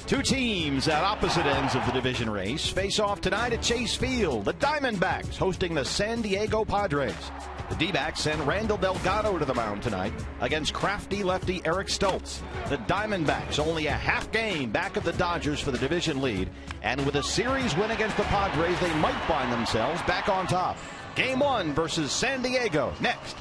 Two teams at opposite ends of the division race face off tonight at Chase Field. The Diamondbacks hosting the San Diego Padres. The D-backs send Randall Delgado to the mound tonight against crafty lefty Eric Stoltz. The Diamondbacks only a half game back of the Dodgers for the division lead, and with a series win against the Padres, they might find themselves back on top. Game 1 versus San Diego next.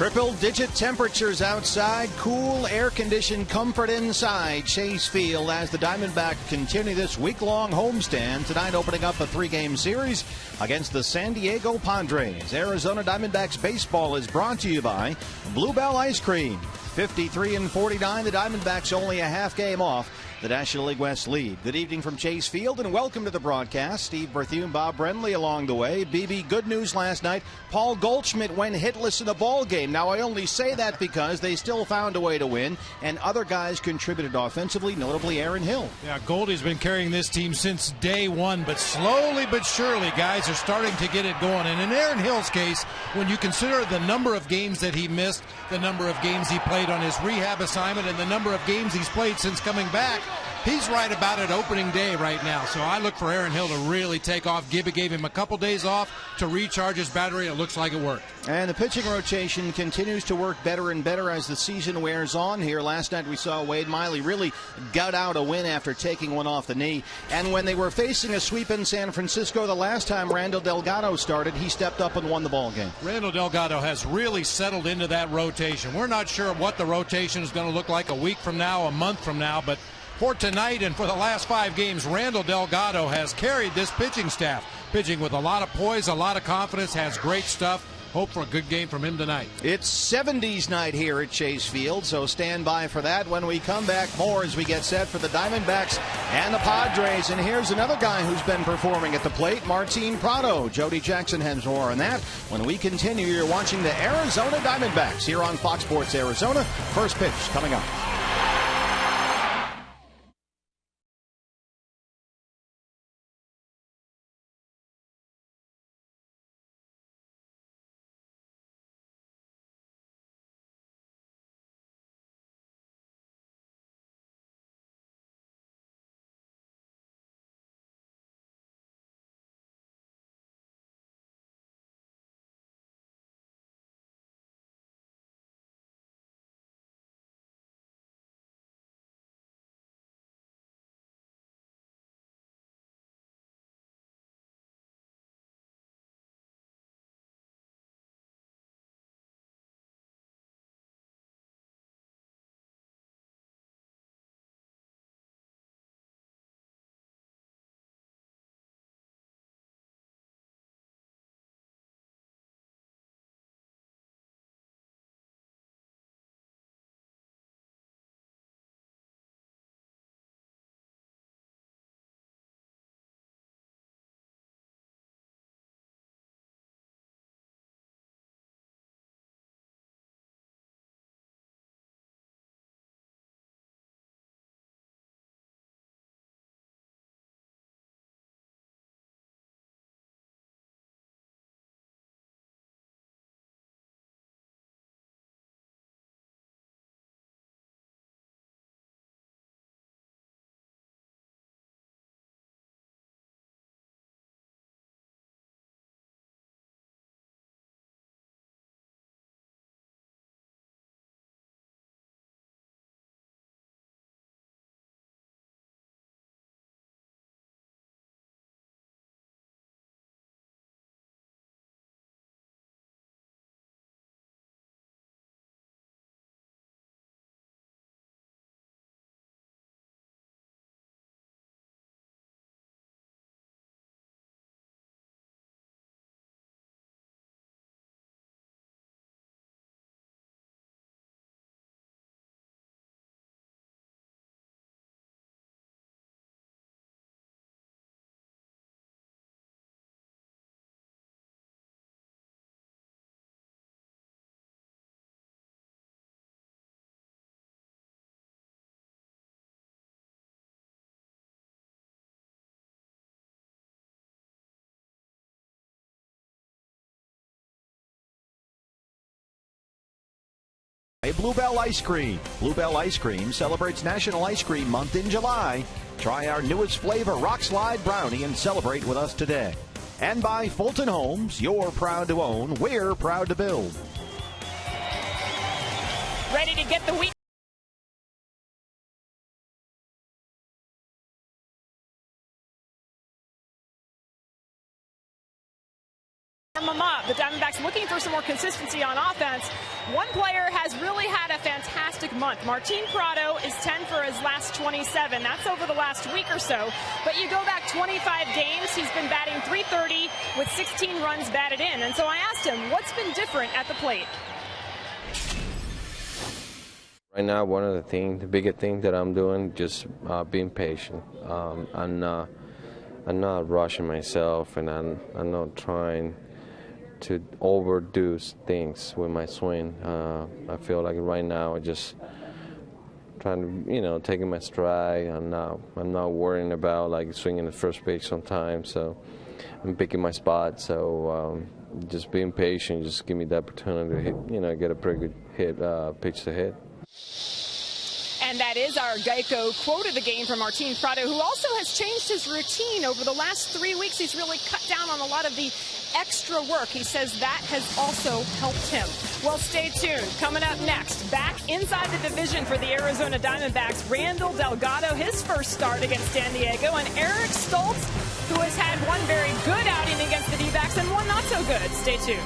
Triple-digit temperatures outside, cool, air-conditioned comfort inside Chase Field as the Diamondbacks continue this week-long homestand. Tonight opening up a 3-game series against the San Diego Padres. Arizona Diamondbacks baseball is brought to you by Bluebell Ice Cream. 53-49, the Diamondbacks only a half game off the National League West lead. Good evening from Chase Field and welcome to the broadcast. Steve Berthune, Bob Brenly along the way. BB, good news last night. Paul Goldschmidt went hitless in a ball game. Now I only say that because they still found a way to win and other guys contributed offensively, notably Aaron Hill. Yeah, Goldie's been carrying this team since day one, but slowly but surely guys are starting to get it going. And in Aaron Hill's case, when you consider the number of games that he missed, the number of games he played on his rehab assignment, and the number of games he's played since coming back, he's right about it opening day right now. So I look for Aaron Hill to really take off. Gibby gave him a couple days off to recharge his battery. It looks like it worked. And the pitching rotation continues to work better and better as the season wears on here. Last night we saw Wade Miley really gut out a win after taking one off the knee. And when they were facing a sweep in San Francisco the last time Randall Delgado started, he stepped up and won the ball game. Randall Delgado has really settled into that rotation. We're not sure what the rotation is going to look like a week from now, a month from now, but for tonight and for the last 5 games, Randall Delgado has carried this pitching staff. Pitching with a lot of poise, a lot of confidence, has great stuff. Hope for a good game from him tonight. It's 70s night here at Chase Field, so stand by for that. When we come back, more as we get set for the Diamondbacks and the Padres. And here's another guy who's been performing at the plate, Martin Prado. Jody Jackson has more on that. When we continue, you're watching the Arizona Diamondbacks here on Fox Sports Arizona. First pitch coming up. by Bluebell Ice Cream. Bluebell Ice Cream celebrates National Ice Cream Month in July. Try our newest flavor, Rock Slide Brownie, and celebrate with us today. And by Fulton Homes, you're proud to own, we're proud to build. Ready to get the week. The Diamondbacks looking for some more consistency on offense. One player has really had a fantastic month. Martin Prado is 10 for his last 27. That's over the last week or so. But you go back 25 games, he's been batting .330 with 16 runs batted in. And so I asked him, what's been different at the plate? Right now, one of the biggest thing that I'm doing, just being patient. I'm not rushing myself, and I'm not trying to overdo things with my swing. I feel like right now I just trying to, taking my stride. I'm not worrying about like swinging the first pitch sometimes. So I'm picking my spot. So just being patient, just give me the opportunity to hit, get a pretty good pitch to hit. And that is our Geico quote of the game from Martin Prado, who also has changed his routine over the last 3 weeks. He's really cut down on a lot of the extra work. He says that has also helped him. Well, stay tuned. Coming up next, back inside the division for the Arizona Diamondbacks, Randall Delgado, his first start against San Diego, and Eric Stoltz, who has had one very good outing against the D-backs and one not so good. Stay tuned.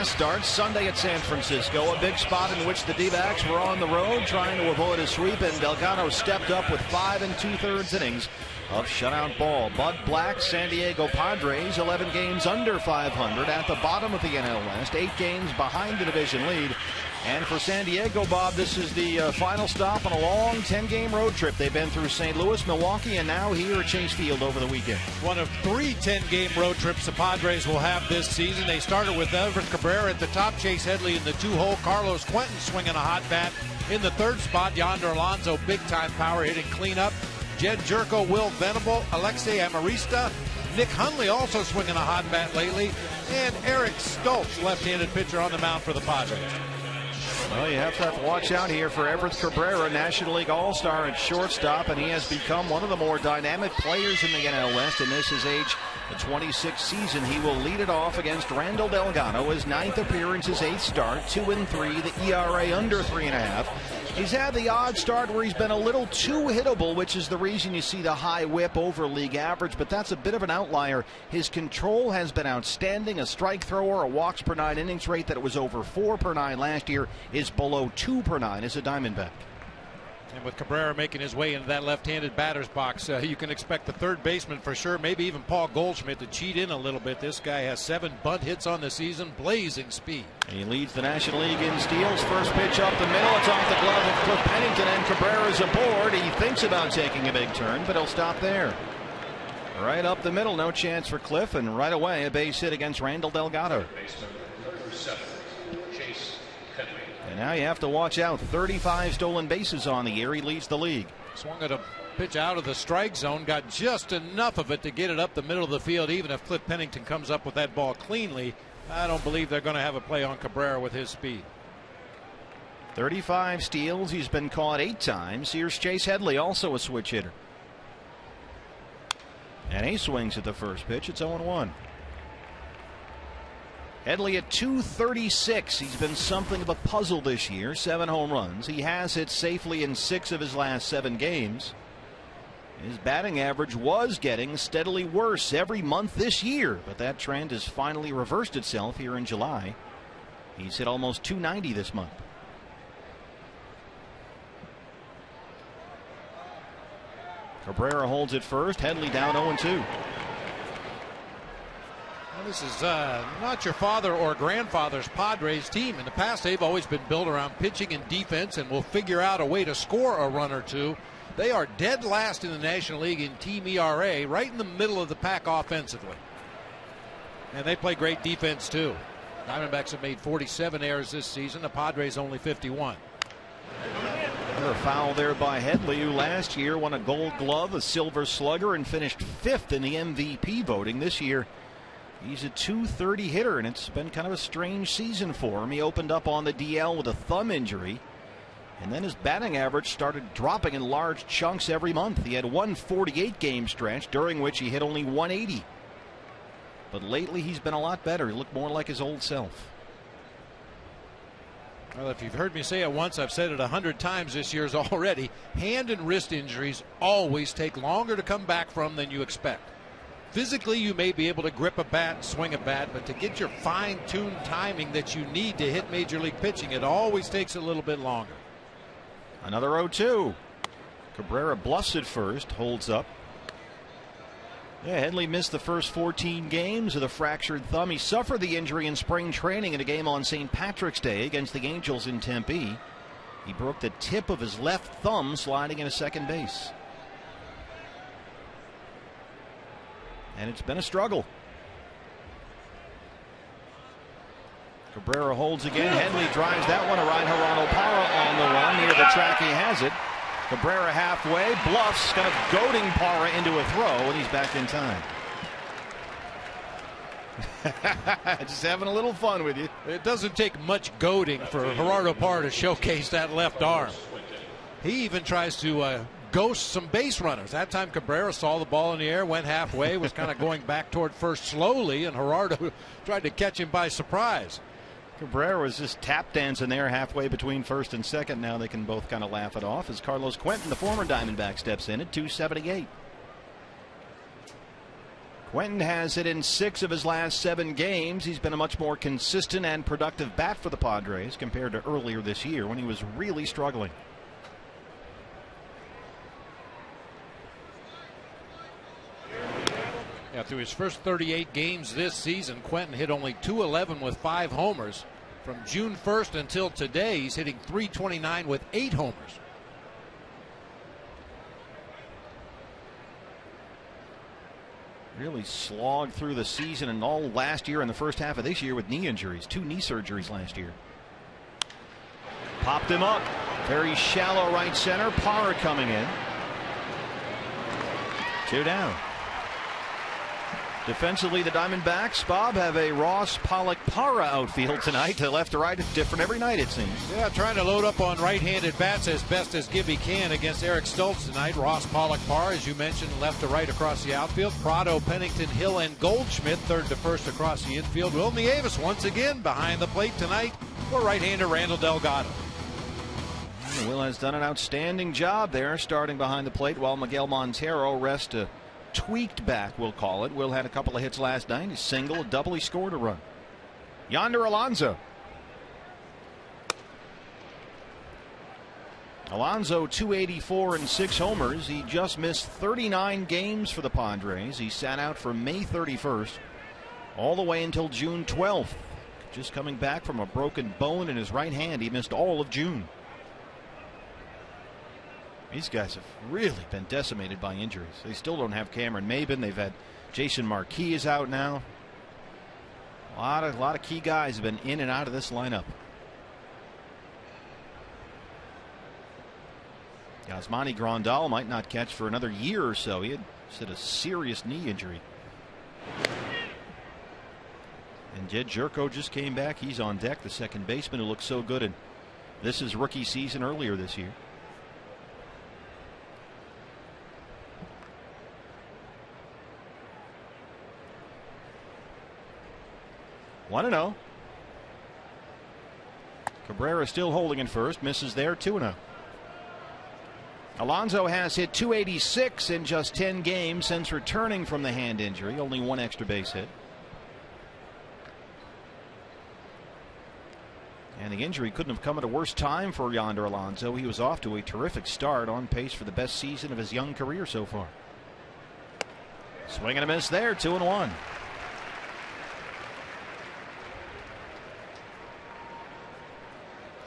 Starts Sunday at San Francisco, a big spot in which the D-backs were on the road trying to avoid a sweep, and Delgado stepped up with 5 2/3 innings of shutout ball. Bud Black, San Diego Padres, 11 games under 500 at the bottom of the NL West, 8 games behind the division lead. And for San Diego, Bob, this is the final stop on a long 10-game road trip. They've been through St. Louis, Milwaukee, and now here at Chase Field over the weekend. One of 3 10-game road trips the Padres will have this season. They started with Everett Cabrera at the top, Chase Headley in the 2-hole, Carlos Quentin swinging a hot bat in the 3rd spot, Yonder Alonso, big-time power hitting cleanup, Jed Jerko, Will Venable, Alexei Amarista, Nick Hundley also swinging a hot bat lately, and Eric Stoltz, left-handed pitcher on the mound for the Padres. Well, you have to watch out here for Everett Cabrera, National League All-Star at shortstop, and he has become one of the more dynamic players in the NL West, and this is age the 26th season. He will lead it off against Randall Delgado, his 9th appearance, his 8th start, 2-3, the ERA under 3.5. He's had the odd start where he's been a little too hittable, which is the reason you see the high whip over league average, but that's a bit of an outlier. His control has been outstanding. A strike thrower, a walks per 9 innings rate that was over 4 per 9 last year is below 2 per 9 as a Diamondback. And with Cabrera making his way into that left-handed batter's box, you can expect the third baseman for sure, maybe even Paul Goldschmidt, to cheat in a little bit. This guy has 7 bunt hits on the season, blazing speed. He leads the National League in steals. First pitch up the middle. It's off the glove of Cliff Pennington, and Cabrera's aboard. He thinks about taking a big turn, but he'll stop there. Right up the middle, no chance for Cliff, and right away a base hit against Randall Delgado. And now you have to watch out. 35 stolen bases on the year. He leads the league. Swung at a pitch out of the strike zone, got just enough of it to get it up the middle of the field. Even if Cliff Pennington comes up with that ball cleanly, I don't believe they're going to have a play on Cabrera with his speed. 35 steals. He's been caught 8 times. Here's Chase Headley, also a switch hitter. And he swings at the first pitch. It's 0-1. Headley at 236. He's been something of a puzzle this year. 7 home runs. He has hit safely in 6 of his last 7 games. His batting average was getting steadily worse every month this year, but that trend has finally reversed itself here in July. He's hit almost 290 this month. Cabrera holds it first. Headley down 0-2. Well, this is not your father or grandfather's Padres team. In the past, they've always been built around pitching and defense, and will figure out a way to score a run or two. They are dead last in the National League in team ERA, right in the middle of the pack offensively. And they play great defense, too. Diamondbacks have made 47 errors this season. The Padres only 51. A foul there by Headley, who last year won a Gold Glove, a Silver Slugger, and finished 5th in the MVP voting. This year, he's a .230 hitter, and it's been kind of a strange season for him. He opened up on the DL with a thumb injury, and then his batting average started dropping in large chunks every month. He had one 48-game stretch during which he hit only 180. But lately he's been a lot better. He looked more like his old self. Well, if you've heard me say it once, I've said it 100 times this year's already. Hand and wrist injuries always take longer to come back from than you expect. Physically, you may be able to grip a bat, swing a bat, but to get your fine-tuned timing that you need to hit major league pitching, it always takes a little bit longer. Another 0-2. Cabrera bluffs at first, holds up. Yeah, Headley missed the first 14 games with a fractured thumb. He suffered the injury in spring training in a game on St. Patrick's Day against the Angels in Tempe. He broke the tip of his left thumb sliding into second base. And it's been a struggle. Cabrera holds again. Headley drives that one. Ryan Gerardo Parra on the run. Near the track, he has it. Cabrera halfway, bluffs, kind of goading Parra into a throw, and he's back in time. Just having a little fun with you. It doesn't take much goading for Gerardo Parra to showcase that left arm. He even tries to ghost some base runners. That time Cabrera saw the ball in the air, went halfway, was kind of going back toward first slowly, and Gerardo tried to catch him by surprise. Cabrera was just tap dancing there halfway between first and second. Now they can both kind of laugh it off as Carlos Quentin, the former Diamondback, steps in at 278. Quentin has it in 6 of his last 7 games. He's been a much more consistent and productive bat for the Padres compared to earlier this year when he was really struggling. Yeah, through his first 38 games this season, Quentin hit only .211 with 5 homers. From June 1st until today, he's hitting .329 with 8 homers. Really slogged through the season and all last year and the first half of this year with knee injuries. 2 knee surgeries last year. Popped him up. Very shallow right center. Parra coming in. 2 down. Defensively, the Diamondbacks, Bob, have a Ross, Pollock, Parra outfield tonight. To left to right, it's different every night, it seems. Yeah, trying to load up on right-handed bats as best as Gibby can against Eric Stoltz tonight. Ross, Pollock, Parra, as you mentioned, left to right across the outfield. Prado, Pennington, Hill, and Goldschmidt third to first across the infield. Will Nieves once again behind the plate tonight for right-hander Randall Delgado. Will has done an outstanding job there, starting behind the plate while Miguel Montero rests a tweaked back, we'll call it. Will had a couple of hits last night. A single, a double, he scored a run. Yonder Alonso. Alonso, 284 and 6 homers. He just missed 39 games for the Padres. He sat out from May 31st all the way until June 12th. Just coming back from a broken bone in his right hand. He missed all of June. These guys have really been decimated by injuries. They still don't have Cameron Maybin. They've had Jason Marquis is out now. A lot of key guys have been in and out of this lineup. Yasmani Grandal might not catch for another year or so. He had a serious knee injury. And Jed Jerko just came back. He's on deck, the second baseman who looked so good in this is rookie season earlier this year. One 1-0. Cabrera still holding in first, misses there. 2-0. Alonso has hit 286 in just 10 games since returning from the hand injury. Only one extra base hit. And the injury couldn't have come at a worse time for Yonder Alonso. He was off to a terrific start, on pace for the best season of his young career so far. Swing and a miss there. 2-1.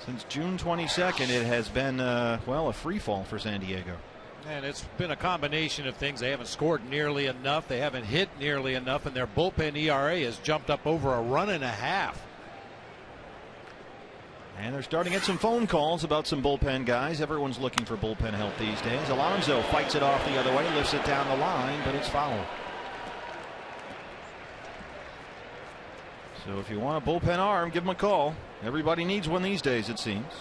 Since June 22nd, it has been, well, a free fall for San Diego. And it's been a combination of things. They haven't scored nearly enough. They haven't hit nearly enough. And their bullpen ERA has jumped up over a run and a half. And they're starting to get some phone calls about some bullpen guys. Everyone's looking for bullpen help these days. Alonso fights it off the other way, lifts it down the line, but it's foul. So if you want a bullpen arm, give him a call. Everybody needs one these days, it seems.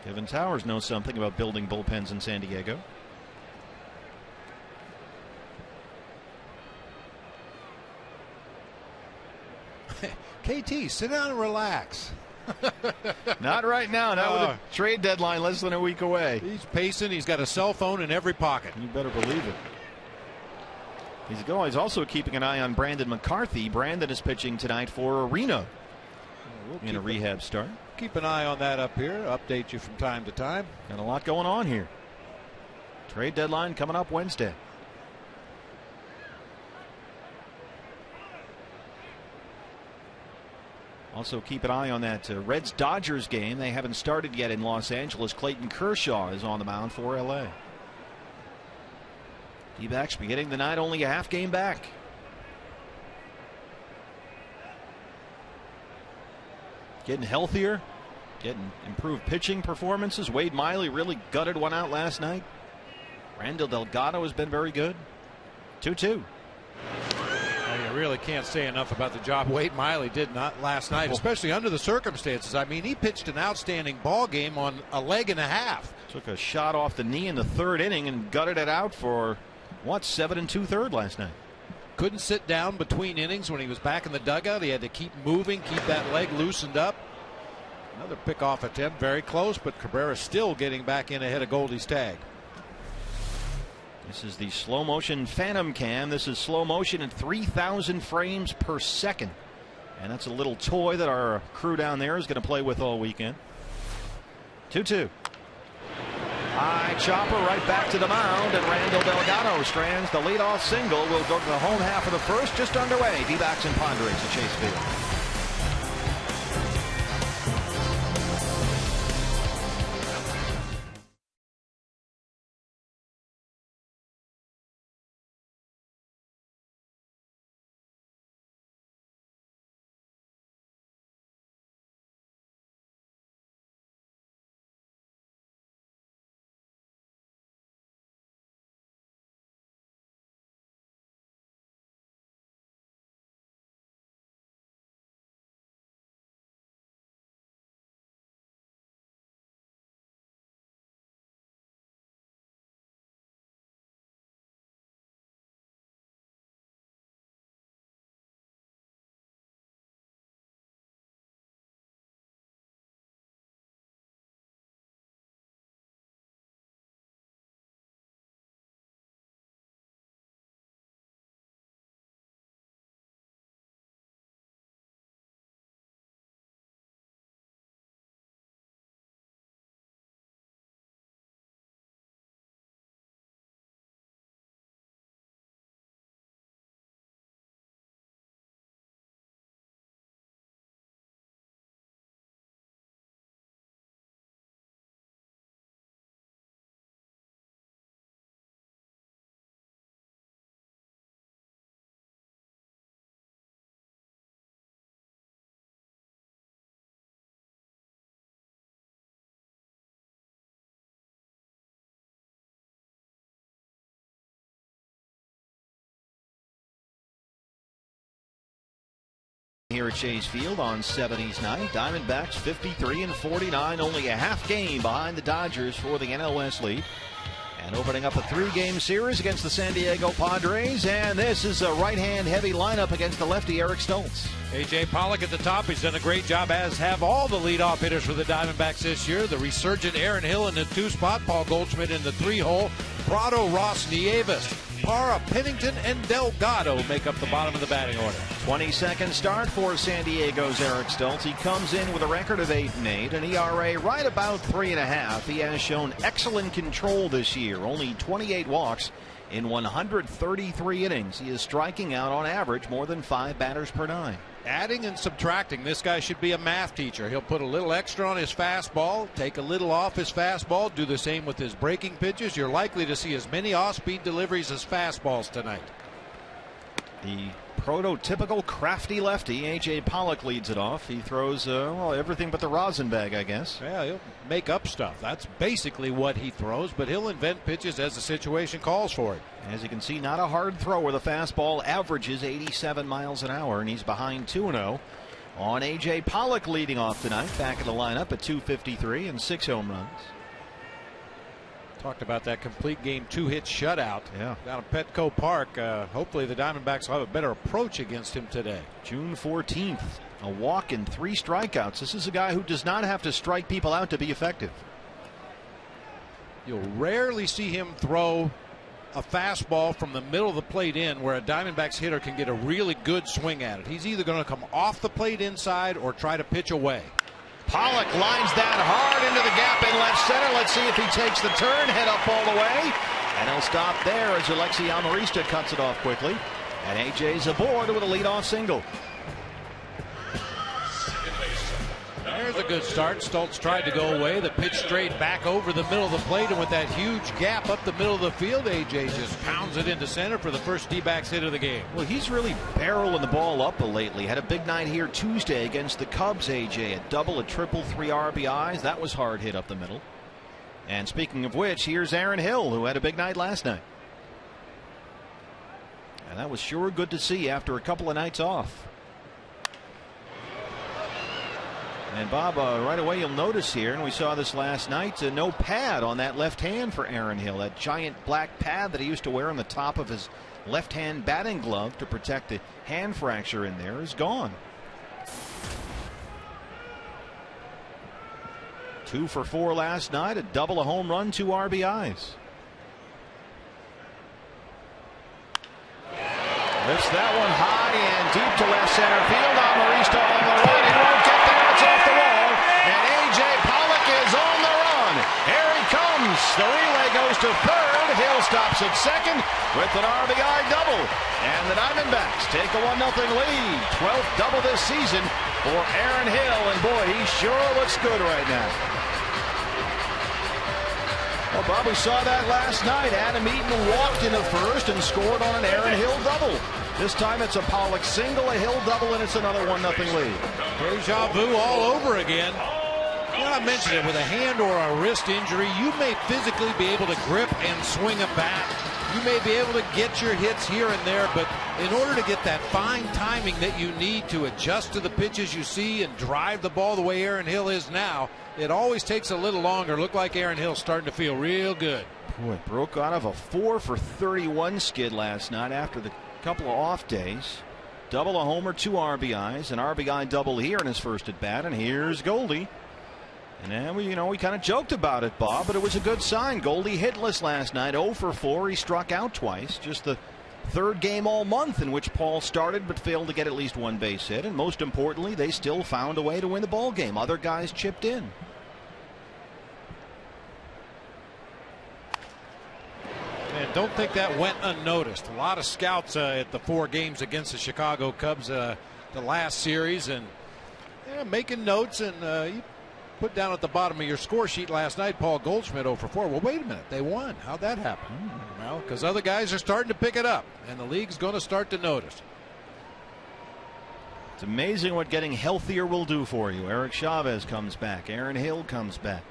Kevin Towers knows something about building bullpens in San Diego. KT, sit down and relax. Not right now. Not with a trade deadline less than a week away. He's pacing. He's got a cell phone in every pocket. You better believe it. He's also keeping an eye on Brandon McCarthy. Brandon is pitching tonight for Reno in a rehab start. Keep an eye on that up here. Update you from time to time. And a lot going on here. Trade deadline coming up Wednesday. Also keep an eye on that Reds-Dodgers game. They haven't started yet in Los Angeles. Clayton Kershaw is on the mound for LA. D-backs beginning the night only a half game back. Getting healthier, getting improved pitching performances. Wade Miley really gutted one out last night. Randall Delgado has been very good. 2-2. You really can't say enough about the job Wade Miley did not last night, especially under the circumstances. I mean, he pitched an outstanding ball game on a leg and a half. Took a shot off the knee in the third inning and gutted it out for, 7 2/3 last night. Couldn't sit down between innings when he was back in the dugout. He had to keep moving, keep that leg loosened up. Another pickoff attempt, very close, but Cabrera still getting back in ahead of Goldie's tag. This is the slow motion Phantom Cam. This is slow motion at 3,000 frames per second. And that's a little toy that our crew down there is going to play with all weekend. 2-2. High chopper right back to the mound, and Randall Delgado strands the leadoff single. Will go to the home half of the first, just underway. D-backs and Padres at Chase Field. here at Chase Field on 70s night. Diamondbacks 53-49, only a half game behind the Dodgers for the NL West lead. And opening up a 3-game series against the San Diego Padres. And this is a right-hand heavy lineup against the lefty Eric Stoltz. A.J. Pollock at the top. He's done a great job, as have all the leadoff hitters for the Diamondbacks this year. The resurgent Aaron Hill in the 2 spot. Paul Goldschmidt in the 3-hole. Prado, Ross, Nieves, Parra, Pennington, and Delgado make up the bottom of the batting order. 22nd start for San Diego's Eric Stoltz. He comes in with a record of 8-8, an ERA right about 3.5. He has shown excellent control this year. Only 28 walks in 133 innings. He is striking out on average more than 5 batters per 9. Adding and subtracting. This guy should be a math teacher. He'll put a little extra on his fastball, take a little off his fastball, do the same with his breaking pitches. You're likely to see as many off-speed deliveries as fastballs tonight. The prototypical crafty lefty, A.J. Pollock, leads it off. He throws everything but the rosin bag, I guess. Yeah, he'll make up stuff. That's basically what he throws, but he'll invent pitches as the situation calls for it. As you can see, not a hard throw where the fastball averages 87 miles an hour, and he's behind 2-0 on A.J. Pollock leading off tonight. Back in the lineup at 253 and 6 home runs. Talked about that complete game 2-hit shutout down at Petco Park. Hopefully the Diamondbacks will have a better approach against him today. June 14th, a walk and 3 strikeouts. This is a guy who does not have to strike people out to be effective. You'll rarely see him throw a fastball from the middle of the plate in where a Diamondbacks hitter can get a really good swing at it. He's either going to come off the plate inside or try to pitch away. Pollock lines that hard into the gap in left center. Let's see if he takes the turn, head up all the way, and he'll stop there as Alexi Amarista cuts it off quickly, and AJ's aboard with a leadoff single. There's a good start. Stoltz tried to go away. The pitch straight back over the middle of the plate, and with that huge gap up the middle of the field, AJ just pounds it into center for the first D-backs hit of the game. Well, he's really barreling the ball up lately. Had a big night here Tuesday against the Cubs, AJ. A double, a triple, 3 RBIs. That was hard hit up the middle. And speaking of which, here's Aaron Hill, who had a big night last night. And that was sure good to see after a couple of nights off. And Bob, right away you'll notice here, and we saw this last night, no pad on that left hand for Aaron Hill. That giant black pad that he used to wear on the top of his left hand batting glove to protect the hand fracture in there is gone. 2 for 4 last night, a double, a home run, 2 RBIs. Lifts that one high and deep to left center field. Amarista on the run. He won't get there. It's off the wall. And A.J. Pollock is on the run. Here he comes. The relay goes to third. Hill stops at second with an RBI double. And the Diamondbacks take a 1-0 lead. 12th double this season for Aaron Hill. And boy, he sure looks good right now. Well, Bob, we saw that last night. Adam Eaton walked in the first and scored on an Aaron Hill double. This time it's a Pollock single, a Hill double, and it's another 1-0 lead. Deja vu all over again. You know, I mentioned it, with a hand or a wrist injury, you may physically be able to grip and swing a bat. You may be able to get your hits here and there, but in order to get that fine timing that you need to adjust to the pitches you see and drive the ball the way Aaron Hill is now, it always takes a little longer. Looked like Aaron Hill's starting to feel real good. Boy, broke out of a 4 for 31 skid last night after the couple of off days. Double, a homer, 2 RBIs, an RBI double here in his first at bat, and here's Goldie. And then we kind of joked about it, Bob, but it was a good sign. Goldie hitless last night, 0 for 4. He struck out twice. Just the 3rd game all month in which Paul started but failed to get at least 1 base hit. And most importantly, they still found a way to win the ball game. Other guys chipped in. And don't think that went unnoticed. A lot of scouts at the 4 games against the Chicago Cubs the last series, and making notes, and you put down at the bottom of your score sheet last night, Paul Goldschmidt 0 for 4. Well, wait a minute, they won. How'd that happen? Well, because other guys are starting to pick it up, and the league's going to start to notice. It's amazing what getting healthier will do for you. Eric Chavez comes back. Aaron Hill comes back.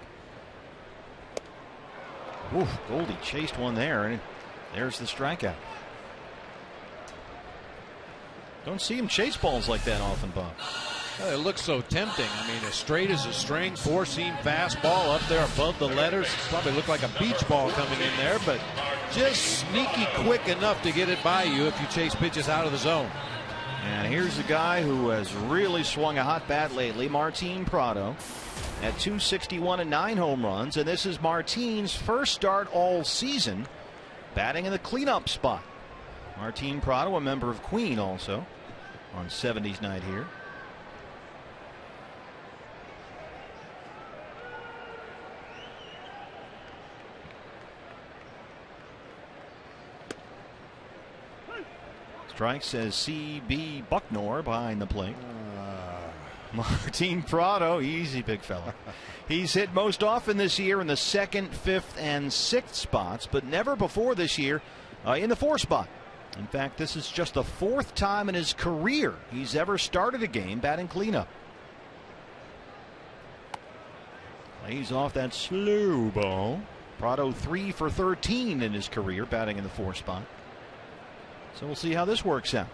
Oof, Goldie chased one there, and there's the strikeout. Don't see him chase balls like that often, Bob. Well, it looks so tempting. I mean, as straight as a string, four-seam fastball up there above the letters. Probably look like a beach ball coming in there, but just sneaky quick enough to get it by you if you chase pitches out of the zone. And here's a guy who has really swung a hot bat lately, Martin Prado, at 261 and 9 home runs. And this is Martin's first start all season, batting in the cleanup spot. Martin Prado, a member of Queen, also on 70s night here. Strike says C.B. Bucknor behind the plate. Martin Prado, easy big fella. He's hit most often this year in the 2nd, 5th, and 6th spots, but never before this year in the 4th spot. In fact, this is just the 4th time in his career he's ever started a game batting cleanup. Lays off that slow ball. Prado 3 for 13 in his career batting in the 4th spot. So we'll see how this works out.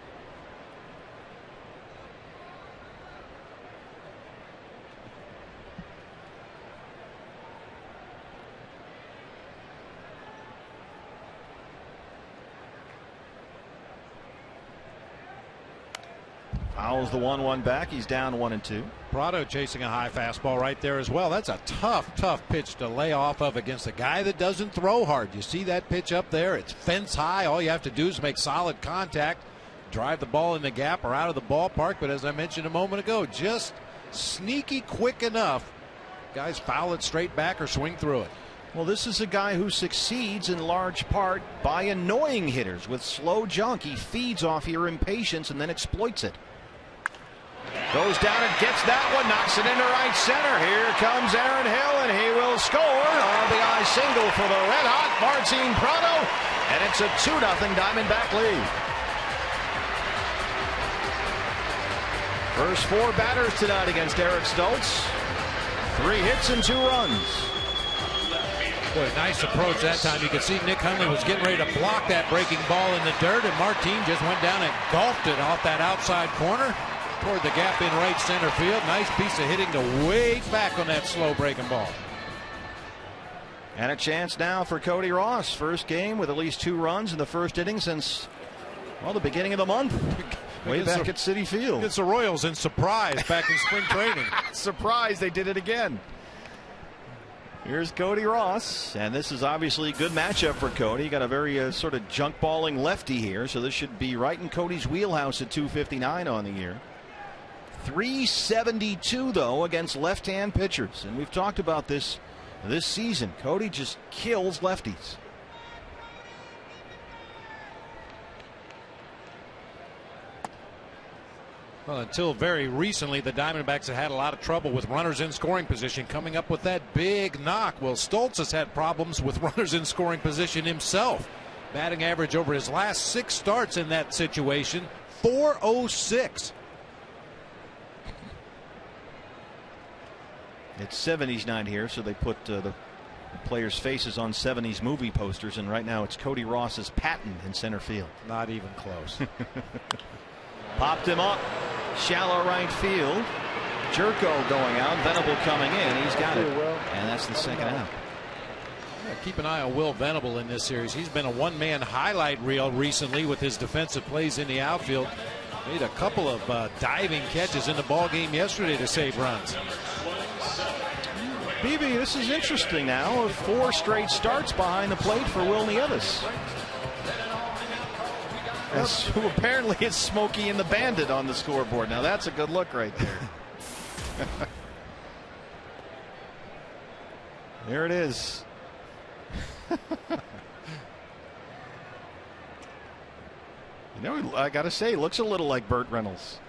Fouls the 1-1 back. He's down 1-2. Prado chasing a high fastball right there as well. That's a tough pitch to lay off of against a guy that doesn't throw hard. You see that pitch up there? It's fence high. All you have to do is make solid contact, drive the ball in the gap or out of the ballpark. But as I mentioned a moment ago, just sneaky quick enough. Guys foul it straight back or swing through it. Well, this is a guy who succeeds in large part by annoying hitters with slow junk. He feeds off your impatience and then exploits it. Goes down and gets that one, knocks it into right center. Here comes Aaron Hill, and he will score. RBI single for the red-hot Martin Prado, and it's a 2-0 Diamondback lead. First 4 batters tonight against Eric Stoltz. 3 hits and 2 runs. Boy, nice approach that time. You could see Nick Hundley was getting ready to block that breaking ball in the dirt, and Martin just went down and golfed it off that outside corner toward the gap in right center field. Nice piece of hitting to wade back on that slow breaking ball. And a chance now for Cody Ross. First game with at least 2 runs in the first inning since, well, the beginning of the month. Way back at Citi Field. It's the Royals in surprise back in spring training. Surprise, they did it again. Here's Cody Ross, and this is obviously a good matchup for Cody. Got a very sort of junk balling lefty here, so this should be right in Cody's wheelhouse at 259 on the year. 372 though against left-hand pitchers, and we've talked about this season. Cody just kills lefties. Well, until very recently, the Diamondbacks have had a lot of trouble with runners in scoring position, coming up with that big knock. Well, Stoltz has had problems with runners in scoring position himself. Batting average over his last 6 starts in that situation, .406. It's 70s night here, so they put the players' faces on 70s movie posters, and right now it's Cody Ross's Patton in center field. Not even close. Popped him up, shallow right field. Jerko going out, Venable coming in. He's got it, and that's the second out. Yeah, keep an eye on Will Venable in this series. He's been a one-man highlight reel recently with his defensive plays in the outfield. Made a couple of diving catches in the ball game yesterday to save runs. BB, this is interesting now. 4 straight starts behind the plate for Will Nieves. Who apparently is Smokey and the Bandit on the scoreboard. Now that's a good look right there. There it is. You know, I gotta say, looks a little like Burt Reynolds.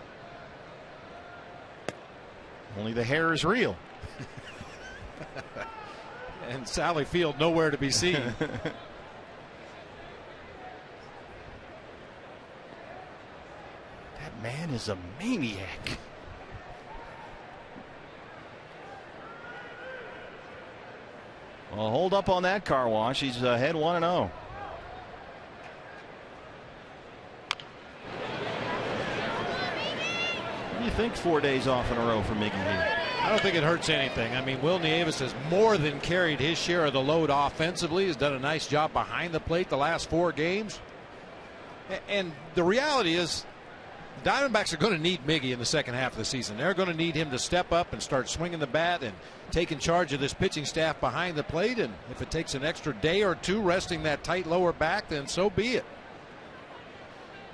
Only the hair is real. And Sally Field nowhere to be seen. That man is a maniac. Well, hold up on that car wash. He's ahead 1-0. do you think 4 days off in a row for Miggy here? I don't think it hurts anything. I mean, Will Nieves has more than carried his share of the load offensively. He's done a nice job behind the plate the last 4 games. And the reality is, the Diamondbacks are going to need Miggy in the second half of the season. They're going to need him to step up and start swinging the bat and taking charge of this pitching staff behind the plate. And if it takes an extra day or two resting that tight lower back, then so be it.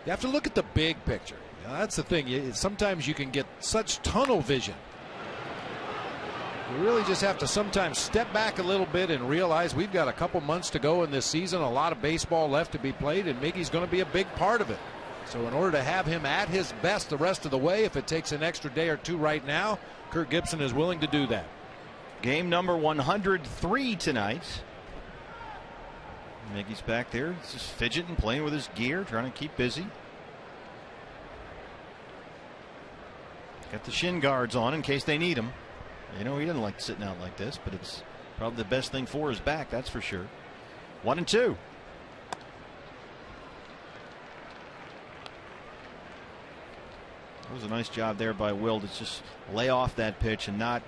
You have to look at the big picture. You know, that's the thing. Sometimes you can get such tunnel vision. You really just have to sometimes step back a little bit and realize we've got a couple months to go in this season, a lot of baseball left to be played, and Miggy's going to be a big part of it. So in order to have him at his best the rest of the way, if it takes an extra day or two right now, Kirk Gibson is willing to do that. Game number 103 tonight. Miggy's back there just fidgeting, playing with his gear, trying to keep busy. Got the shin guards on in case they need him. You know, he doesn't like sitting out like this, but it's probably the best thing for his back, that's for sure. 1-2. It was a nice job there by Will to just lay off that pitch and not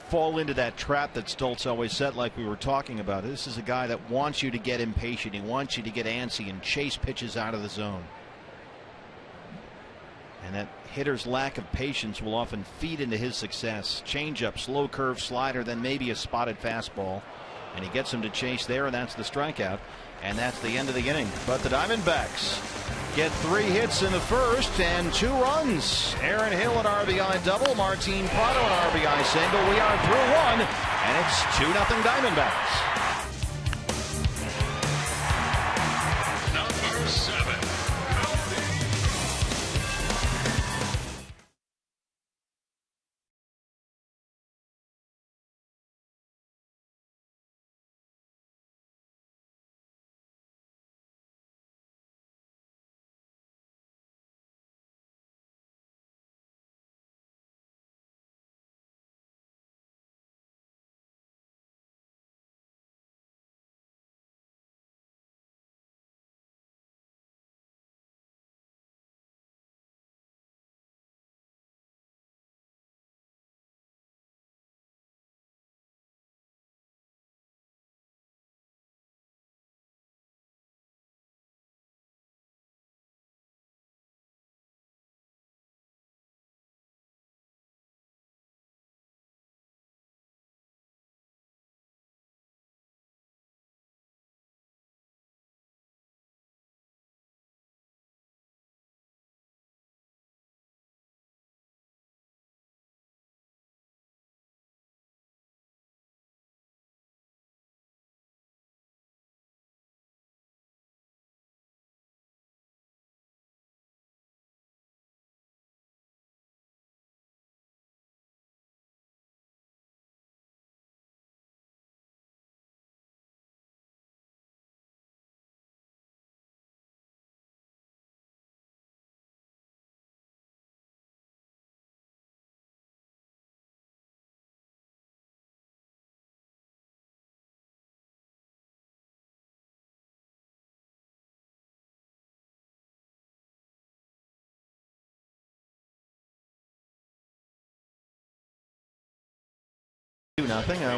fall into that trap that Stoltz always set, like we were talking about. This is a guy that wants you to get impatient. He wants you to get antsy and chase pitches out of the zone. And that hitter's lack of patience will often feed into his success. Changeup, slow curve slider, then maybe a spotted fastball. And he gets him to chase there, and that's the strikeout. And that's the end of the inning. But the Diamondbacks get 3 hits in the first and 2 runs. Aaron Hill an RBI double, Martin Prado an RBI single. We are through 1, and it's 2-0 Diamondbacks. Number 7.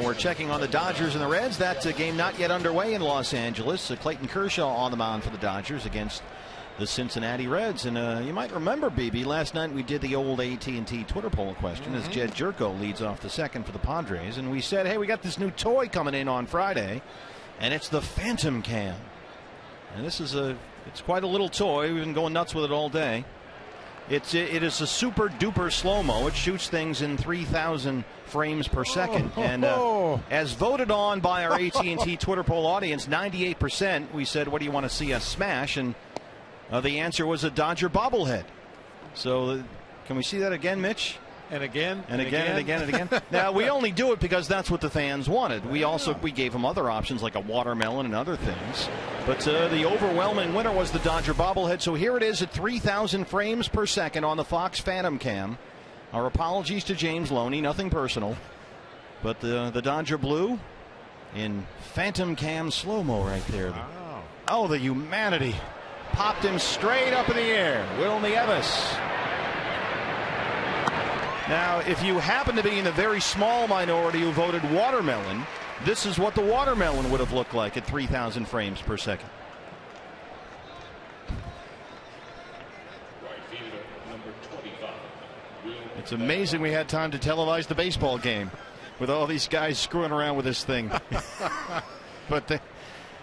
We're checking on the Dodgers and the Reds. That's a game not yet underway in Los Angeles. Clayton Kershaw on the mound for the Dodgers against the Cincinnati Reds. And you might remember, BB, last night we did the old AT&T Twitter poll question as Jed Jerko leads off the second for the Padres. And we said, hey, we got this new toy coming in on Friday, and it's the Phantom Cam. And this is it's quite a little toy. We've been going nuts with it all day. It is a super duper slow-mo. It shoots things in 3,000 frames per second. And as voted on by our AT&T Twitter poll audience, 98%, we said, what do you want to see us smash? And the answer was a Dodger bobblehead. So can we see that again, Mitch? And again, and again, and again, and again. Now, we only do it because that's what the fans wanted. We gave them other options like a watermelon and other things. But the overwhelming winner was the Dodger bobblehead. So here it is at 3,000 frames per second on the Fox Phantom Cam. Our apologies to James Loney, nothing personal. But the Dodger blue in Phantom Cam slow-mo right there. Wow. Oh, the humanity. Popped him straight up in the air. Will Nieves. Now, if you happen to be in the very small minority who voted watermelon, this is what the watermelon would have looked like at 3,000 frames per second. It's amazing we had time to televise the baseball game with all these guys screwing around with this thing. But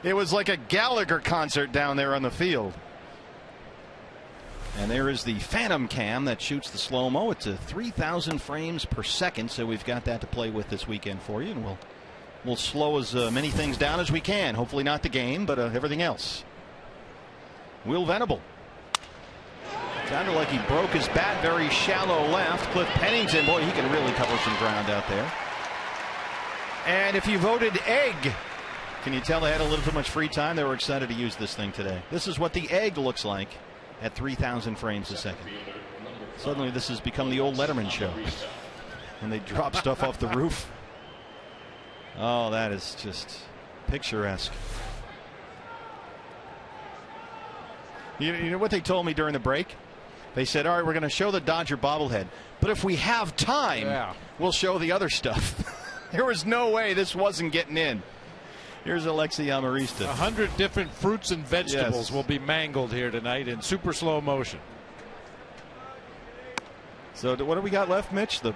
it was like a Gallagher concert down there on the field. And there is the Phantom Cam that shoots the slow-mo. It's a 3,000 frames per second, so we've got that to play with this weekend for you. And we'll slow as many things down as we can. Hopefully not the game, but everything else. Will Venable. Sounded like he broke his bat very shallow left. Cliff Pennington, boy, he can really cover some ground out there. And if you voted egg, can you tell they had a little too much free time? They were excited to use this thing today. This is what the egg looks like at 3,000 frames a second. Suddenly this has become the old Letterman show when they drop stuff off the roof. Oh, that is just picturesque. You know what they told me during the break? They said, all right, we're going to show the Dodger bobblehead, but if we have time, we'll show the other stuff. There was no way this wasn't getting in. Here's Alexi Amarista. 100 different fruits and vegetables will be mangled here tonight in super slow motion. So what do we got left, Mitch? The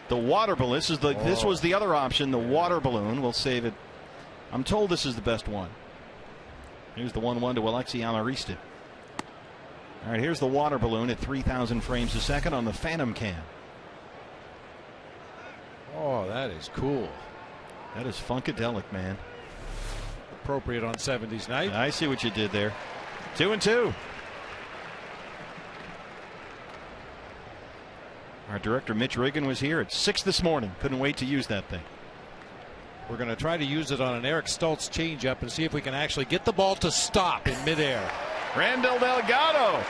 water balloon. This was the other option, the water balloon. We'll save it. I'm told this is the best one. Here's the 1-1 to Alexi Amarista. All right, here's the water balloon at 3,000 frames a second on the Phantom Cam. Oh, that is cool. That is funkadelic, man. Appropriate on 70s night. I see what you did there. 2-2. Our director Mitch Riggin was here at 6 this morning. Couldn't wait to use that thing. We're going to try to use it on an Eric Stoltz changeup and see if we can actually get the ball to stop in midair. Randall Delgado.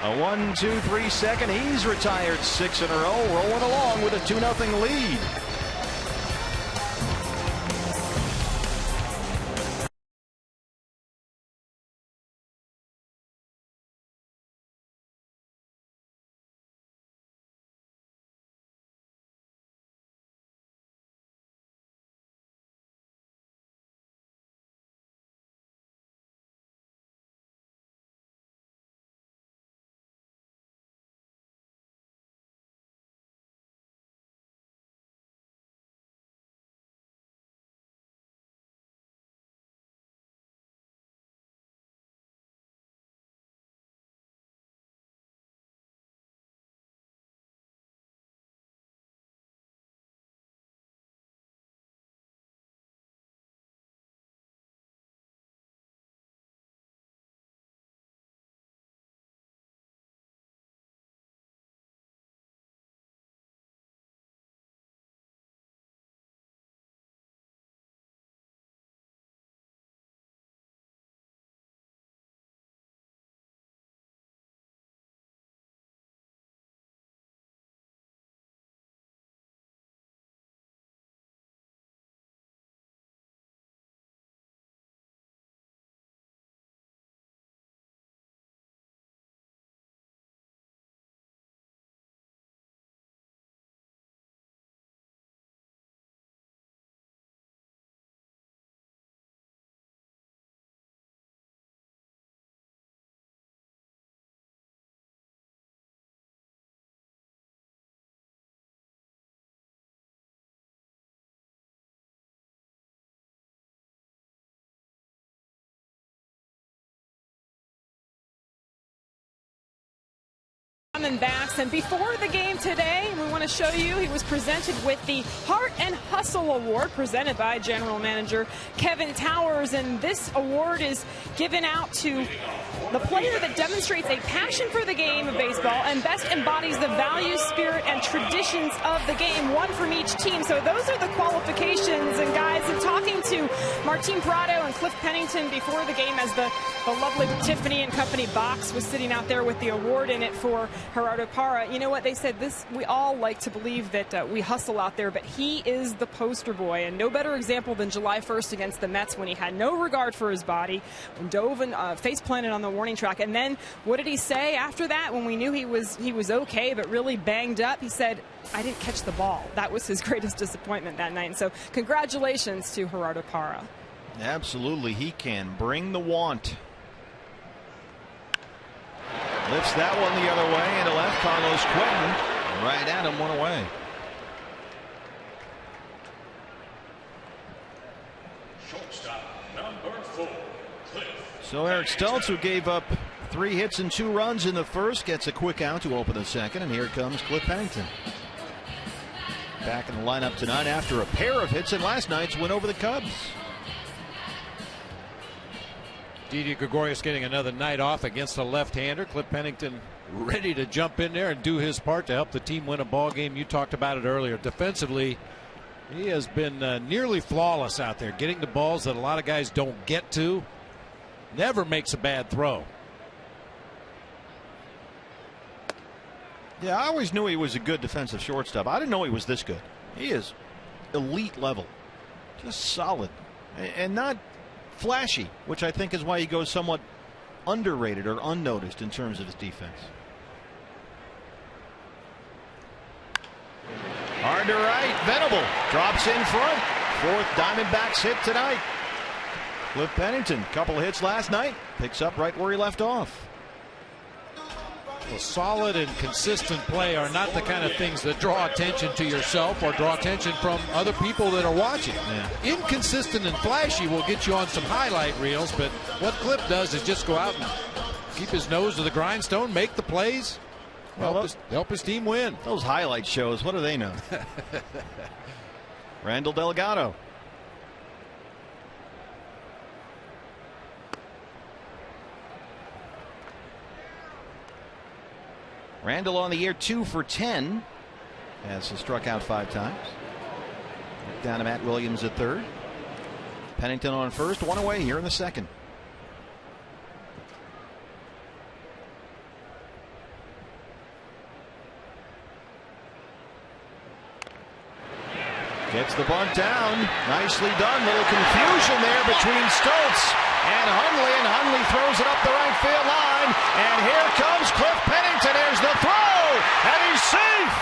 A 1-2-3 second. He's retired 6 in a row, rolling along with a 2-0 lead. Backs, and before the game today, we want to show you he was presented with the Heart and Hustle Award presented by General Manager Kevin Towers, and this award is given out to the player that demonstrates a passion for the game of baseball and best embodies the values, spirit, and traditions of the game, one from each team. So those are the qualifications, and guys, in talking to Martin Prado and Cliff Pennington before the game, as the lovely Tiffany and Company box was sitting out there with the award in it for Gerardo Parra, you know what they said? We all like to believe that we hustle out there, but he is the poster boy, and no better example than July 1st against the Mets when he had no regard for his body, and dove and face planted on the warning track. And then what did he say after that when we knew he was okay but really banged up? He said, I didn't catch the ball. That was his greatest disappointment that night. And so congratulations to Gerardo Parra. Absolutely, he can bring the want. Lifts that one the other way into left. Carlos Quentin right at him, one away. Shortstop number 4, Cliff. So Eric Stultz, who gave up 3 hits and 2 runs in the first, gets a quick out to open the second, and here comes Cliff Pennington. Back in the lineup tonight after a pair of hits in last night's win over the Cubs. Didi Gregorius getting another night off against a left-hander. Cliff Pennington ready to jump in there and do his part to help the team win a ball game. You talked about it earlier. Defensively, he has been nearly flawless out there, getting the balls that a lot of guys don't get to. Never makes a bad throw. Yeah, I always knew he was a good defensive shortstop. I didn't know he was this good. He is elite level, just solid, and not flashy, which I think is why he goes somewhat underrated or unnoticed in terms of his defense. Hard to right. Venable drops in front. 4th Diamondbacks hit tonight. Cliff Pennington, couple of hits last night, picks up right where he left off. Well, solid and consistent play are not the kind of things that draw attention to yourself or draw attention from other people that are watching. Yeah. Inconsistent and flashy will get you on some highlight reels, but what Cliff does is just go out and keep his nose to the grindstone, make the plays, help his team win. Those highlight shows, what do they know? Randall Delgado. Randall on the year 2 for 10 as he struck out 5 times. Down to Matt Williams at 3rd. Pennington on first, 1 away here in the second. Gets the bunt down. Nicely done. Little confusion there between Stultz and Hundley throws it up the right field line. And here comes Cliff Pennington. There's the throw, and he's safe.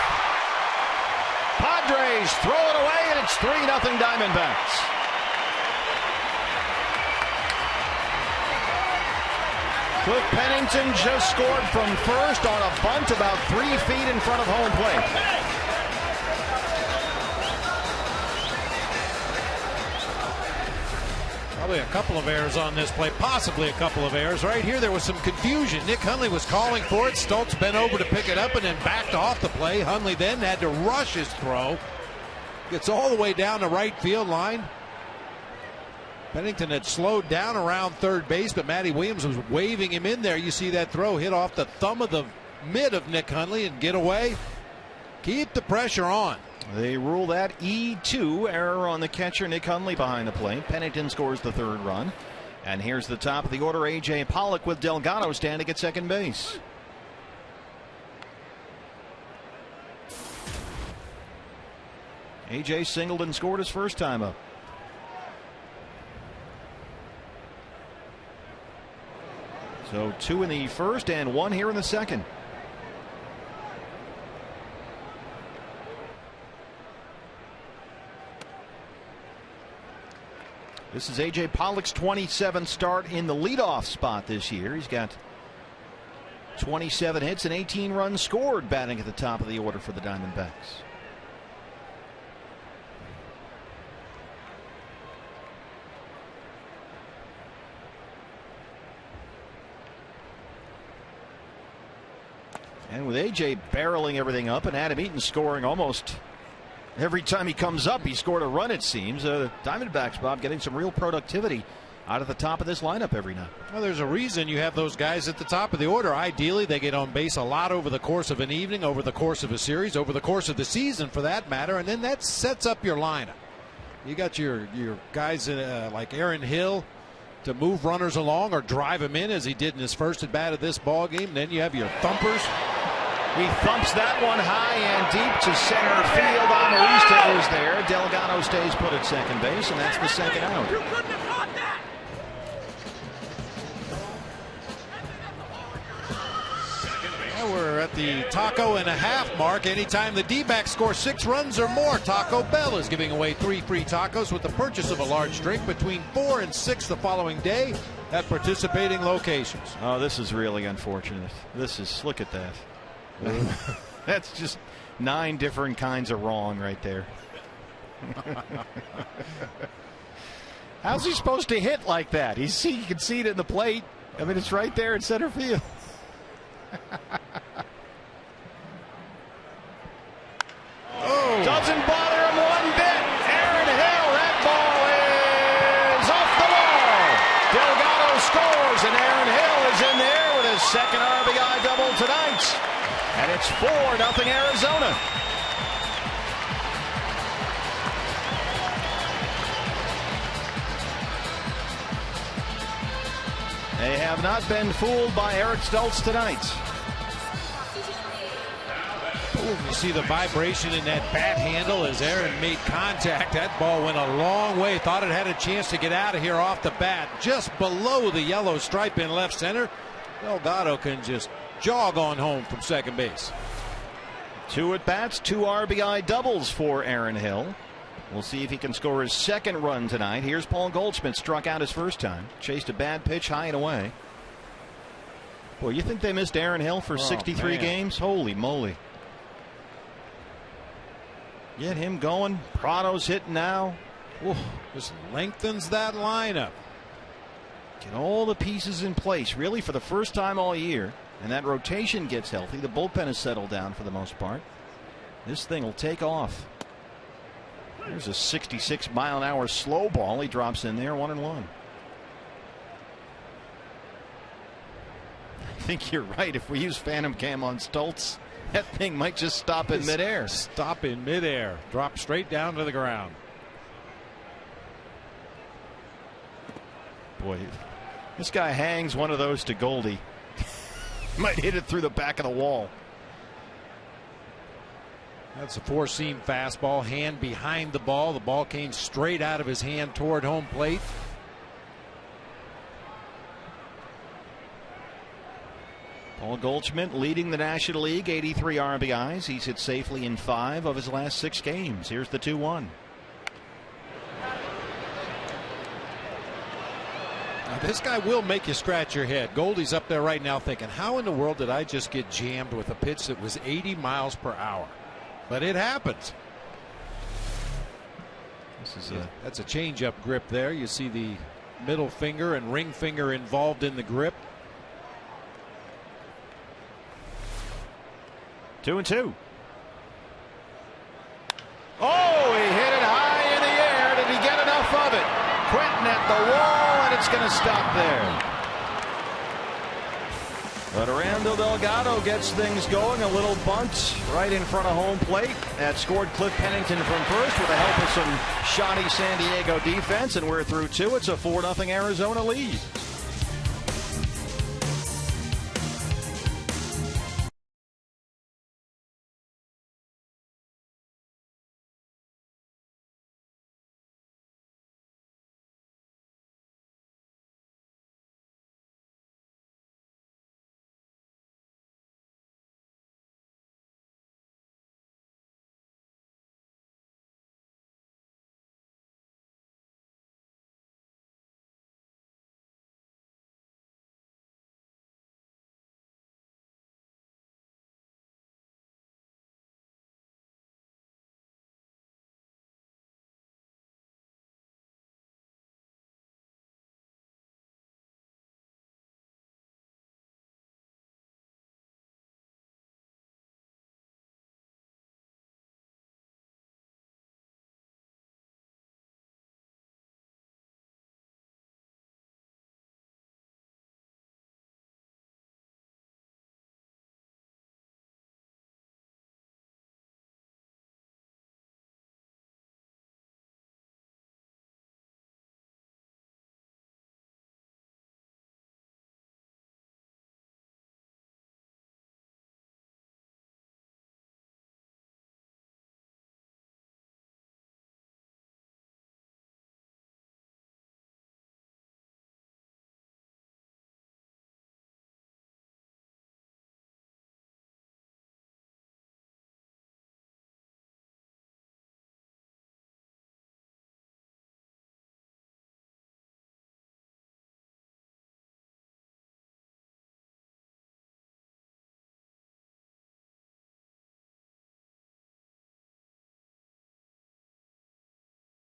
Padres throw it away, and it's 3-0 Diamondbacks. Cliff Pennington just scored from first on a bunt about 3 feet in front of home plate. Probably a couple of errors on this play, possibly a couple of errors. Right here, there was some confusion. Nick Hundley was calling for it. Stultz bent over to pick it up and then backed off the play. Hundley then had to rush his throw. Gets all the way down the right field line. Pennington had slowed down around third base, but Matty Williams was waving him in there. You see that throw hit off the thumb of the mid of Nick Hundley and get away. Keep the pressure on. They rule that E2, error on the catcher, Nick Hundley behind the plate. Pennington scores the 3rd run. And here's the top of the order, A.J. Pollock with Delgado standing at second base. A.J. singled and scored his first time up. So 2 in the first and 1 here in the second. This is A.J. Pollock's 27th start in the leadoff spot this year. He's got 27 hits and 18 runs scored, batting at the top of the order for the Diamondbacks. And with A.J. barreling everything up and Adam Eaton scoring almost every time he comes up, he scored a run, it seems. Diamondbacks, Bob, getting some real productivity out of the top of this lineup every night. Well, there's a reason you have those guys at the top of the order. Ideally, they get on base a lot over the course of an evening, over the course of a series, over the course of the season for that matter, and then that sets up your lineup. You got your guys like Aaron Hill to move runners along or drive them in as he did in his first at bat of this ball game. Then you have your thumpers. He thumps that one high and deep to center field. Amarista is there. Delgado stays put at second base, and that's the second out. We're at the taco and a half mark. Anytime the D-backs score 6 runs or more, Taco Bell is giving away 3 free tacos with the purchase of a large drink between 4 and 6 the following day at participating locations. Oh, this is really unfortunate. Look at that. That's just 9 different kinds of wrong right there. How's he supposed to hit like that? You can see it in the plate. I mean, it's right there in center field. Doesn't bother him one bit. Aaron Hill, that ball is off the wall. Delgado scores, and Aaron Hill is in there with his second RBI double tonight. And it's 4-0 Arizona. They have not been fooled by Eric Stultz tonight. You see the vibration in that bat handle as Aaron made contact. That ball went a long way. Thought it had a chance to get out of here off the bat. Just below the yellow stripe in left center. Delgado can just jog on home from second base. 2 at-bats, 2 RBI doubles for Aaron Hill. We'll see if he can score his second run tonight. Here's Paul Goldschmidt, struck out his first time. Chased a bad pitch high and away. Boy, you think they missed Aaron Hill for 63 games? Holy moly. Get him going. Prado's hitting now. Ooh, just lengthens that lineup. Get all the pieces in place, really, for the first time all year. And that rotation gets healthy. The bullpen has settled down for the most part. This thing will take off. There's a 66-mile-an-hour slow ball. He drops in there, 1-1. I think you're right. If we use Phantom Cam on Stultz, that thing might just stop in midair. Stop in midair. Drop straight down to the ground. Boy, this guy hangs one of those to Goldie. Might hit it through the back of the wall. That's a 4-seam fastball, hand behind the ball. The ball came straight out of his hand toward home plate. Paul Goldschmidt leading the National League, 83 RBIs. He's hit safely in 5 of his last 6 games. Here's the 2-1. Now, this guy will make you scratch your head. Goldie's up there right now thinking, how in the world did I just get jammed with a pitch that was 80 miles per hour? But it happens. That's a changeup grip there. You see the middle finger and ring finger involved in the grip. 2-2. Oh, he hit it high in the air. Did he get enough of it? Quentin at the wall, and it's going to stop there. But Randall Delgado gets things going. A little bunt right in front of home plate. That scored Cliff Pennington from first with the help of some shoddy San Diego defense, and we're through 2. It's a 4-0 Arizona lead.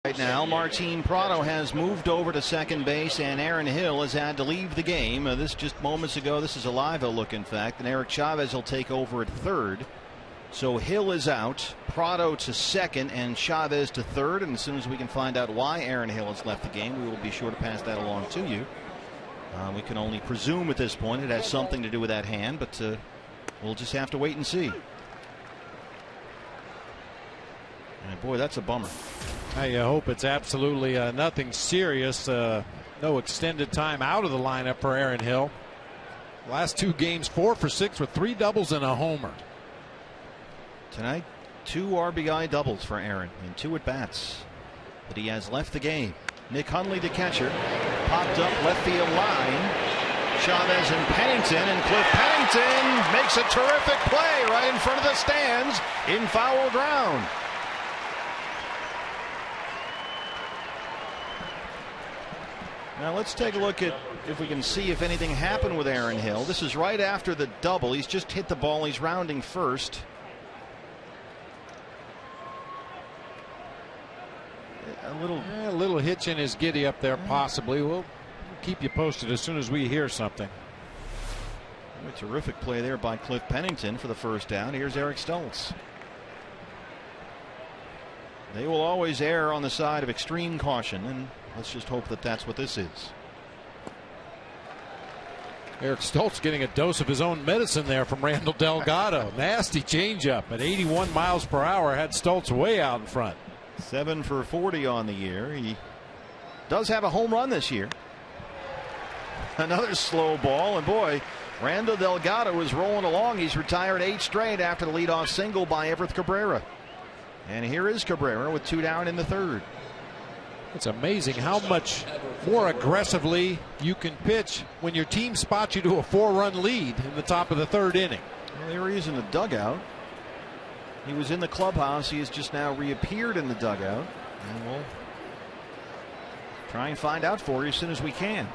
Right now, Martin Prado has moved over to second base, and Aaron Hill has had to leave the game. This just moments ago. This is a live look, in fact, and Eric Chavez will take over at third. So Hill is out, Prado to second, and Chavez to third. And as soon as we can find out why Aaron Hill has left the game, we will be sure to pass that along to you. We can only presume at this point it has something to do with that hand, but we'll just have to wait and see. And boy, that's a bummer. I hope it's absolutely nothing serious. No extended time out of the lineup for Aaron Hill. Last 2 games, 4 for 6 with 3 doubles and a homer. Tonight, 2 RBI doubles for Aaron in 2 at bats. But he has left the game. Nick Hundley, the catcher, popped up left field line. Chavez and Pennington, and Cliff Pennington makes a terrific play right in front of the stands in foul ground. Now let's take a look at if we can see if anything happened with Aaron Hill. This is right after the double. He's just hit the ball. He's rounding first. A little hitch in his giddy up there, possibly. We'll keep you posted as soon as we hear something. A terrific play there by Cliff Pennington for the first down. Here's Eric Stoltz. They will always err on the side of extreme caution, and let's just hope that that's what this is. Eric Stoltz getting a dose of his own medicine there from Randall Delgado. Nasty changeup at 81 miles per hour had Stoltz way out in front. 7 for 40 on the year. He does have a home run this year. Another slow ball, and boy, Randall Delgado is rolling along. He's retired 8 straight after the leadoff single by Everth Cabrera. And here is Cabrera with 2 down in the third. It's amazing how much more aggressively you can pitch when your team spots you to a 4-run lead in the top of the third inning. Well, there he is in the dugout. He was in the clubhouse. He has just now reappeared in the dugout. And we'll try and find out for you as soon as we can.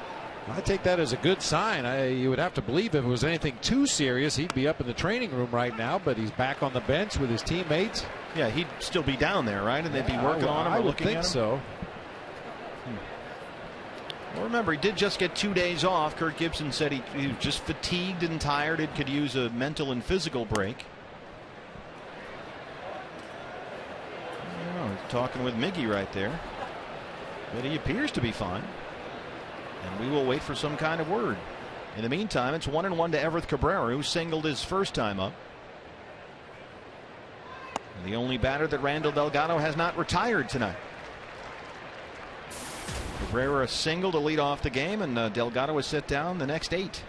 I take that as a good sign. You would have to believe if it was anything too serious, he'd be up in the training room right now, but he's back on the bench with his teammates. Yeah, he'd still be down there, right? And they'd be working on him or looking at him? I would think so. Well, remember, he did just get 2 days off. Kirk Gibson said he was just fatigued and tired. It could use a mental and physical break. Talking with Miggy right there. But he appears to be fine. And we will wait for some kind of word. In the meantime, it's 1-1 to Everth Cabrera, who singled his first time up. And the only batter that Randall Delgado has not retired tonight. Cabrera singled to lead off the game, and Delgado was set down the next 8.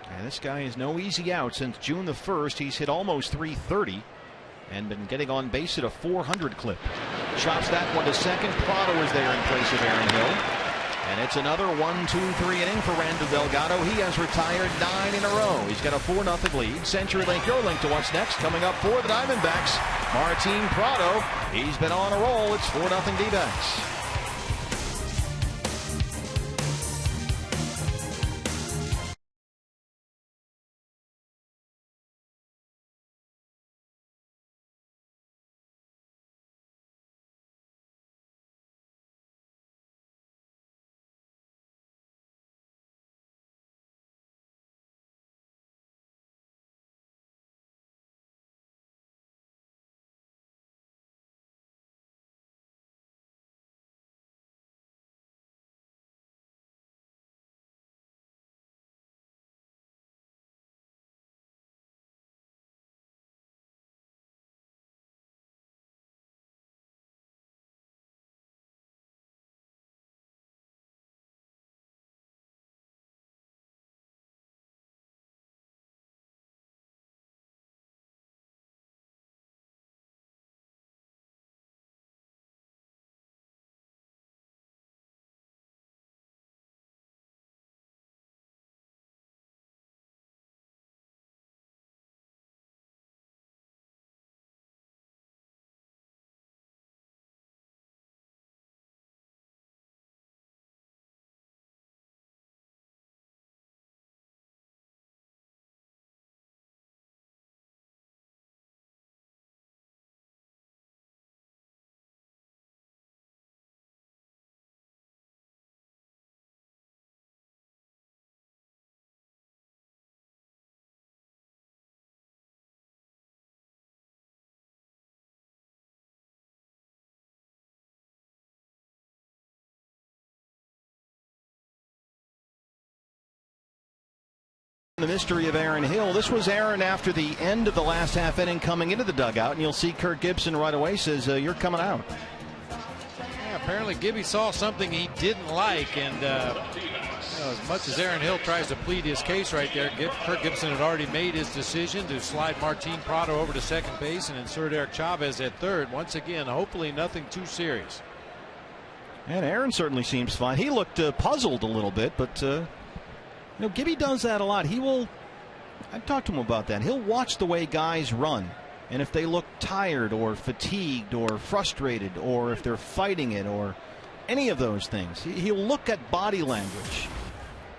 And this guy is no easy out. Since June the 1st, he's hit almost .330 and been getting on base at a .400 clip. Chops that one to second. Prado is there in place of Aaron Hill. And it's another 1-2-3 inning for Randall Delgado. He has retired 9 in a row. He's got a 4-0 lead. Century Link, your link to what's next. Coming up for the Diamondbacks, Martin Prado. He's been on a roll. It's 4-0 D-backs. The mystery of Aaron Hill. This was Aaron after the end of the last half inning coming into the dugout, and you'll see Kirk Gibson right away says, you're coming out. Yeah, apparently Gibby saw something he didn't like, and as much as Aaron Hill tries to plead his case right there, Kirk Gibson had already made his decision to slide Martin Prado over to second base and insert Eric Chavez at third. Once again, hopefully nothing too serious. And Aaron certainly seems fine. He looked puzzled a little bit, but Gibby does that a lot. I've talked to him about that. He'll watch the way guys run, and if they look tired or fatigued or frustrated, or if they're fighting it, or any of those things, he'll look at body language,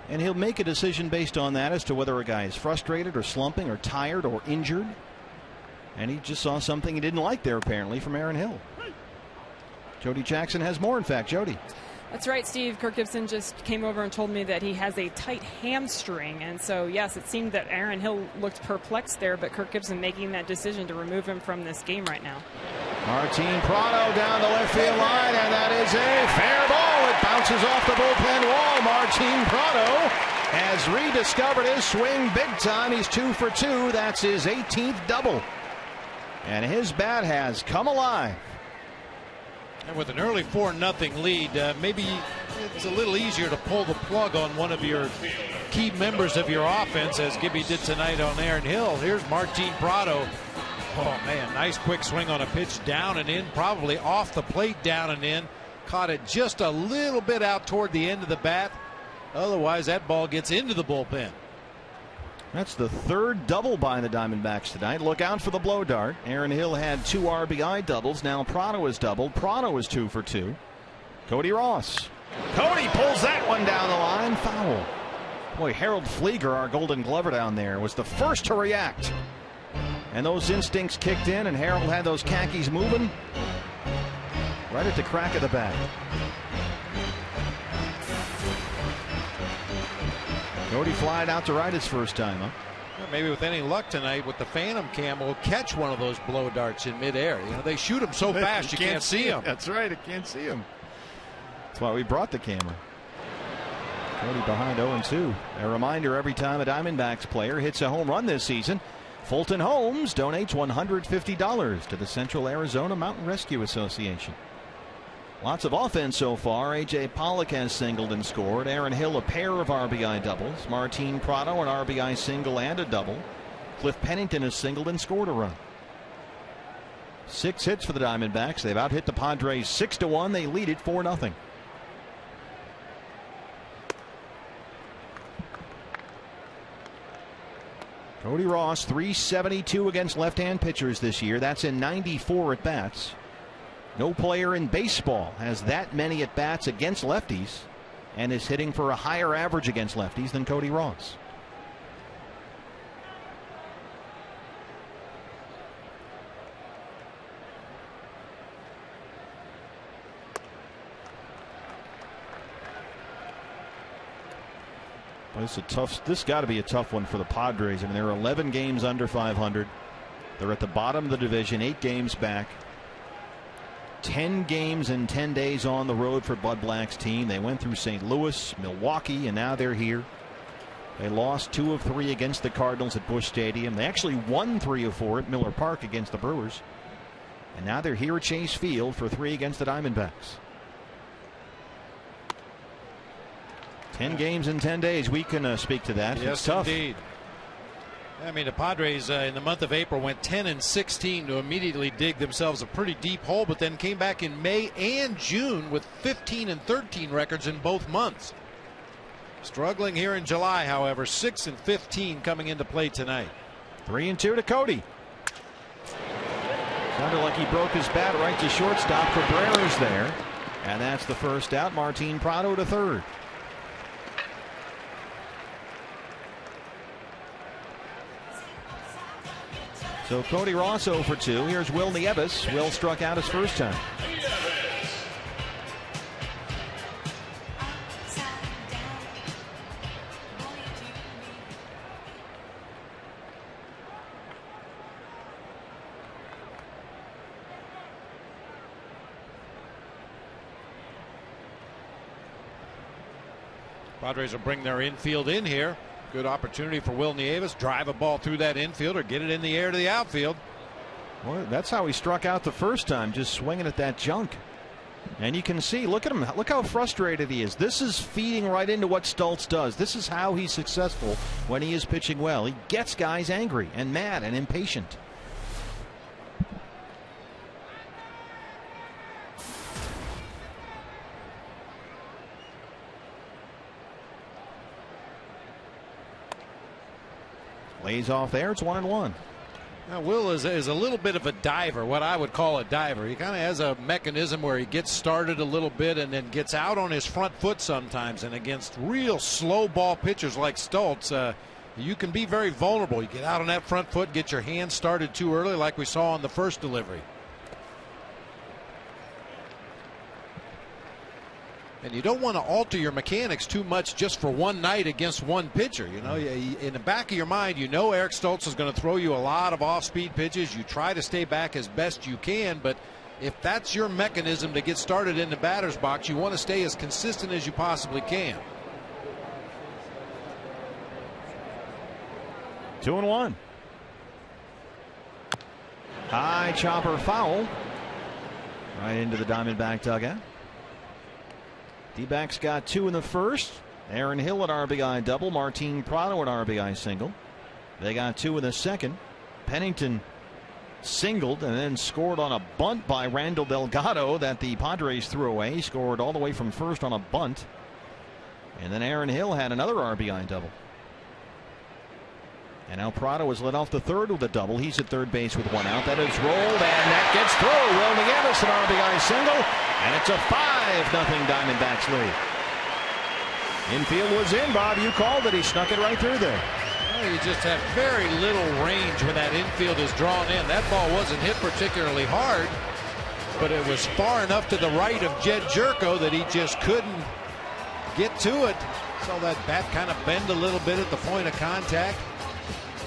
and he'll make a decision based on that as to whether a guy is frustrated or slumping or tired or injured. And he just saw something he didn't like there, apparently, from Aaron Hill. Jody Jackson has more. In fact, Jody. That's right, Steve. Kirk Gibson just came over and told me that he has a tight hamstring. And so, yes, it seemed that Aaron Hill looked perplexed there, but Kirk Gibson making that decision to remove him from this game right now. Martin Prado down the left field line, and that is a fair ball. It bounces off the bullpen wall. Martin Prado has rediscovered his swing big time. He's 2 for 2. That's his 18th double. And his bat has come alive. And with an early 4-0 lead, maybe it's a little easier to pull the plug on one of your key members of your offense, as Gibby did tonight on Aaron Hill. Here's Martin Prado. Oh, man, nice quick swing on a pitch down and in, probably off the plate down and in. Caught it just a little bit out toward the end of the bat. Otherwise, that ball gets into the bullpen. That's the third double by the Diamondbacks tonight. Look out for the blow dart. Aaron Hill had 2 RBI doubles. Now Prado has doubled. Prado is 2 for 2. Cody Ross. Cody pulls that one down the line. Foul. Boy, Harold Flieger, our Golden Glover down there, was the first to react. And those instincts kicked in, and Harold had those khakis moving right at the crack of the bat. Cody flying out to right his first time, huh? Well, maybe with any luck tonight, with the Phantom cam, will catch one of those blow darts in midair. They shoot them so fast you can't see them. That's right, you can't see them. That's why we brought the camera. Cody behind 0-2. A reminder, every time a Diamondbacks player hits a home run this season, Fulton Homes donates $150 to the Central Arizona Mountain Rescue Association. Lots of offense so far. A.J. Pollock has singled and scored. Aaron Hill a pair of RBI doubles. Martin Prado an RBI single and a double. Cliff Pennington has singled and scored a run. 6 hits for the Diamondbacks. They've out-hit the Padres 6-1. They lead it 4-0. Cody Ross, 372 against left-hand pitchers this year. That's in 94 at-bats. No player in baseball has that many at-bats against lefties and is hitting for a higher average against lefties than Cody Ross. Well, this got to be a tough one for the Padres. I mean, they're 11 games under 500. They're at the bottom of the division, 8 games back. 10 games in 10 days on the road for Bud Black's team. They went through St. Louis, Milwaukee, and now they're here. They lost 2 of 3 against the Cardinals at Busch Stadium. They actually won 3 of 4 at Miller Park against the Brewers. And now they're here at Chase Field for 3 against the Diamondbacks. 10 games in 10 days. We can speak to that. Yes, it's tough. Indeed. I mean, the Padres in the month of April went 10-16 to immediately dig themselves a pretty deep hole, but then came back in May and June with 15-13 records in both months. Struggling here in July, however, 6-15 coming into play tonight. 3-2 to Cody. Sounded like he broke his bat right to shortstop. Cabrera's there, and that's the first out. Martin Prado to third. So Cody Ross 0 for 2. Here's Will Nieves. Will struck out his first time. Padres will bring their infield in here. Good opportunity for Will Nieves. Drive a ball through that infield or get it in the air to the outfield. Well, that's how he struck out the first time, just swinging at that junk. And you can see, look at him, look how frustrated he is. This is feeding right into what Stultz does. This is how he's successful when he is pitching well. He gets guys angry and mad and impatient. Lays off there. It's 1-1. Now, Will is a little bit of a diver, what I would call a diver. He kind of has a mechanism where he gets started a little bit and then gets out on his front foot sometimes. And against real slow ball pitchers like Stultz, you can be very vulnerable. You get out on that front foot, get your hands started too early, like we saw on the first delivery. And you don't want to alter your mechanics too much just for one night against one pitcher. You know, in the back of your mind, you know Eric Stultz is going to throw you a lot of off-speed pitches. You try to stay back as best you can, but if that's your mechanism to get started in the batter's box, you want to stay as consistent as you possibly can. 2-1. High chopper foul. Right into the Diamondback dugout. D-backs got 2 in the first. Aaron Hill an RBI double. Martin Prado an RBI single. They got 2 in the second. Pennington singled and then scored on a bunt by Randall Delgado that the Padres threw away. He scored all the way from first on a bunt. And then Aaron Hill had another RBI double. And now Prado was led off the third with a double. He's at third base with 1 out. That is rolled, and that gets through. Will Nieves an RBI single, and it's a 5-0 Diamondbacks lead. Infield was in, Bob. You called it. He snuck it right through there. Well, you just have very little range when that infield is drawn in. That ball wasn't hit particularly hard, but it was far enough to the right of Jed Jerko that he just couldn't get to it. Saw that bat kind of bend a little bit at the point of contact.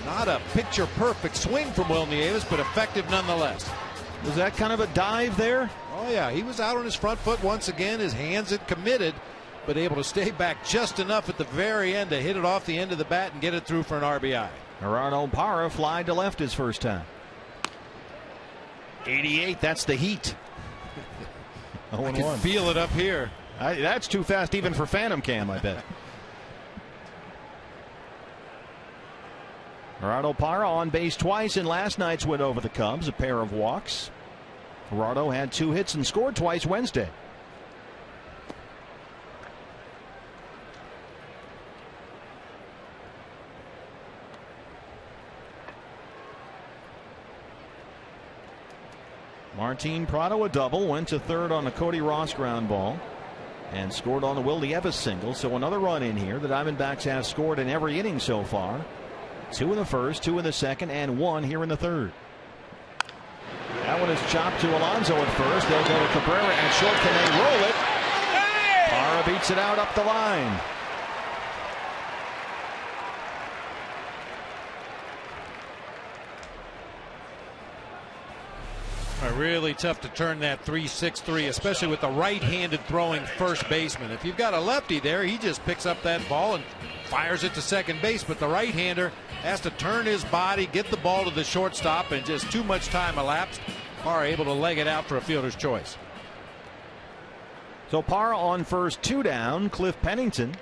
Not a picture perfect swing from Will Nieves, but effective nonetheless. Was that kind of a dive there? Oh yeah, he was out on his front foot once again. His hands had committed, but able to stay back just enough at the very end to hit it off the end of the bat and get it through for an RBI. Gerardo Parra flied to left his first time. 88, that's the heat. I can feel it up here. That's too fast even for Phantom Cam, I bet. Gerardo Parra on base twice in last night's win over the Cubs, a pair of walks. Gerardo had 2 hits and scored twice Wednesday. Martin Prado a double, went to third on a Cody Ross ground ball and scored on the Will Nieves single. So another run in here. The Diamondbacks have scored in every inning so far. 2 in the first, 2 in the second, and 1 here in the third. That one is chopped to Alonso at first. They'll go to Cabrera at short. Can they roll it? Parra beats it out up the line. Really tough to turn that 3-6-3, especially with the right-handed throwing first baseman. If you've got a lefty there, he just picks up that ball and fires it to second base, but the right-hander has to turn his body, get the ball to the shortstop, and just too much time elapsed. Parra able to leg it out for a fielder's choice. So Parra on first, 2 down. Cliff Pennington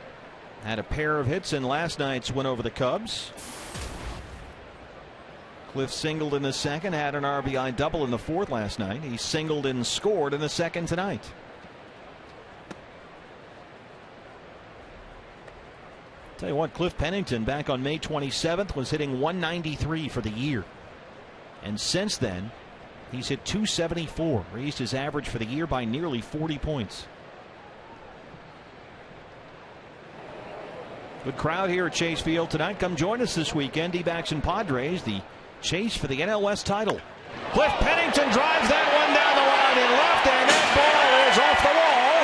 had a pair of hits in last night's win over the Cubs. Cliff singled in the second, had an RBI double in the fourth last night. He singled and scored in the second tonight. Tell you what, Cliff Pennington back on May 27th was hitting 193 for the year. And since then, he's hit 274, raised his average for the year by nearly 40 points. Good crowd here at Chase Field tonight. Come join us this weekend. D-backs and Padres, the chase for the NL West title. Cliff Pennington drives that one down the line in left, and that ball is off the wall.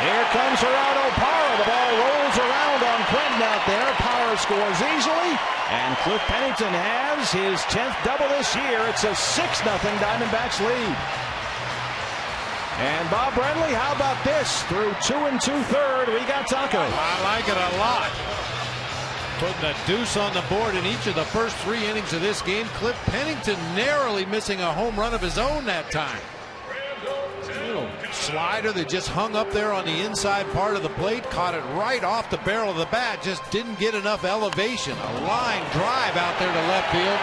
Here comes Gerardo Parra. The ball rolls around on Quentin out there. Parra scores easily, and Cliff Pennington has his 10th double this year. It's a 6-0 Diamondbacks lead. And Bob Brenly, how about this? Through 2 2/3, we got Taco. I like it a lot. Putting a deuce on the board in each of the first 3 innings of this game. Cliff Pennington narrowly missing a home run of his own that time. A little slider that just hung up there on the inside part of the plate. Caught it right off the barrel of the bat. Just didn't get enough elevation. A line drive out there to left field.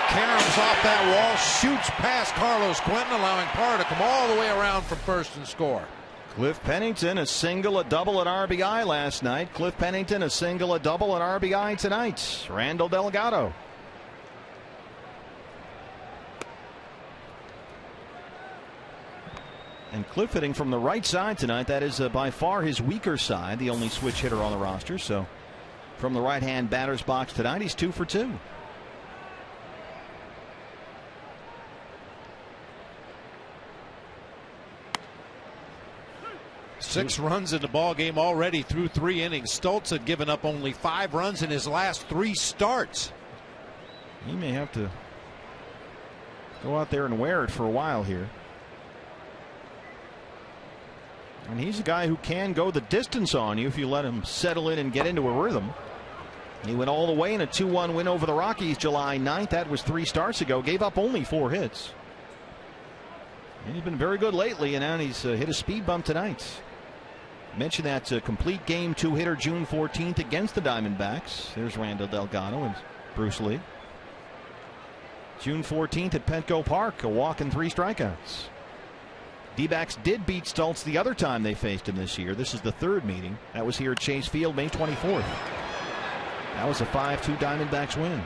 Caroms off that wall. Shoots past Carlos Quentin, allowing Parr to come all the way around from first and score. Cliff Pennington, a single, a double, an RBI last night. Cliff Pennington, a single, a double, an RBI tonight. Randall Delgado. And Cliff hitting from the right side tonight. That is by far his weaker side, the only switch hitter on the roster. So from the right-hand batter's box tonight, he's 2 for 2. Six runs in the ball game already through 3 innings. Stoltz had given up only 5 runs in his last 3 starts. He may have to go out there and wear it for a while here. And he's a guy who can go the distance on you if you let him settle in and get into a rhythm. He went all the way in a 2-1 win over the Rockies July 9th. That was 3 starts ago. Gave up only 4 hits. And he's been very good lately, and now he's hit a speed bump tonight. Mentioned that complete game 2-hitter June 14th against the Diamondbacks. There's Randall Delgado and Bruce Lee. June 14th at Petco Park, a walk and 3 strikeouts. D-backs did beat Stoltz the other time they faced him this year. This is the 3rd meeting. That was here at Chase Field, May 24th. That was a 5-2 Diamondbacks win.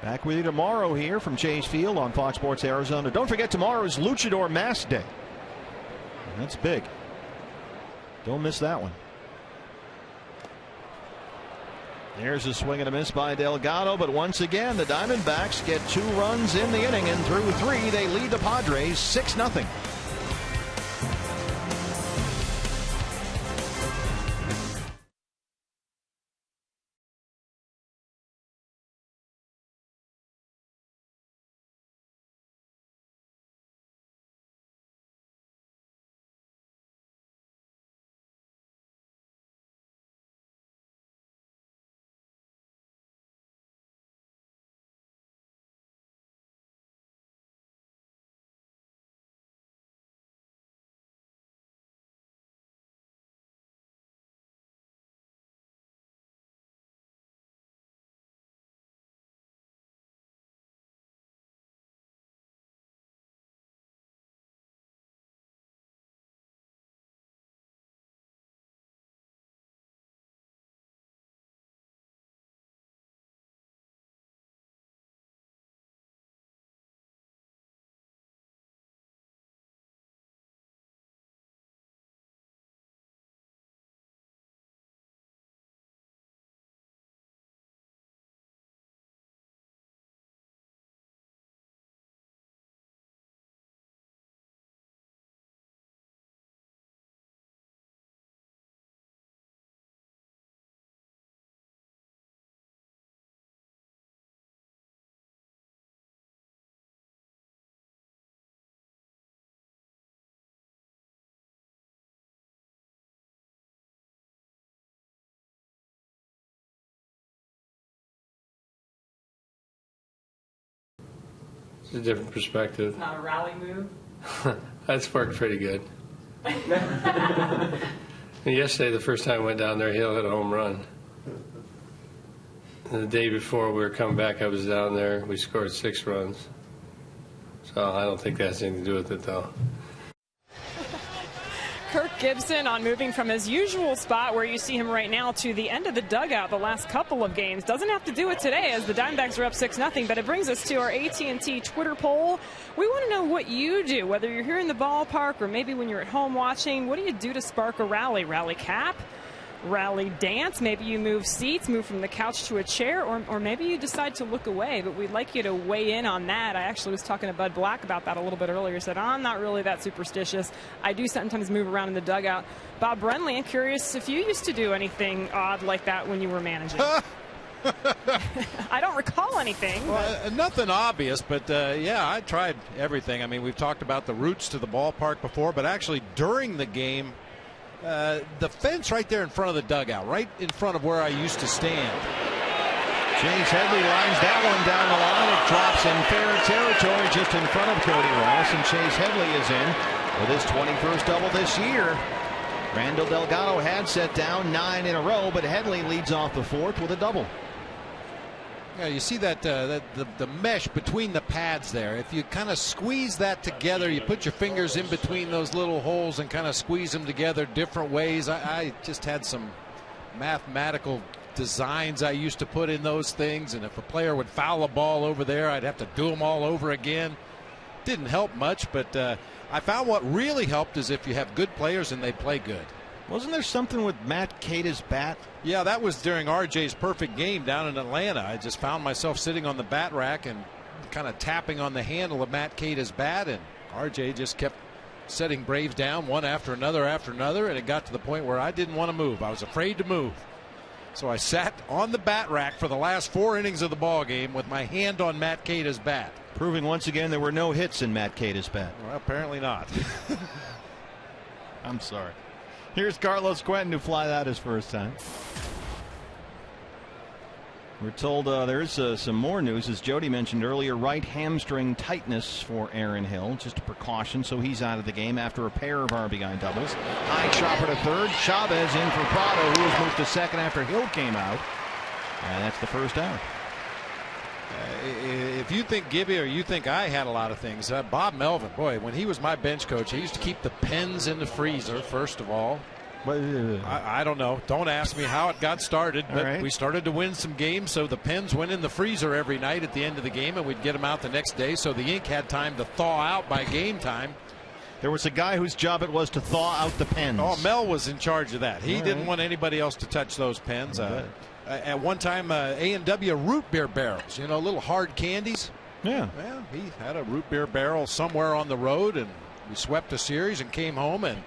Back with you tomorrow here from Chase Field on Fox Sports Arizona. Don't forget, tomorrow is Luchador Mask Day. That's big. Don't miss that one. There's a swing and a miss by Delgado, but once again the Diamondbacks get 2 runs in the inning, and through 3 they lead the Padres 6-0. It's a different perspective. It's not a rally move? That's worked pretty good. And yesterday, the first time I went down there, Hill hit a home run. And the day before we were coming back, I was down there. We scored 6 runs. So I don't think that has anything to do with it, though. Kirk Gibson on moving from his usual spot where you see him right now to the end of the dugout the last couple of games. Doesn't have to do it today as the Diamondbacks are up 6-0, but it brings us to our AT&T Twitter poll. We want to know what you do, whether you're here in the ballpark or maybe when you're at home watching. What do you do to spark a rally? Rally cap? Rally dance? Maybe you move seats, move from the couch to a chair, or maybe you decide to look away. But we'd like you to weigh in on that. I actually was talking to Bud Black about that a little bit earlier. Said, I'm not really that superstitious. I do sometimes move around in the dugout. Bob Brenly, I'm curious if you used to do anything odd like that when you were managing. I don't recall anything. Well, nothing obvious, but yeah, I tried everything. I mean, we've talked about the routes to the ballpark before, but actually during the game, the fence right there in front of the dugout, right in front of where I used to stand. Chase Headley lines that one down the line. It drops in fair territory just in front of Cody Ross, and Chase Headley is in with his 21st double this year. Randall Delgado had set down 9 in a row, but Headley leads off the 4th with a double. Yeah, you see that the mesh between the pads there. If you kind of squeeze that together, you put your fingers in between those little holes and kind of squeeze them together different ways. I just had some mathematical designs I used to put in those things, and if a player would foul a ball over there, I'd have to do them all over again. Didn't help much, but I found what really helped is if you have good players and they play good. Wasn't there something with Matt Cata's bat? Yeah, that was during RJ's perfect game down in Atlanta. I just found myself sitting on the bat rack and kind of tapping on the handle of Matt Cata's bat, and RJ just kept setting Braves down one after another, and it got to the point where I didn't want to move. I was afraid to move. So I sat on the bat rack for the last 4 innings of the ball game with my hand on Matt Cata's bat. Proving once again there were no hits in Matt Cata's bat. Well, apparently not. I'm sorry. Here's Carlos Quentin, who fly out his first time. We're told there is some more news, as Jody mentioned earlier. Right hamstring tightness for Aaron Hill, just a precaution, so he's out of the game after a pair of RBI doubles. High chopper to third. Chavez in for Prado, who was moved to second after Hill came out, and that's the first out. If you think Gibby or you think I had a lot of things, Bob Melvin, boy, when he was my bench coach, he used to keep the pens in the freezer, first of all. I don't know. Don't ask me how it got started, but we started to win some games, so the pens went in the freezer every night at the end of the game, and we'd get them out the next day, so the ink had time to thaw out by game time. There was a guy whose job it was to thaw out the pens. Oh, Mel was in charge of that. He didn't want anybody else to touch those pens. At one time, A&W root beer barrels, you know, little hard candies. Yeah. Well, he had a root beer barrel somewhere on the road, and we swept a series and came home, and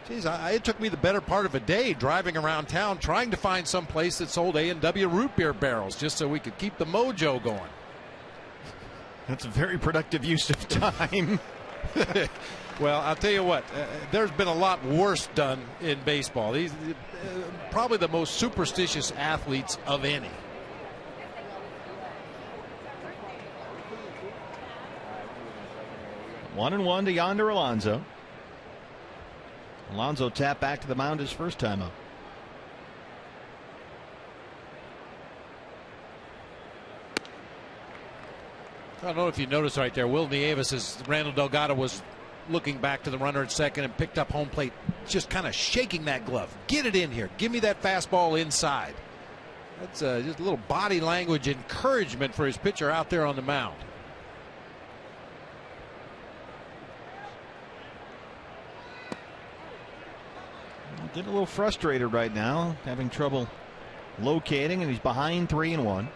geez, it took me the better part of a day driving around town trying to find some place that sold A&W root beer barrels just so we could keep the mojo going. That's a very productive use of time. Well, I'll tell you what, there's been a lot worse done in baseball. These probably the most superstitious athletes of any. One and one to Yonder Alonso. Alonso tapped back to the mound his first time up. I don't know if you noticed right there, Will Nieves, as Randall Delgado was looking back to the runner at second and picked up home plate, just kind of shaking that glove. Get it in here. Give me that fastball inside. That's just a little body language encouragement for his pitcher out there on the mound. Getting a little frustrated right now, having trouble locating, and he's behind 3-1.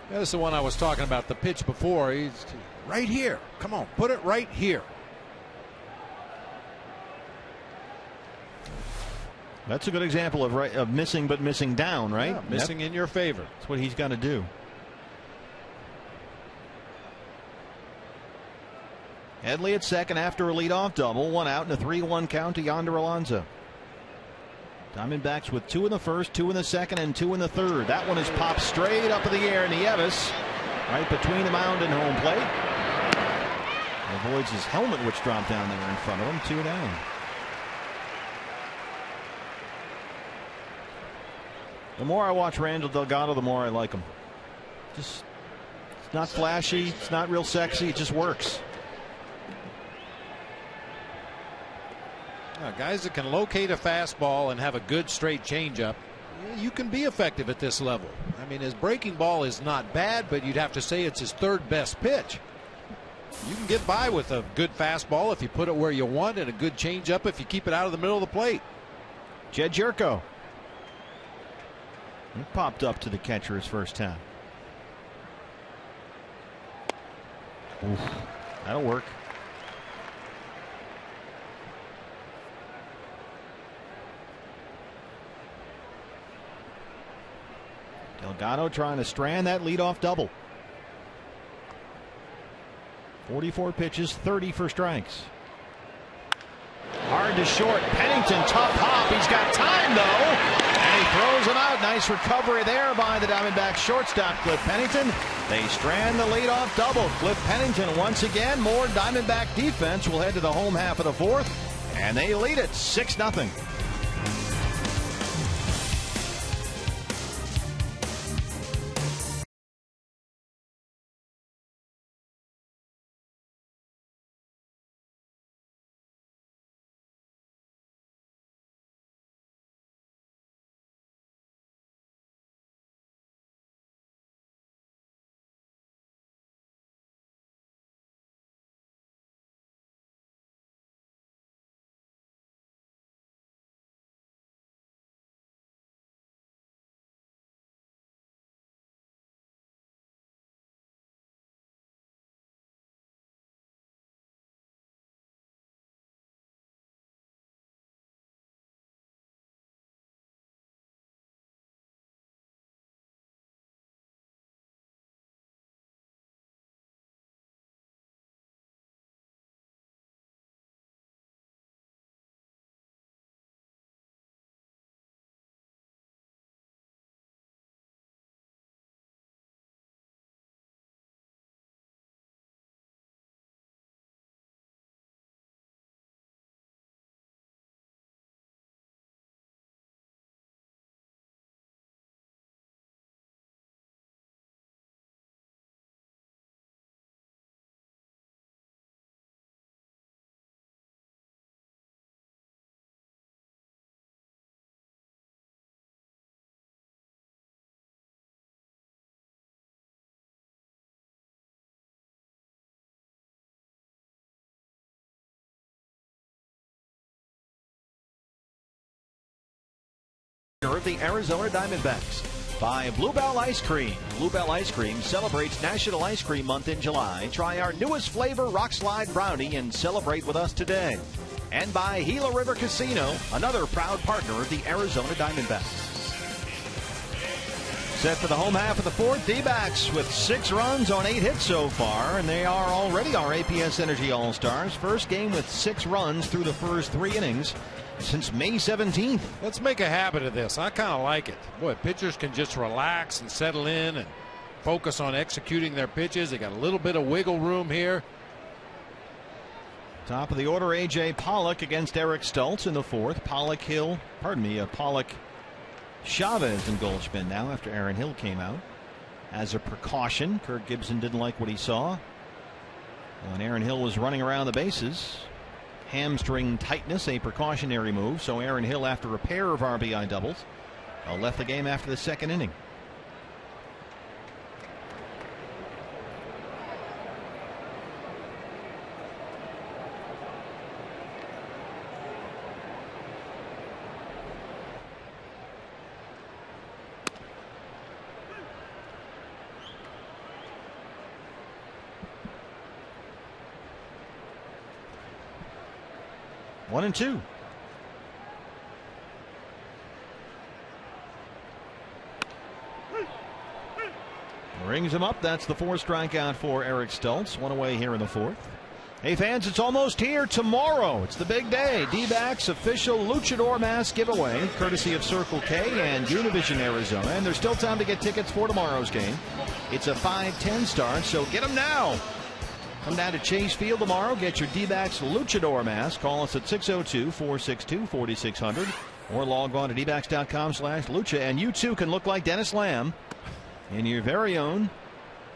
That's the one I was talking about, the pitch before. He's right here. Come on, put it right here. That's a good example of missing, but missing down, right? Yeah, missing in your favor. That's what he's got to do. Headley at second after a leadoff double. 1 out and a 3-1 count to Yonder Alonso. Diamondbacks with 2 in the first, 2 in the second, and 2 in the third. That one is popped straight up in the air. Nieves right between the mound and home plate. Avoids his helmet, which dropped down there in front of him. 2 down. The more I watch Randall Delgado, the more I like him. Just, it's not flashy. It's not real sexy. It just works. Guys that can locate a fastball and have a good straight changeup, you can be effective at this level. I mean, his breaking ball is not bad, but you'd have to say it's his third best pitch. You can get by with a good fastball if you put it where you want, and a good changeup if you keep it out of the middle of the plate. Jed Jerko. He popped up to the catcher his first time. Oof, that'll work. Delgado trying to strand that leadoff double. 44 pitches, 30 for strikes. Hard to short. Pennington, tough hop. He's got time, though. And he throws him out. Nice recovery there by the Diamondbacks shortstop, Cliff Pennington. They strand the leadoff double. Cliff Pennington once again. More Diamondback defense will head to the home half of the fourth. And they lead it 6-0. Of the Arizona Diamondbacks by Bluebell Ice Cream. Bluebell Ice Cream celebrates National Ice Cream Month in July. Try our newest flavor, Rock Slide Brownie, and celebrate with us today. And by Gila River Casino, another proud partner of the Arizona Diamondbacks. Set for the home half of the fourth, D-backs with 6 runs on 8 hits so far, and they are already our APS Energy All-Stars. First game with 6 runs through the first 3 innings since May 17th. Let's make a habit of this. I kind of like it. Boy, pitchers can just relax and settle in and focus on executing their pitches. They got a little bit of wiggle room here. Top of the order, A.J. Pollock against Eric Stultz in the fourth. Pollock, Chavez and Goldschmidt now after Aaron Hill came out. As a precaution, Kirk Gibson didn't like what he saw when Aaron Hill was running around the bases. Hamstring tightness, a precautionary move. So Aaron Hill, after a pair of RBI doubles, left the game after the second inning. One and two. Rings him up. That's the 4th strikeout for Eric Stultz. One away here in the fourth. Hey fans, it's almost here. Tomorrow, it's the big day. D-backs official Luchador Mask giveaway, courtesy of Circle K and Univision Arizona. And there's still time to get tickets for tomorrow's game. It's a 5:10 start, so get them now. Come down to Chase Field tomorrow. Get your D-backs Luchador Mask. Call us at 602-462-4600 or log on to dbacks.com/lucha. And you too can look like Dennis Lamb in your very own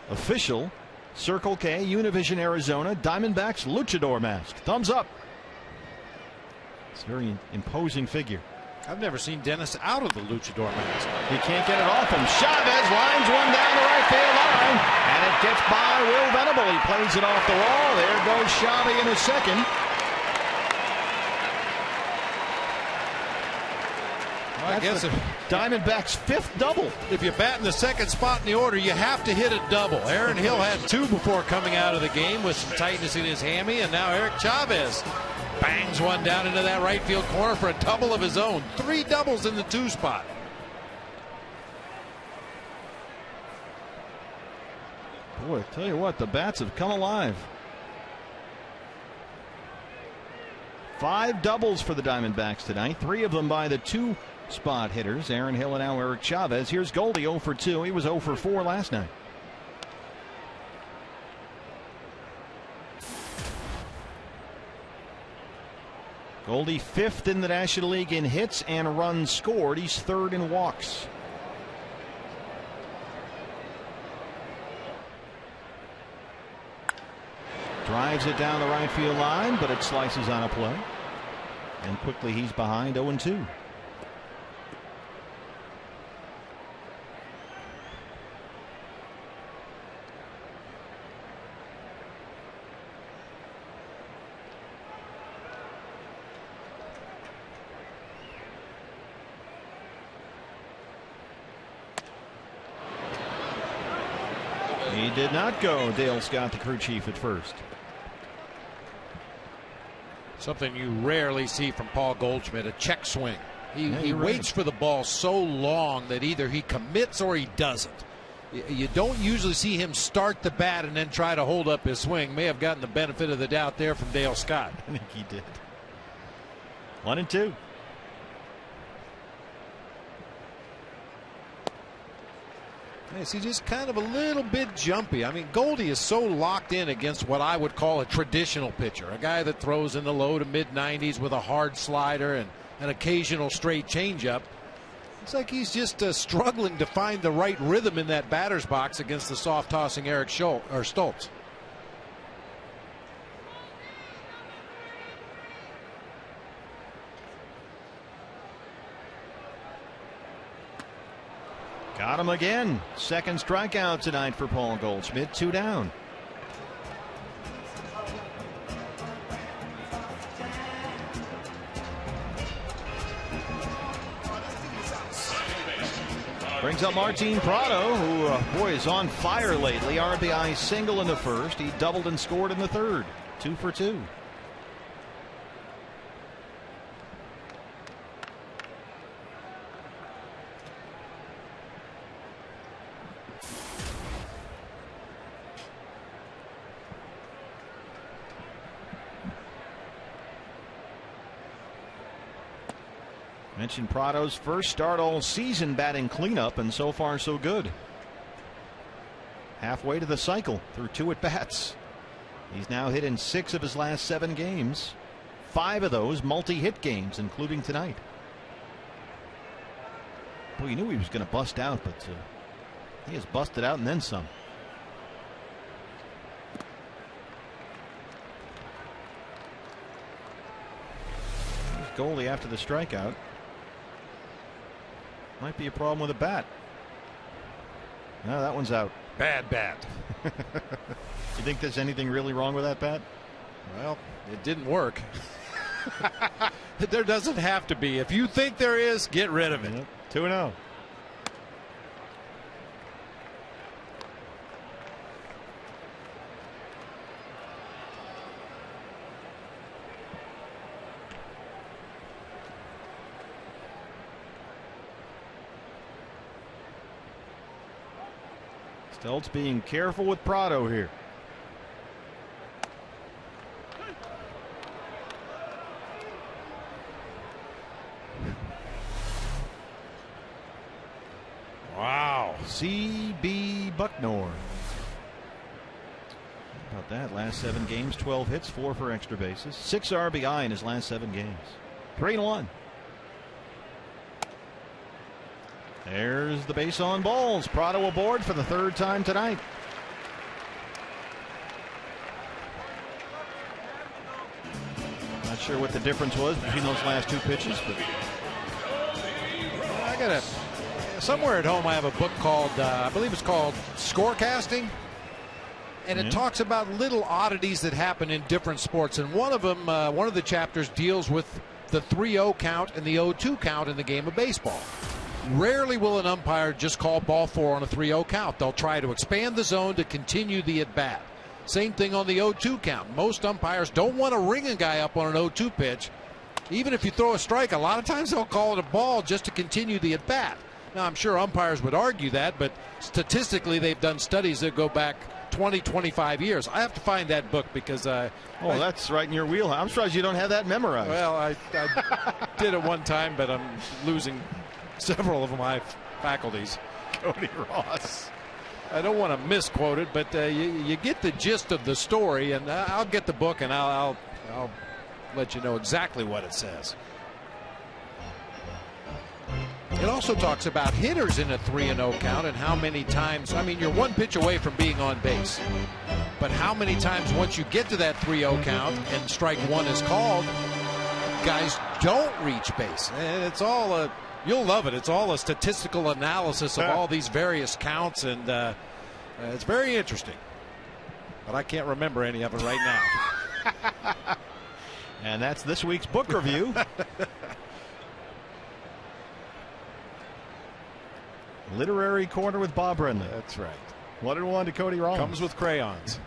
official Circle K Univision Arizona Diamondbacks Luchador Mask. Thumbs up. It's a very imposing figure. I've never seen Dennis out of the Luchador mask. He can't get it off him. Chavez lines one down the right field line, and it gets by Will Venable. He plays it off the wall. There goes Chavez in a second. I guess if Diamondbacks' 5th double. If you bat in the 2nd spot in the order, you have to hit a double. Aaron Hill had 2 before coming out of the game with some tightness in his hammy, and now Eric Chavez bangs one down into that right field corner for a double of his own. 3 doubles in the 2 spot. Boy, tell you what, the bats have come alive. 5 doubles for the Diamondbacks tonight, 3 of them by the 2-spot hitters, Aaron Hill and now Eric Chavez. Here's Goldie 0 for 2. He was 0 for 4 last night. Goldie 5th in the National League in hits and runs scored. He's 3rd in walks. Drives it down the right field line, but it slices on a play. And quickly he's behind 0-2. He did not go. Dale Scott, the crew chief, at first. Something you rarely see from Paul Goldschmidt, a check swing. He waits for the ball so long that either he commits or he doesn't. You don't usually see him start the bat and then try to hold up his swing. May have gotten the benefit of the doubt there from Dale Scott. I think he did. 1-2. Yes, he's just kind of a little bit jumpy. I mean, Goldie is so locked in against what I would call a traditional pitcher, a guy that throws in the low to mid 90s with a hard slider and an occasional straight changeup. It's like he's just struggling to find the right rhythm in that batter's box against the soft tossing Eric Stoltz. Got him again. Second strikeout tonight for Paul Goldschmidt. 2 down. Brings up Martin Prado, who, boy, is on fire lately. RBI single in the first. He doubled and scored in the third. 2 for 2. Mentioned Prado's first start all season batting cleanup, and so far so good. Halfway to the cycle through 2 at-bats. He's now hit in 6 of his last 7 games. 5 of those multi-hit games, including tonight. Well, you knew he was going to bust out, but he has busted out and then some. Here's Goldie after the strikeout. Might be a problem with a bat. No, that one's out. Bad bat. You think there's anything really wrong with that bat? Well, it didn't work. There doesn't have to be. If you think there is, get rid of it. 2-0. Stoltz being careful with Prado here. Wow. C.B. Bucknor. How about that? Last 7 games, 12 hits, 4 for extra bases, 6 RBI in his last 7 games. 3-1. There's the base on balls. Prado aboard for the 3rd time tonight. Not sure what the difference was between those last 2 pitches, but I got somewhere at home. I have a book called I believe it's called Scorecasting, and it talks about little oddities that happen in different sports. And one of them, one of the chapters deals with the 3-0 count and the 0-2 count in the game of baseball. Rarely will an umpire just call ball 4 on a 3-0 count. They'll try to expand the zone to continue the at bat. Same thing on the 0-2 count. Most umpires don't want to ring a guy up on an 0-2 pitch. Even if you throw a strike, a lot of times they'll call it a ball just to continue the at bat. Now, I'm sure umpires would argue that, but statistically they've done studies that go back 20, 25 years. I have to find that book because that's right in your wheelhouse. I'm surprised you don't have that memorized. Well, I did it one time, but I'm losing several of my faculties. Cody Ross. I don't want to misquote it, but you get the gist of the story, and I'll get the book and I'll let you know exactly what it says. It also talks about hitters in a 3-0 count and how many times. I mean, you're one pitch away from being on base, but how many times once you get to that 3-0 count and strike one is called, guys don't reach base. And it's all you'll love it. It's all a statistical analysis of all these various counts, and it's very interesting. But I can't remember any of it right now. And that's this week's book review. Literary Corner with Bob Renly. That's right. 1-1 to Cody Ross. Comes with crayons.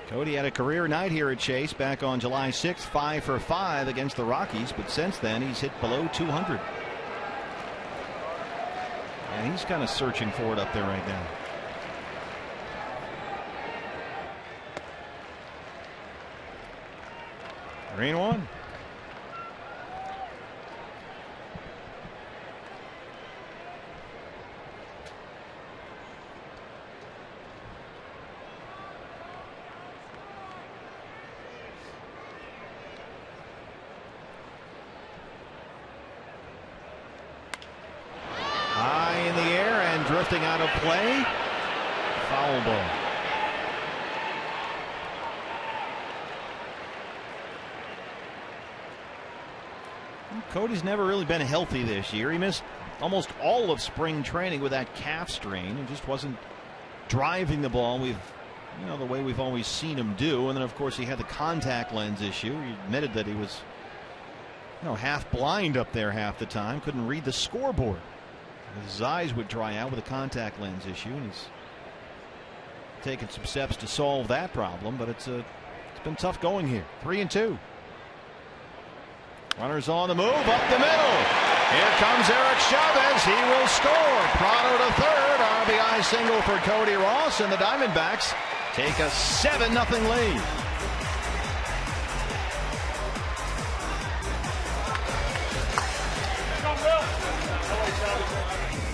Cody had a career night here at Chase back on July 6th, 5 for 5 against the Rockies, but since then he's hit below 200. And he's kind of searching for it up there right now. Green one. High in the air and drifting out of play. Foul ball. Cody's never really been healthy this year. He missed almost all of spring training with that calf strain and just wasn't driving the ball the way we've always seen him do. And then of course he had the contact lens issue. He admitted that he was half blind up there half the time, couldn't read the scoreboard. His eyes would dry out with a contact lens issue, and he's taken some steps to solve that problem, but it's been tough going here. 3-2. Runners on the move, up the middle. Here comes Eric Chavez. He will score. Prado to third. RBI single for Cody Ross, and the Diamondbacks take a 7-0 lead.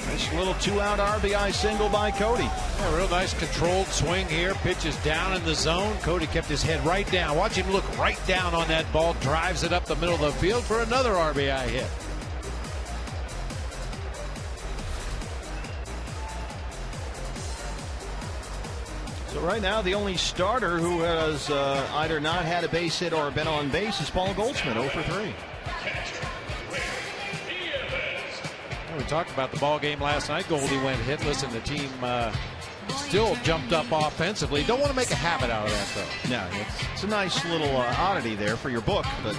Nice little 2-out RBI single by Cody. Yeah, real nice controlled swing here. Pitch is down in the zone. Cody kept his head right down. Watch him look right down on that ball. Drives it up the middle of the field for another RBI hit. So right now the only starter who has either not had a base hit or been on base is Paul Goldschmidt, 0 for 3. We talked about the ball game last night. Goldie went hit. Listen, the team still jumped up offensively. Don't want to make a habit out of that, though. No, it's a nice little oddity there for your book, but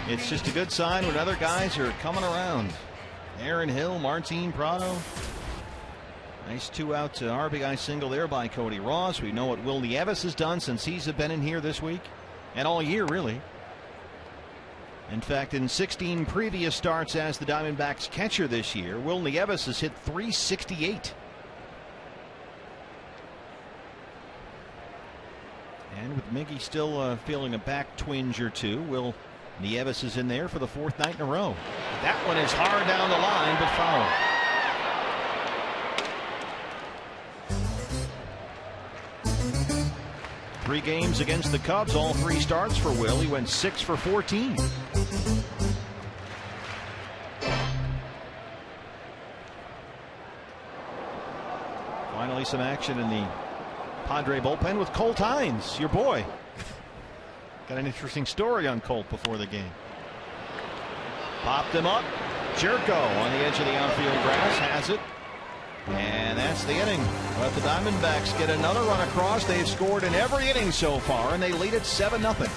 it's just a good sign when other guys are coming around. Aaron Hill, Martin Prado. Nice 2-out RBI single there by Cody Ross. We know what Will Nieves has done since he's been in here this week and all year, really. In fact, in 16 previous starts as the Diamondbacks catcher this year, Will Nieves has hit .368. And with Miggy still feeling a back twinge or two, Will Nieves is in there for the 4th night in a row. That one is hard down the line, but foul. Three games against the Cubs, all 3 starts for Will. He went 6 for 14. Finally, some action in the Padre bullpen with Colt Hines, your boy. Got an interesting story on Colt before the game. Popped him up. Jerko on the edge of the outfield grass has it. And that's the inning. But the Diamondbacks get another run across. They've scored in every inning so far, and they lead it 7-0.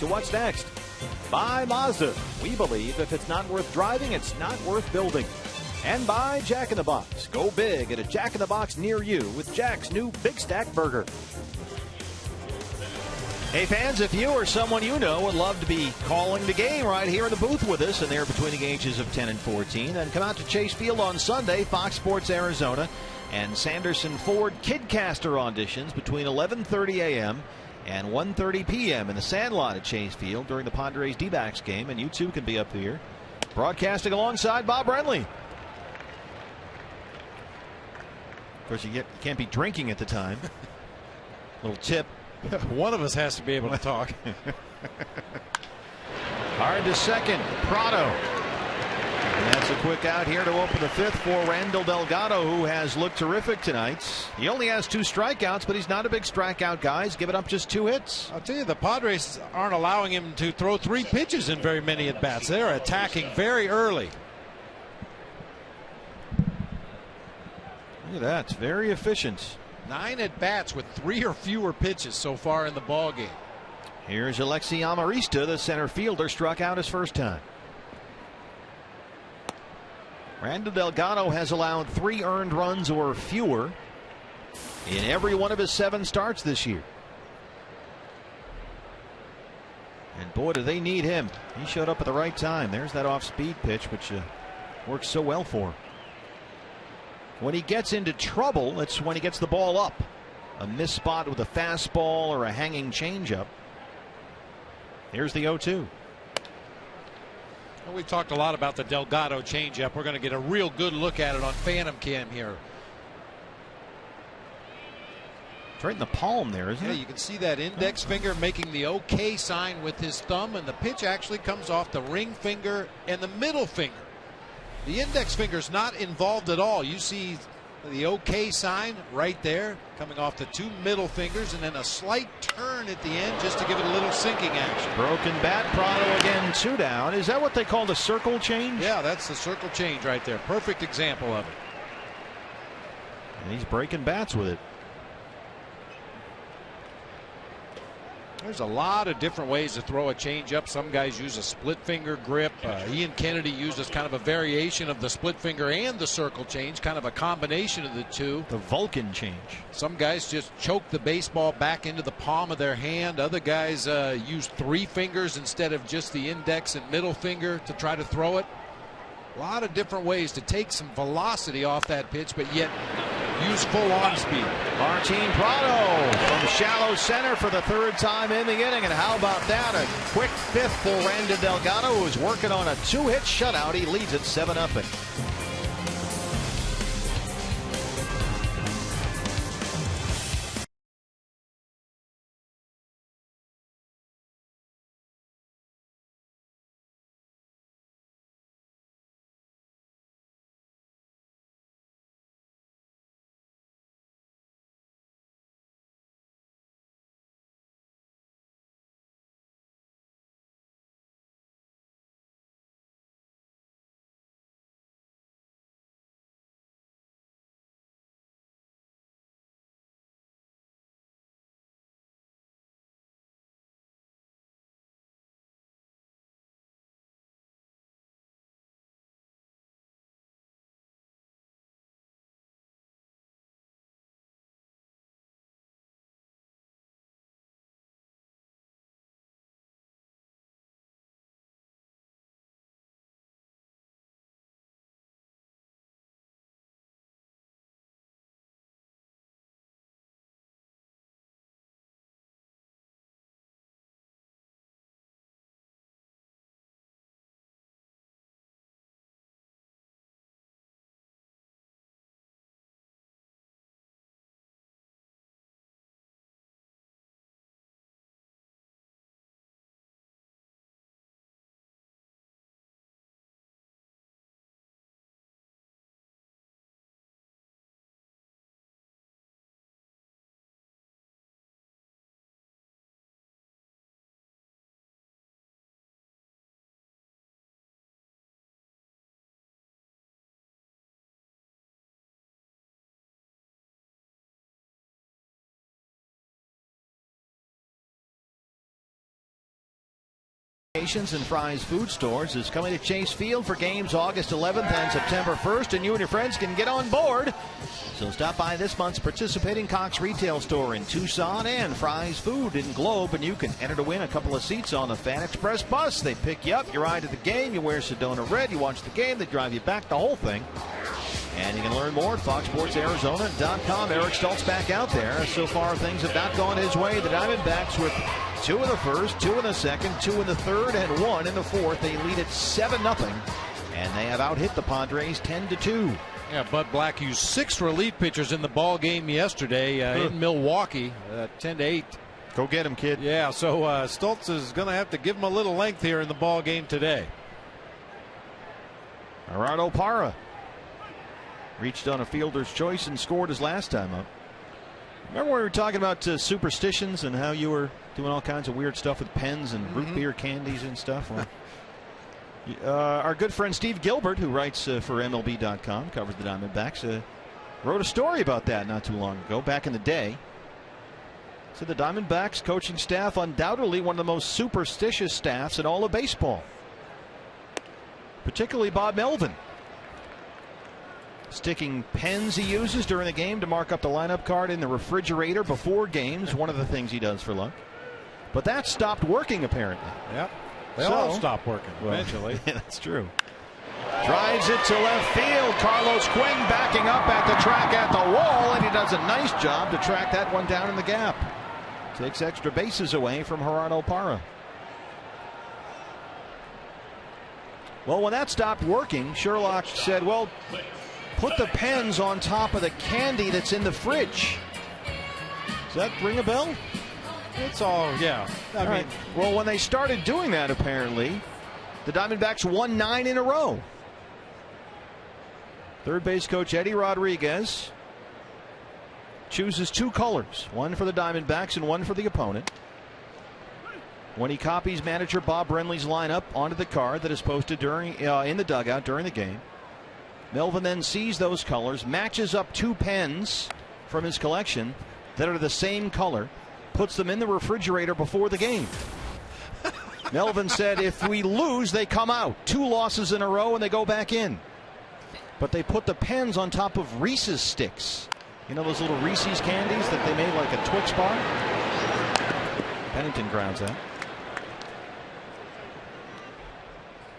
to what's next. By Mazda. We believe if it's not worth driving, it's not worth building. And by Jack in the Box. Go big at a Jack in the Box near you with Jack's new Big Stack Burger. Hey fans, if you or someone you know would love to be calling the game right here in the booth with us, and they're between the ages of 10 and 14, then come out to Chase Field on Sunday, Fox Sports Arizona, and Sanderson Ford Kidcaster auditions between 11:30 a.m. and 1:30 p.m. in the Sandlot at Chase Field during the Padres D-backs game, and you too can be up here broadcasting alongside Bob Brenly. Of course, you can't be drinking at the time. Little tip. One of us has to be able to talk. Hard to second. Prado. And that's a quick out here to open the fifth for Randall Delgado, who has looked terrific tonight. He only has 2 strikeouts, but he's not a big strikeout guy. He's given up just 2 hits. I'll tell you, the Padres aren't allowing him to throw 3 pitches in very many at-bats. They're attacking very early. Look at that. It's very efficient. 9 at-bats with 3 or fewer pitches so far in the ballgame. Here's Alexi Amarista, the center fielder, struck out his first time. Randall Delgado has allowed 3 earned runs or fewer in every one of his 7 starts this year. And boy, do they need him. He showed up at the right time. There's that off-speed pitch, which works so well for him. When he gets into trouble, it's when he gets the ball up. A missed spot with a fastball or a hanging changeup. Here's the 0-2. Well, we've talked a lot about the Delgado changeup. We're going to get a real good look at it on Phantom Cam here. It's right in the palm there, isn't it? You can see that index finger making the OK sign with his thumb, and the pitch actually comes off the ring finger and the middle finger. The index finger is not involved at all. You see the OK sign right there coming off the 2 middle fingers, and then a slight turn at the end just to give it a little sinking action. Broken bat. Prado again, 2 down. Is that what they call the circle change? Yeah, that's the circle change right there. Perfect example of it. And he's breaking bats with it. There's a lot of different ways to throw a changeup. Some guys use a split finger grip. Ian Kennedy uses kind of a variation of the split finger and the circle change, kind of a combination of the 2. The Vulcan change. Some guys just choke the baseball back into the palm of their hand. Other guys use 3 fingers instead of just the index and middle finger to try to throw it. A lot of different ways to take some velocity off that pitch, but yet use full on speed. Martin Prado from shallow center for the 3rd time in the inning. And how about that? A quick 5th for Randall Delgado, who's working on a 2-hit shutout. He leads it 7-0. And Fry's Food Stores is coming to Chase Field for games August 11th and September 1st, and you and your friends can get on board. So stop by this month's participating Cox retail store in Tucson and Fry's Food in Globe, and you can enter to win a couple of seats on the Fan Express bus. They pick you up, you ride to the game, you wear Sedona red, you watch the game, they drive you back, the whole thing. And you can learn more at foxsportsarizona.com. Eric Stoltz back out there. So far, things have not gone his way. The Diamondbacks with 2 in the first, 2 in the second, 2 in the third, and 1 in the fourth. They lead at 7-0, and they have out-hit the Padres 10-2. Yeah, Bud Black used 6 relief pitchers in the ball game yesterday in Milwaukee, 10-8. Go get him, kid. Yeah, so Stoltz is going to have to give him a little length here in the ball game today. Gerardo Parra reached on a fielder's choice and scored his last time up. Remember when we were talking about superstitions and how you were doing all kinds of weird stuff with pens and root beer candies and stuff? Well, our good friend Steve Gilbert, who writes for MLB.com, covers the Diamondbacks, wrote a story about that not too long ago, back in the day. So the Diamondbacks coaching staff, undoubtedly one of the most superstitious staffs in all of baseball, particularly Bob Melvin. Sticking pens he uses during the game to mark up the lineup card in the refrigerator before games, one of the things he does for luck. But that stopped working, apparently. Yep. They all stopped working eventually. Yeah, that's true. Drives it to left field. Carlos Quinn backing up at the track at the wall, and he does a nice job to track that one down in the gap. Takes extra bases away from Gerardo Parra. Well, when that stopped working, Sherlock said, well, put the pens on top of the candy that's in the fridge. Does that ring a bell? It's all, yeah. I mean, well, when they started doing that, apparently, the Diamondbacks won 9 in a row. Third base coach Eddie Rodriguez chooses 2 colors, one for the Diamondbacks and one for the opponent. When he copies manager Bob Brenly's lineup onto the card that is posted during in the dugout during the game, Melvin then sees those colors, matches up 2 pens from his collection that are the same color, puts them in the refrigerator before the game. Melvin said if we lose, they come out. 2 losses in a row and they go back in. But they put the pens on top of Reese's sticks. You know those little Reese's candies that they made like a Twix bar? Pennington grounds out.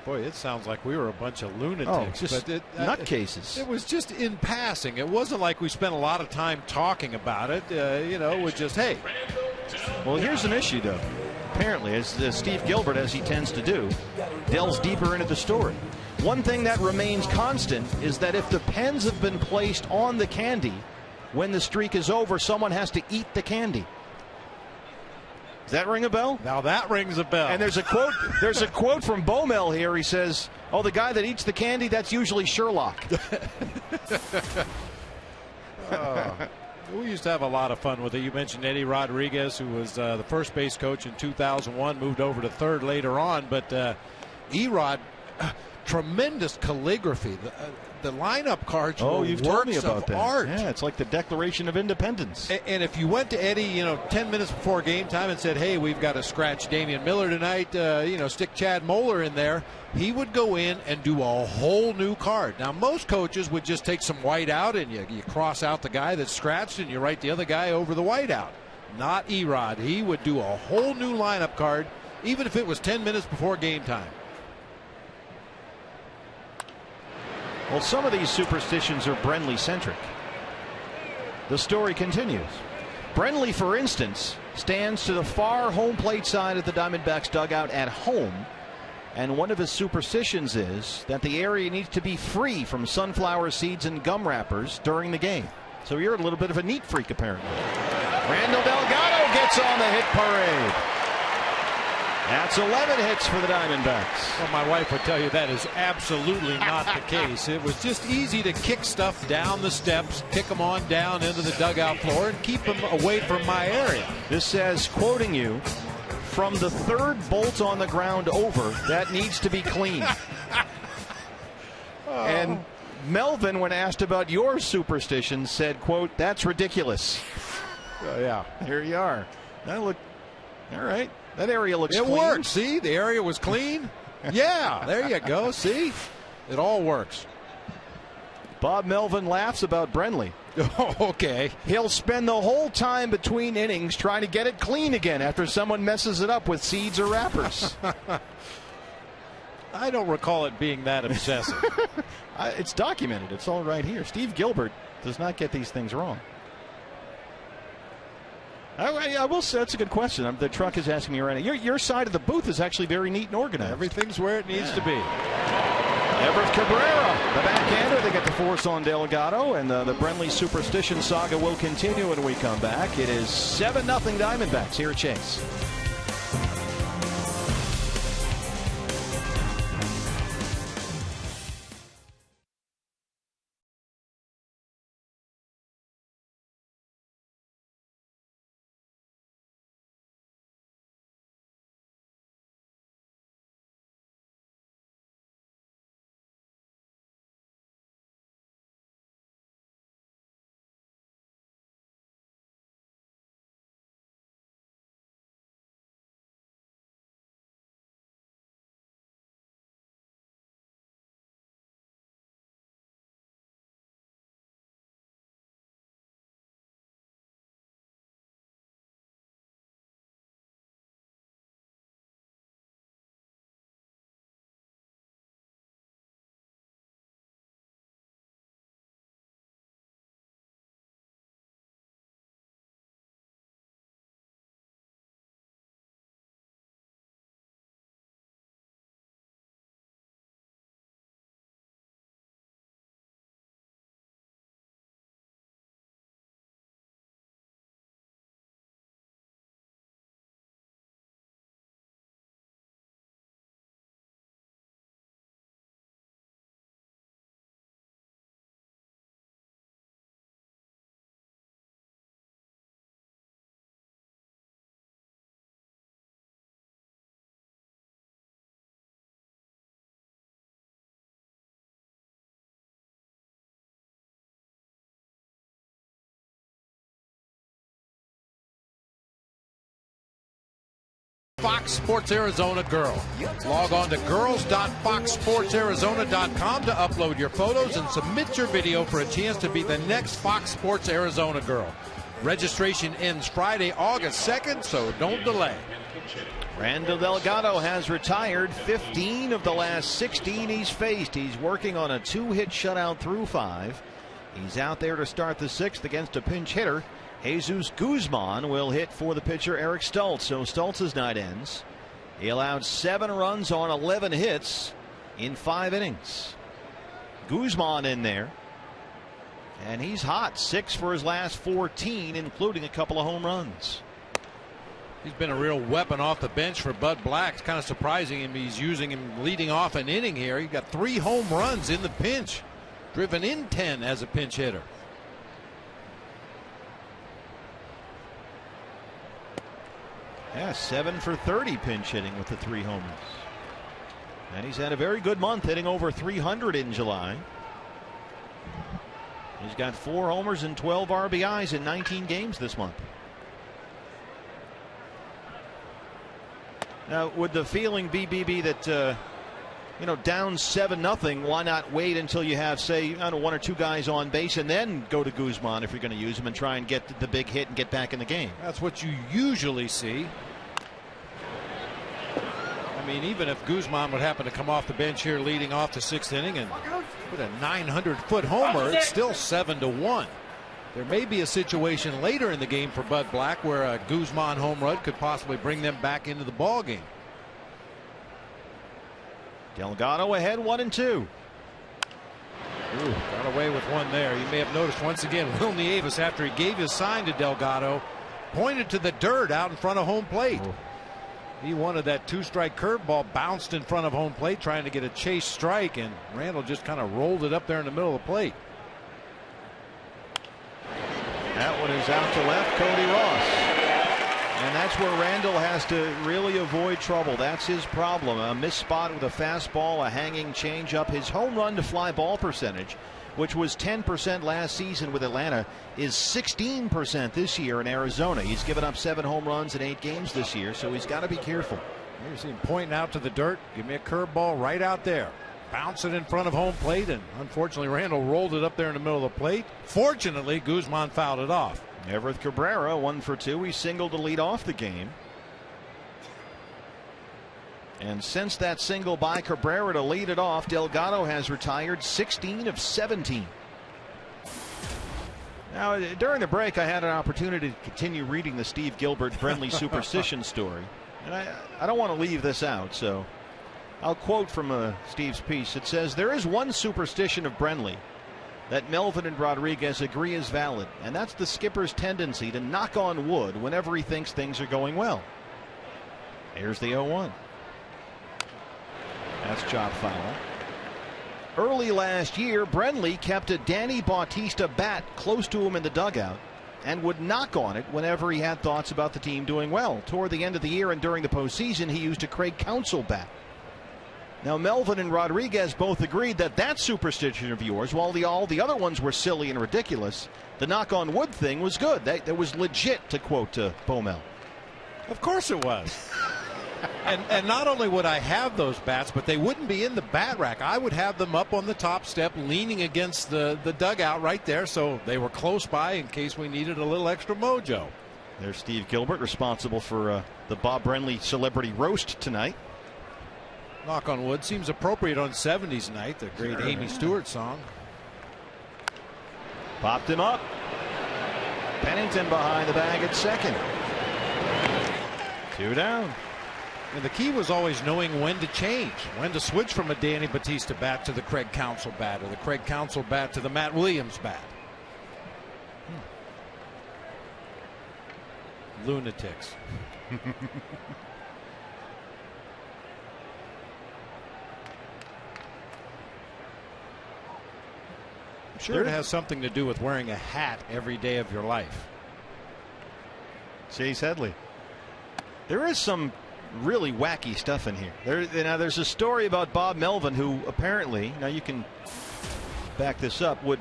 Boy, it sounds like we were a bunch of lunatics. Just nutcases. It was just in passing. It wasn't like we spent a lot of time talking about it. You know, it was just, hey. Well, here's an issue, though. Apparently, as Steve Gilbert, as he tends to do, delves deeper into the story. One thing that remains constant is that if the pens have been placed on the candy, when the streak is over, someone has to eat the candy. Does that ring a bell? Now that rings a bell. And there's a quote. There's a quote from Bomel here. He says, "Oh, the guy that eats the candy, that's usually Sherlock." We used to have a lot of fun with it. You mentioned Eddie Rodriguez, who was the first base coach in 2001, moved over to third later on. But Erod, tremendous calligraphy. The lineup cards were you've told me works about of that. art. Yeah, it's like the Declaration of Independence. And if you went to Eddie, 10 minutes before game time and said, hey, we've got to scratch Damian Miller tonight, stick Chad Moeller in there, he would go in and do a whole new card. Now, most coaches would just take some white out and you cross out the guy that's scratched and you write the other guy over the white out. Not Erod. He would do a whole new lineup card, even if it was 10 minutes before game time. Well, some of these superstitions are Brenly-centric. The story continues. Brenly, for instance, stands to the far home plate side of the Diamondbacks dugout at home, and one of his superstitions is that the area needs to be free from sunflower seeds and gum wrappers during the game. So you're a little bit of a neat freak, apparently. Randall Delgado gets on the hit parade. That's 11 hits for the Diamondbacks. Well, my wife would tell you that is absolutely not the case. It was just easy to kick stuff down the steps, kick them on down into the dugout floor, and keep them away from my area. This says, quoting you, from the 3rd bolt on the ground over, that needs to be clean. And Melvin, when asked about your superstitions, said, quote, that's ridiculous. Yeah. Here you are. Now look. All right. That area looks It clean. worked. See, the area was clean. Yeah, there you go. See, it all works. Bob Melvin laughs about Brenly. Oh, okay. He'll spend the whole time between innings trying to get it clean again after someone messes it up with seeds or wrappers. I don't recall it being that obsessive. It's documented. It's all right here. Steve Gilbert does not get these things wrong. I will say that's a good question. The truck is asking me right now. Your side of the booth is actually very neat and organized. Everything's where it needs to be. Everett Cabrera, the backhander. They get the force on Delgado, and the Brenly superstition saga will continue when we come back. It is 7-0 Diamondbacks here at Chase. Fox Sports Arizona girl. Log on to girls.foxsportsarizona.com to upload your photos and submit your video for a chance to be the next Fox Sports Arizona girl. Registration ends Friday, August 2nd, so don't delay. Randall Delgado has retired 15 of the last 16 he's faced. He's working on a 2-hit shutout through 5. He's out there to start the 6th against a pinch hitter. Jesus Guzman will hit for the pitcher Eric Stultz. So Stultz's night ends. He allowed 7 runs on 11 hits in 5 innings. Guzman in there. And he's hot. 6 for his last 14, including a couple of home runs. He's been a real weapon off the bench for Bud Black. It's kind of surprising him. He's using him leading off an inning here. He got 3 home runs in the pinch. Driven in 10 as a pinch hitter. Yeah, 7 for 30 pinch hitting with the 3 homers. And he's had a very good month, hitting over 300 in July. He's got 4 homers and 12 RBIs in 19 games this month. Now, would the feeling be that down 7-0, why not wait until you have, say, 1 or 2 guys on base and then go to Guzman if you're going to use him and try and get the big hit and get back in the game? That's what you usually see. I mean, even if Guzman would happen to come off the bench here leading off the 6th inning and put a 900-foot homer, it's still 7-1. There may be a situation later in the game for Bud Black where a Guzman home run could possibly bring them back into the ball game. Delgado ahead 1-2. Got away with one there. You may have noticed once again Will Nieves, after he gave his sign to Delgado, pointed to the dirt out in front of home plate. He wanted that 2-strike curveball bounced in front of home plate trying to get a chase strike, and Randall just kind of rolled it up there in the middle of the plate. That one is out to left, Cody Ross. And that's where Randall has to really avoid trouble. That's his problem. A missed spot with a fastball, a hanging changeup. His home run to fly ball percentage which was 10% last season with Atlanta, is 16% this year in Arizona. He's given up 7 home runs in 8 games this year, so he's got to be careful. Here's him pointing out to the dirt. Give me a curveball right out there. Bounce it in front of home plate, and unfortunately Randall rolled it up there in the middle of the plate. Fortunately, Guzman fouled it off. Everett Cabrera 1 for 2. He singled to lead off the game. And since that single by Cabrera to lead it off, Delgado has retired 16 of 17. Now, during the break, I had an opportunity to continue reading the Steve Gilbert Brenly superstition story. And I don't want to leave this out, so I'll quote from Steve's piece. It says, "There is one superstition of Brenly that Melvin and Rodriguez agree is valid, and that's the skipper's tendency to knock on wood whenever he thinks things are going well." Here's the 0-1. That's chop foul. Early last year, Brenly kept a Danny Bautista bat close to him in the dugout and would knock on it whenever he had thoughts about the team doing well. Toward the end of the year and during the postseason, he used a Craig Counsell bat. Now, Melvin and Rodriguez both agreed that that superstition of yours, while all the other ones were silly and ridiculous, the knock on wood thing was good. That was legit, to quote Bomel. Of course it was. And not only would I have those bats, but they wouldn't be in the bat rack. I would have them up on the top step leaning against the dugout right there, so they were close by in case we needed a little extra mojo. There's Steve Gilbert, responsible for the Bob Brenly celebrity roast tonight. Knock on wood seems appropriate on 70s night, the great Amy Stewart song. Popped him up. Pennington behind the bag at second. 2 down. And the key was always knowing when to change, when to switch from a Danny Bautista bat to the Craig Counsell bat, or the Craig Counsell bat to the Matt Williams bat. Lunatics. I'm sure it has something to do with wearing a hat every day of your life. Chase Headley. There is some really wacky stuff in here. There's a story about Bob Melvin, who apparently, now you can back this up, would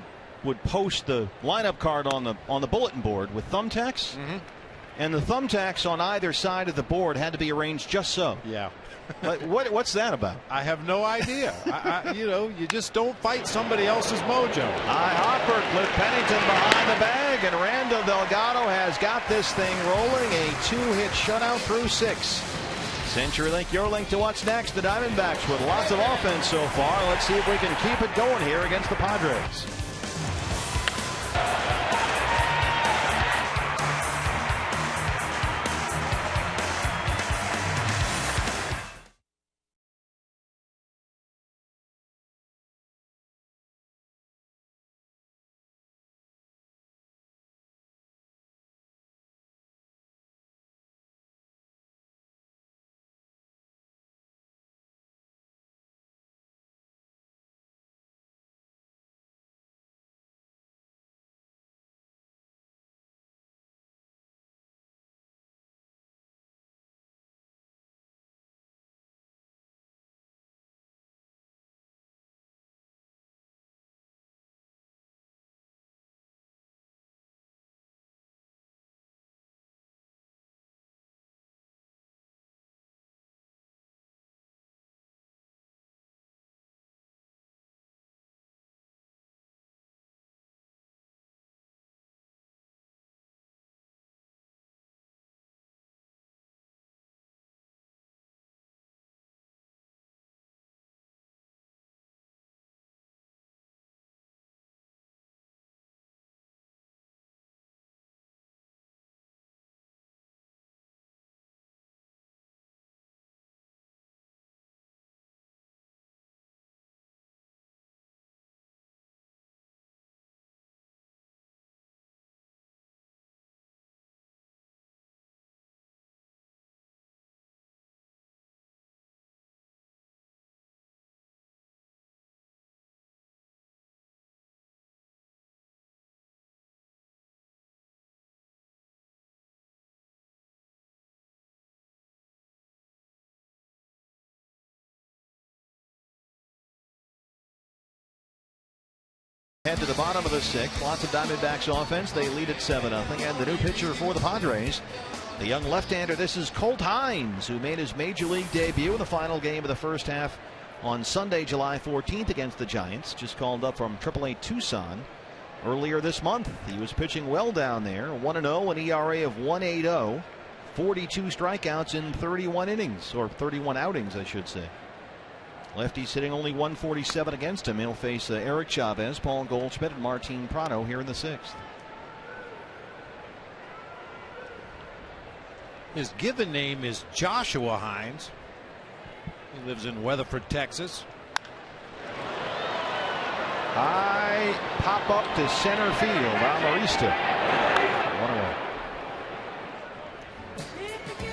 post the lineup card on the bulletin board with thumbtacks, and the thumbtacks on either side of the board had to be arranged just so. Yeah. What's that about? I have no idea. You just don't fight somebody else's mojo. High hopper, Cliff Pennington behind the bag, and Randall Delgado has got this thing rolling. A 2-hit shutout through 6. CenturyLink, your link to what's next. The Diamondbacks with lots of offense so far. Let's see if we can keep it going here against the Padres. head to the bottom of the sixth. Lots of Diamondbacks offense. They lead at 7-0. And the new pitcher for the Padres, the young left-hander, this is Colt Hines, who made his major league debut in the final game of the first half on Sunday, July 14th against the Giants. Just called up from AAA Tucson earlier this month. He was pitching well down there. 1-0, an ERA of 1.80, 42 strikeouts in 31 innings, or 31 outings, I should say. Lefty's hitting only 147 against him. He'll face Eric Chavez, Paul Goldschmidt, and Martin Prado here in the sixth. His given name is Joshua Hines. He lives in Weatherford, Texas. High pop up to center field. Amarista. 1 away.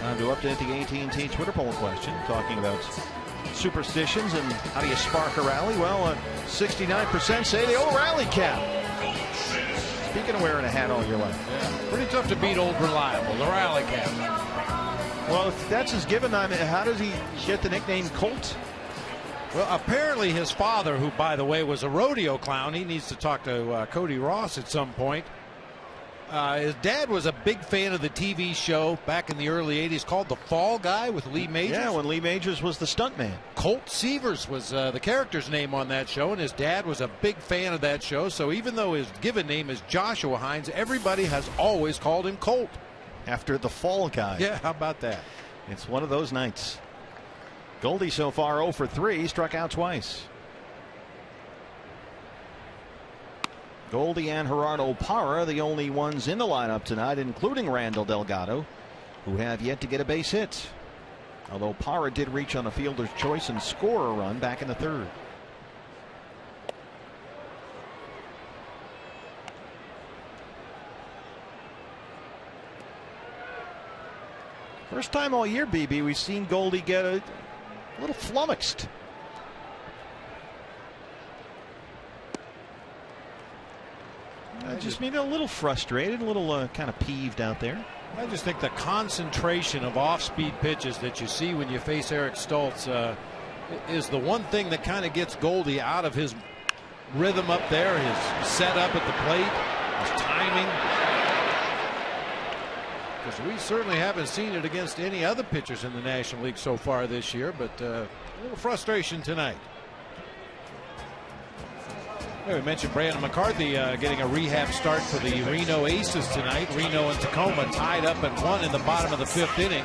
Time to update the AT&T Twitter poll question, talking about superstitions and how do you spark a rally. Well, 69% say the old rally cap. Speaking of wearing a hat all your life. Yeah, pretty tough to beat Old Reliable, the rally cap. Well, if that's his given name, how does he get the nickname Colt? Well, apparently his father, who, by the way, was a rodeo clown, he needs to talk to Cody Ross at some point. His dad was a big fan of the TV show back in the early 80s called The Fall Guy with Lee Majors. Yeah, when Lee Majors was the stuntman. Colt Seavers was the character's name on that show, and his dad was a big fan of that show. So even though his given name is Joshua Hines, everybody has always called him Colt. After The Fall Guy. Yeah, how about that? It's one of those nights. Goldie so far 0 for 3, struck out twice. Goldie and Gerardo Parra, the only ones in the lineup tonight, including Randall Delgado, who have yet to get a base hit. Although Parra did reach on a fielder's choice and score a run back in the third. First time all year, BB, we've seen Goldie get a little flummoxed. I just mean a little frustrated, a little kind of peeved out there. I just think the concentration of off-speed pitches that you see when you face Eric Stoltz is the one thing that kind of gets Goldie out of his rhythm up there, his setup at the plate, his timing. Because we certainly haven't seen it against any other pitchers in the National League so far this year, but a little frustration tonight. We mentioned Brandon McCarthy getting a rehab start for the Reno Aces tonight. Reno and Tacoma tied up at 1 in the bottom of the 5th inning.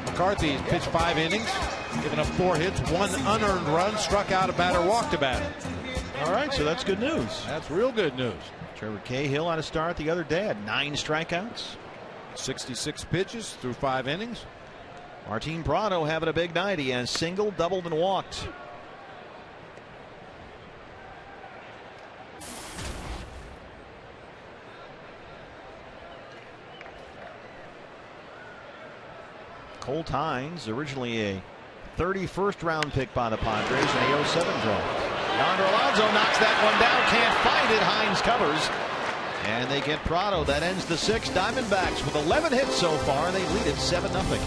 McCarthy pitched 5 innings, given up 4 hits, 1 unearned run, struck out a batter, walked a batter. All right, so that's good news. That's real good news. Trevor Cahill had a start the other day, had 9 strikeouts. 66 pitches through 5 innings. Martin Prado having a big night. He has singled, doubled, and walked. Colt Hines, originally a 31st round pick by the Padres in the 07 draft. Yonder Alonso knocks that one down, can't find it. Hines covers. And they get Prado. That ends the 6th. Diamondbacks with 11 hits so far. They lead it 7-0.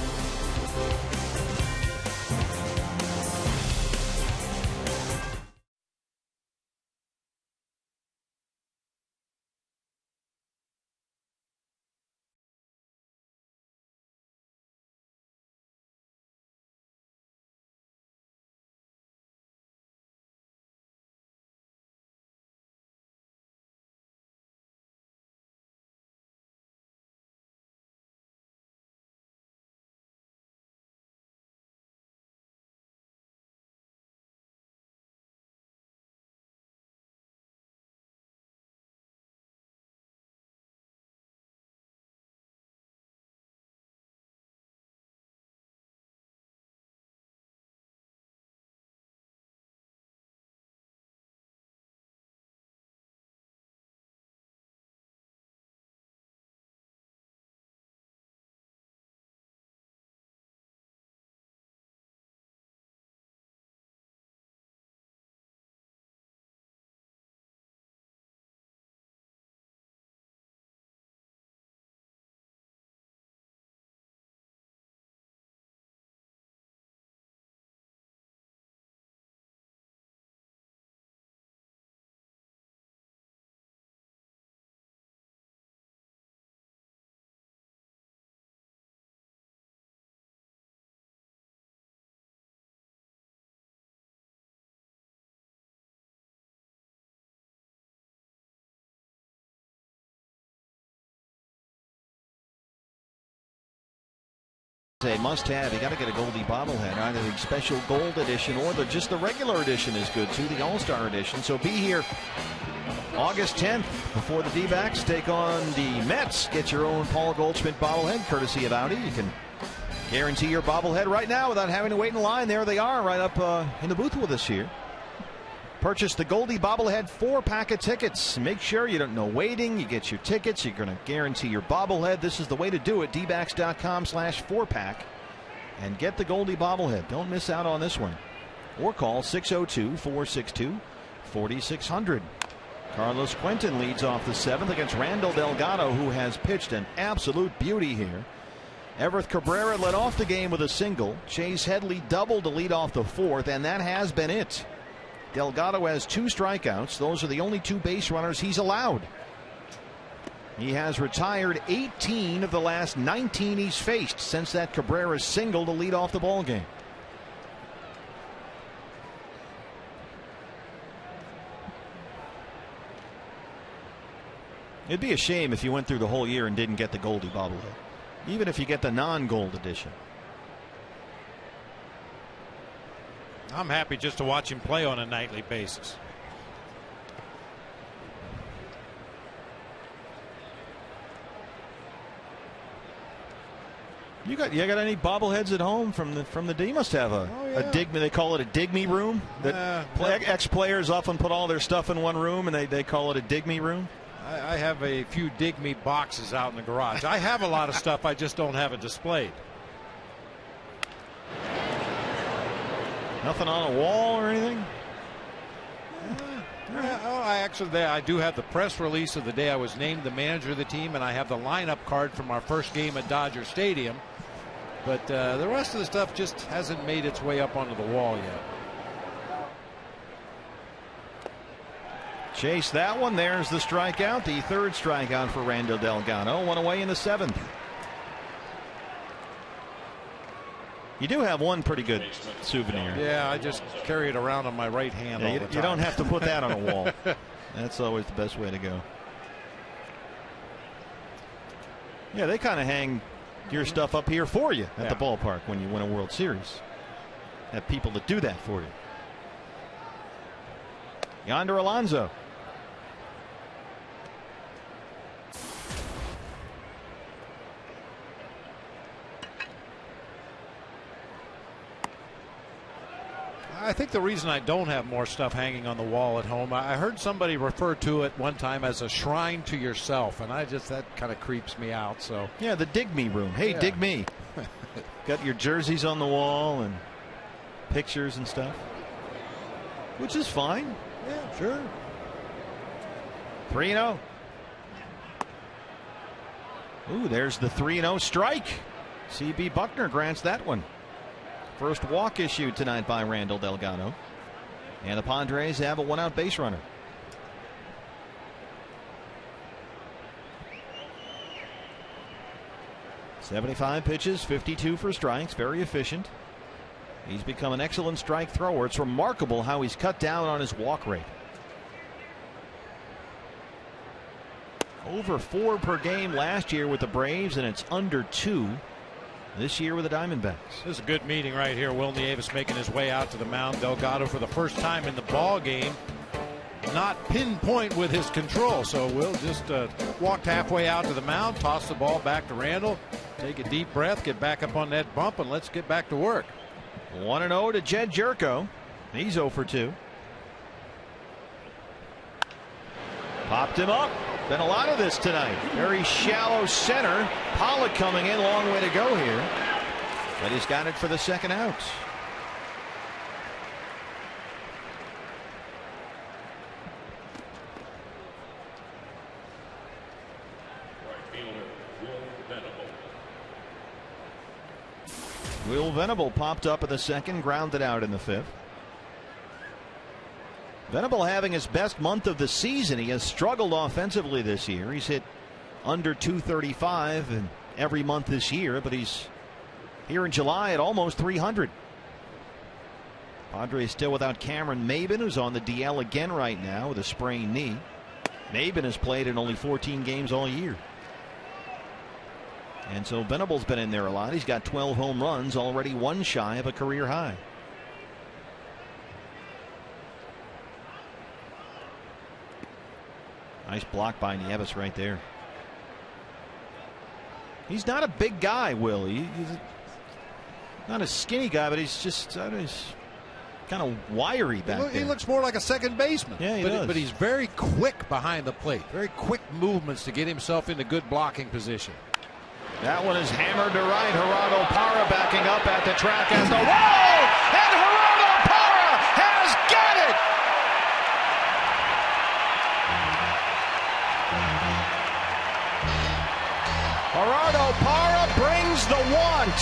a must-have. You got to get a Goldie bobblehead, either the special gold edition or just the regular edition is good too, the All-Star edition. So be here August 10th before the D-backs take on the Mets. Get your own Paul Goldschmidt bobblehead courtesy of Audi. You can guarantee your bobblehead right now without having to wait in line. There they are right up in the booth with us here. Purchase the Goldie bobblehead 4-pack of tickets. Make sure you don't know waiting. You get your tickets. You're going to guarantee your bobblehead. This is the way to do it. dbacks.com/4-pack and get the Goldie bobblehead. Don't miss out on this one. Or call 602-462-4600. Carlos Quentin leads off the 7th against Randall Delgado, who has pitched an absolute beauty here. Everth Cabrera led off the game with a single. Chase Headley doubled to lead off the 4th, and that has been it. Delgado has 2 strikeouts. Those are the only 2 base runners he's allowed. He has retired 18 of the last 19 he's faced since that Cabrera single to lead off the ball game. It'd be a shame if you went through the whole year and didn't get the Goldie bobblehead, even if you get the non-gold edition. I'm happy just to watch him play on a nightly basis. You got any bobbleheads at home from the D? You must have a dig me. They call it a dig me room. That ex-players often put all their stuff in one room, and they call it a dig me room. I have a few dig me boxes out in the garage. I have a lot of stuff. I just don't have it displayed. Nothing on a wall or anything? I do have the press release of the day I was named the manager of the team, and I have the lineup card from our first game at Dodger Stadium. But the rest of the stuff just hasn't made its way up onto the wall yet. Chase that one. There's the strikeout. The 3rd strikeout for Randall Delgado. 1 away in the 7th. You do have one pretty good souvenir. Yeah, I just carry it around on my right hand all the time. You don't have to put that on a wall. That's always the best way to go. Yeah, they kind of hang your stuff up here for you at the ballpark when you win a World Series. Have people that do that for you. Yonder Alonso. I think the reason I don't have more stuff hanging on the wall at home, I heard somebody refer to it one time as a shrine to yourself, and that kind of creeps me out. So yeah, the dig me room. Hey, dig me. Got your jerseys on the wall and pictures and stuff, which is fine. Yeah, sure. 3-0. Ooh, there's the 3-0 strike. CB Buckner grants that one. First walk issued tonight by Randall Delgado. And the Padres have a 1-out base runner. .75 pitches, 52 for strikes, very efficient. He's become an excellent strike thrower. It's remarkable how he's cut down on his walk rate. Over 4 per game last year with the Braves, and it's under 2 this year with the Diamondbacks. This is a good meeting right here. Will Nieves making his way out to the mound. Delgado for the first time in the ball game not pinpoint with his control. So Will just walked halfway out to the mound, toss the ball back to Randall, take a deep breath, get back up on that bump, and let's get back to work. 1-0 to Jed Jerko. He's 0 for 2. Popped him up. Been a lot of this tonight. Very shallow center. Pollock coming in. Long way to go here. But he's got it for the 2nd out. Will Venable popped up in the 2nd, grounded out in the 5th. Venable having his best month of the season. He has struggled offensively this year. He's hit under .235 in every month this year, but he's here in July at almost .300. Padres still without Cameron Maybin, who's on the DL again right now with a sprained knee. Maybin has played in only 14 games all year. And so Venable's been in there a lot. He's got 12 home runs, already one shy of a career high. Nice block by Nieves right there. He's not a big guy, Will. He's not a skinny guy, but he's just he's kind of wiry back there. He looks more like a second baseman. Yeah, he does. But he's very quick behind the plate. Very quick movements to get himself into good blocking position. That one is hammered to right. Gerardo Parra backing up at the track as the wall, and Gerardo Parra has got it. Gerardo Parra brings the want.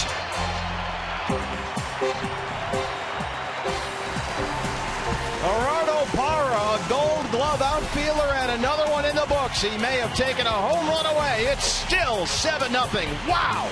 Gerardo Parra, a Gold Glove outfielder, and another one in the books. He may have taken a home run away. It's still 7-0. Wow.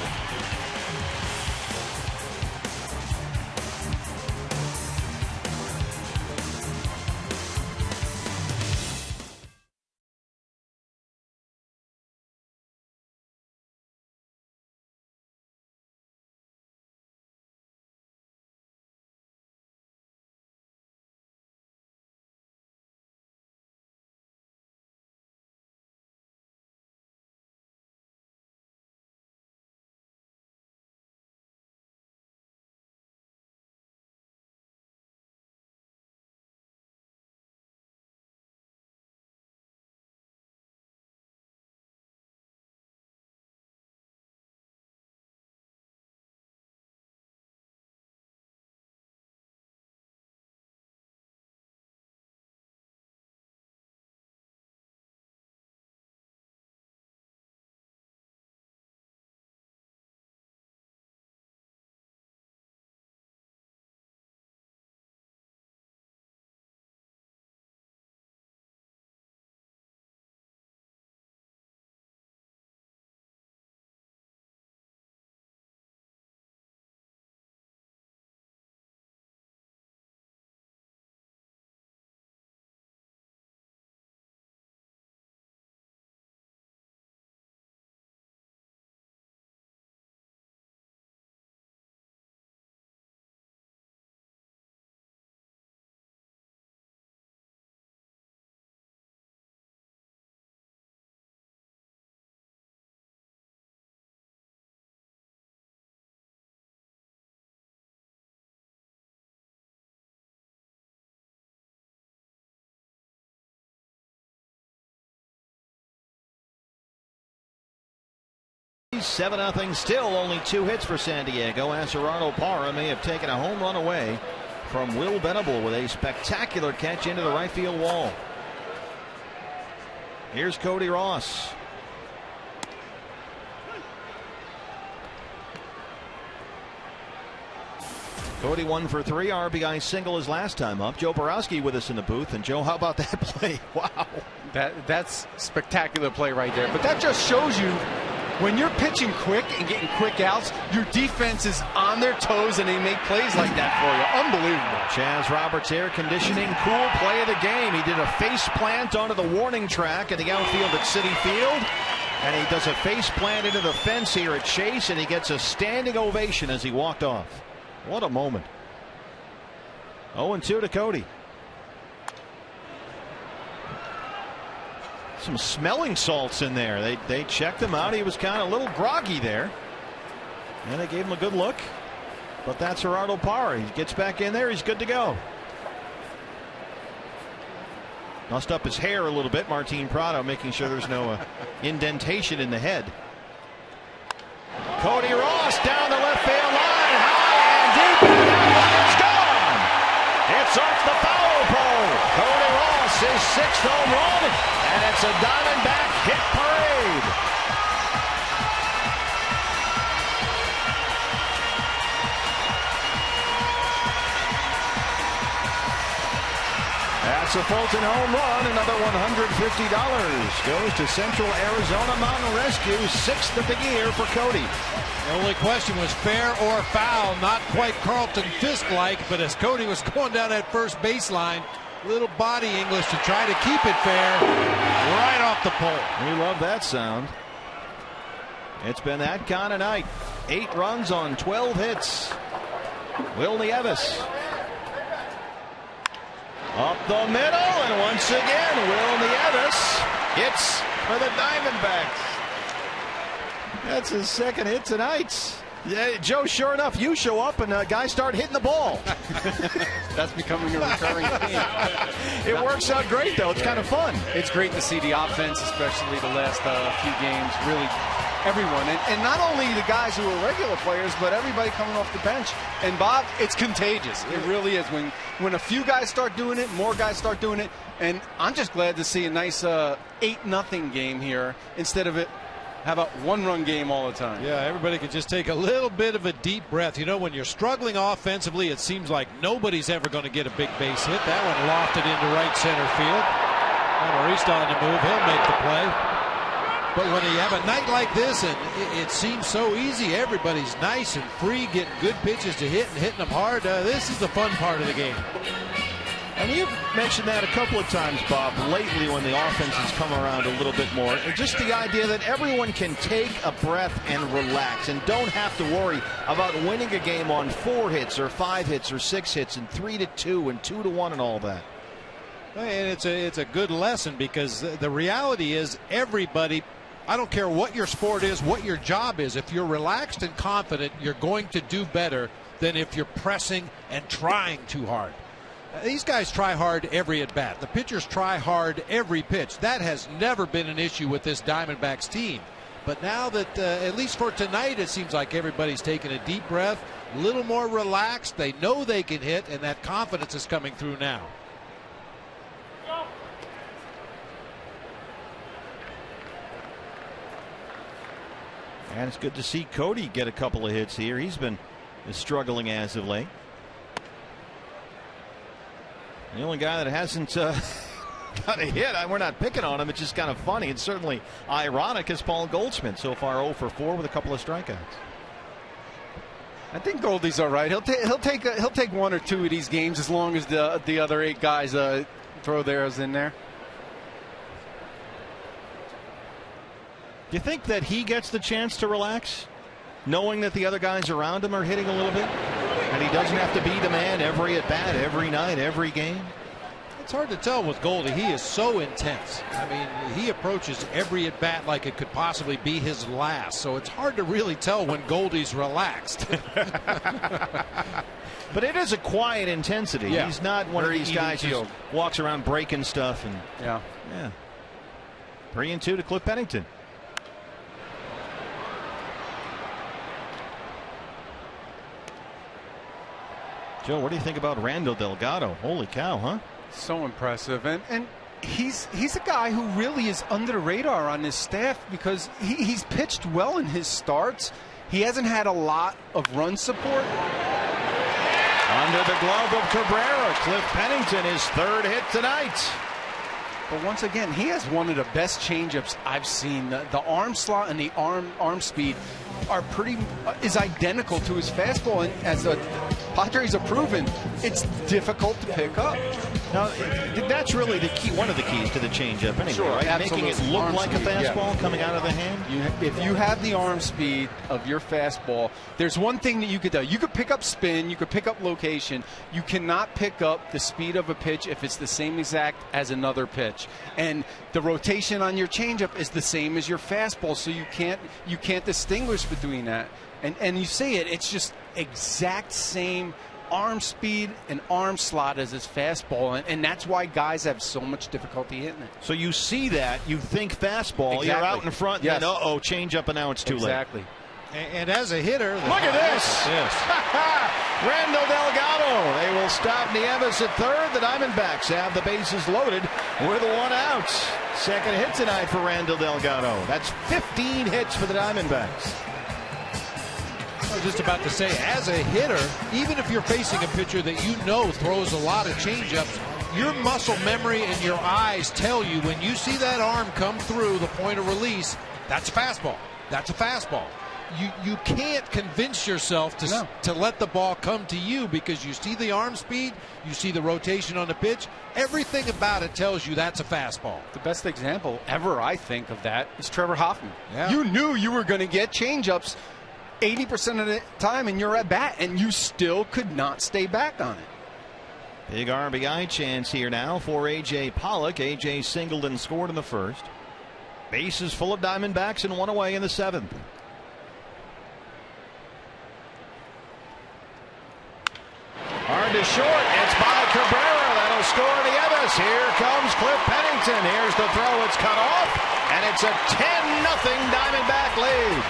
He's 7-0 still, only 2 hits for San Diego, as Gerardo Parra may have taken a home run away from Will Venable with a spectacular catch into the right field wall. Here's Cody Ross. Cody 1 for 3, RBI single his last time up. Joe Borowski with us in the booth. And Joe, how about that play? Wow. That's spectacular play right there. But that just shows you when you're pitching quick and getting quick outs, your defense is on their toes and they make plays like that for you. Unbelievable. Chaz Roberts air conditioning, cool play of the game. He did a face plant onto the warning track in the outfield at Citi Field. And he does a face plant into the fence here at Chase, and he gets a standing ovation as he walked off. What a moment. 0-2 to Cody. Some smelling salts in there. They checked him out. He was kind of a little groggy there. And they gave him a good look. But that's Gerardo Parra. He gets back in there. He's good to go. Mussed up his hair a little bit. Martin Prado making sure there's no indentation in the head. Cody Ross down the left field line. High and deep. And that one is gone. It's off the foul pole. Cody Ross, his 6th home run. And it's a Diamondback hit parade. That's a Fulton home run. Another $150 goes to Central Arizona Mountain Rescue. 6th of the year for Cody. The only question was fair or foul. Not quite Carlton Fisk-like, but as Cody was going down that first baseline, little body English to try to keep it fair, right off the pole. We love that sound. It's been that kind of night. 8 runs on 12 hits. Will Nieves. Up the middle, and once again, Will Nieves hits for the Diamondbacks. That's his second hit tonight. Yeah, Joe, sure enough, you show up and guys start hitting the ball. That's becoming a recurring theme. It works out great, though. It's kind of fun. It's great to see the offense, especially the last few games, really everyone. And not only the guys who are regular players, but everybody coming off the bench. And, Bob, it's contagious. It really is. When a few guys start doing it, more guys start doing it. And I'm just glad to see a nice 8-0 game here instead of it. How about 1-run game all the time? Yeah, everybody can just take a little bit of a deep breath. You know, when you're struggling offensively, it seems like nobody's ever going to get a big base hit. That one lofted into right center field. Maurice on the move. He'll make the play. But when you have a night like this, and it seems so easy, everybody's nice and free, getting good pitches to hit and hitting them hard. This is the fun part of the game. And you've mentioned that a couple of times, Bob, lately when the offense has come around a little bit more. Just the idea that everyone can take a breath and relax and don't have to worry about winning a game on 4 hits or 5 hits or 6 hits and 3-2 and 2-1 and all that. And it's a good lesson, because the reality is everybody, I don't care what your sport is, what your job is, if you're relaxed and confident, you're going to do better than if you're pressing and trying too hard. These guys try hard every at bat. The pitchers try hard every pitch. That has never been an issue with this Diamondbacks team. But now that, at least for tonight, it seems like everybody's taking a deep breath, a little more relaxed. They know they can hit, and that confidence is coming through now. And it's good to see Cody get a couple of hits here. He's been struggling as of late. The only guy that hasn't got a hit, we're not picking on him, it's just kind of funny. It's certainly ironic, is Paul Goldschmidt, so far 0 for 4 with a couple of strikeouts. I think Goldie's all right. He'll take 1 or 2 of these games as long as the other 8 guys throw theirs in there. Do you think that he gets the chance to relax, knowing that the other guys around him are hitting a little bit? And he doesn't have to be the man every at bat, every night, every game? It's hard to tell with Goldie. He is so intense. I mean, he approaches every at bat like it could possibly be his last. So it's hard to really tell when Goldie's relaxed. But it is a quiet intensity. Yeah. He's not one of these guys who walks around breaking stuff. And yeah. 3-2 to Cliff Pennington. Joe, what do you think about Randall Delgado? Holy cow, huh? So impressive. And he's a guy who really is under the radar on this staff, because he's pitched well in his starts. He hasn't had a lot of run support. Under the glove of Cabrera, Cliff Pennington, his 3rd hit tonight. But once again, he has one of the best changeups I've seen. The arm slot and the arm speed are is identical to his fastball, and as the Padres have proven, it's difficult to pick up. Now, that's really the key, one of the keys to the changeup, anyway, sure, right? Absolutely. Making it look arm like speed, a fastball coming out of the hand. If you have the arm speed of your fastball, there's one thing that you could do. You could pick up spin, you could pick up location. You cannot pick up the speed of a pitch if it's the same exact as another pitch. And the rotation on your changeup is the same as your fastball, so you can't distinguish between that. And you see it's just exact same arm speed and arm slot as his fastball, and that's why guys have so much difficulty hitting it. So you see that, you think fastball, Exactly. You're out in front, yes. Then change up, and now it's too exactly. late. And as a hitter, look at this. Randall Delgado. They will stop Nieves at 3rd. The Diamondbacks have the bases loaded with 1 out. 2nd hit tonight for Randall Delgado. That's 15 hits for the Diamondbacks. I was just about to say, as a hitter, even if you're facing a pitcher that you know throws a lot of changeups, your muscle memory and your eyes tell you when you see that arm come through the point of release, that's a fastball. That's a fastball. you can't convince yourself to let the ball come to you, because you see the arm speed, you see the rotation on the pitch. Everything about it tells you that's a fastball. The best example ever, I think, of that is Trevor Hoffman. Yeah. You knew you were going to get changeups 80% of the time in your at bat, and you still could not stay back on it. Big RBI chance here now for A.J. Pollock. A.J. singled and scored in the first. Bases full of Diamondbacks and one away in the seventh. Hard to short. It's by Cabrera. That'll score Nieves. Here comes Cliff Pennington. Here's the throw. It's cut off. And it's a 10-0 Diamondback lead.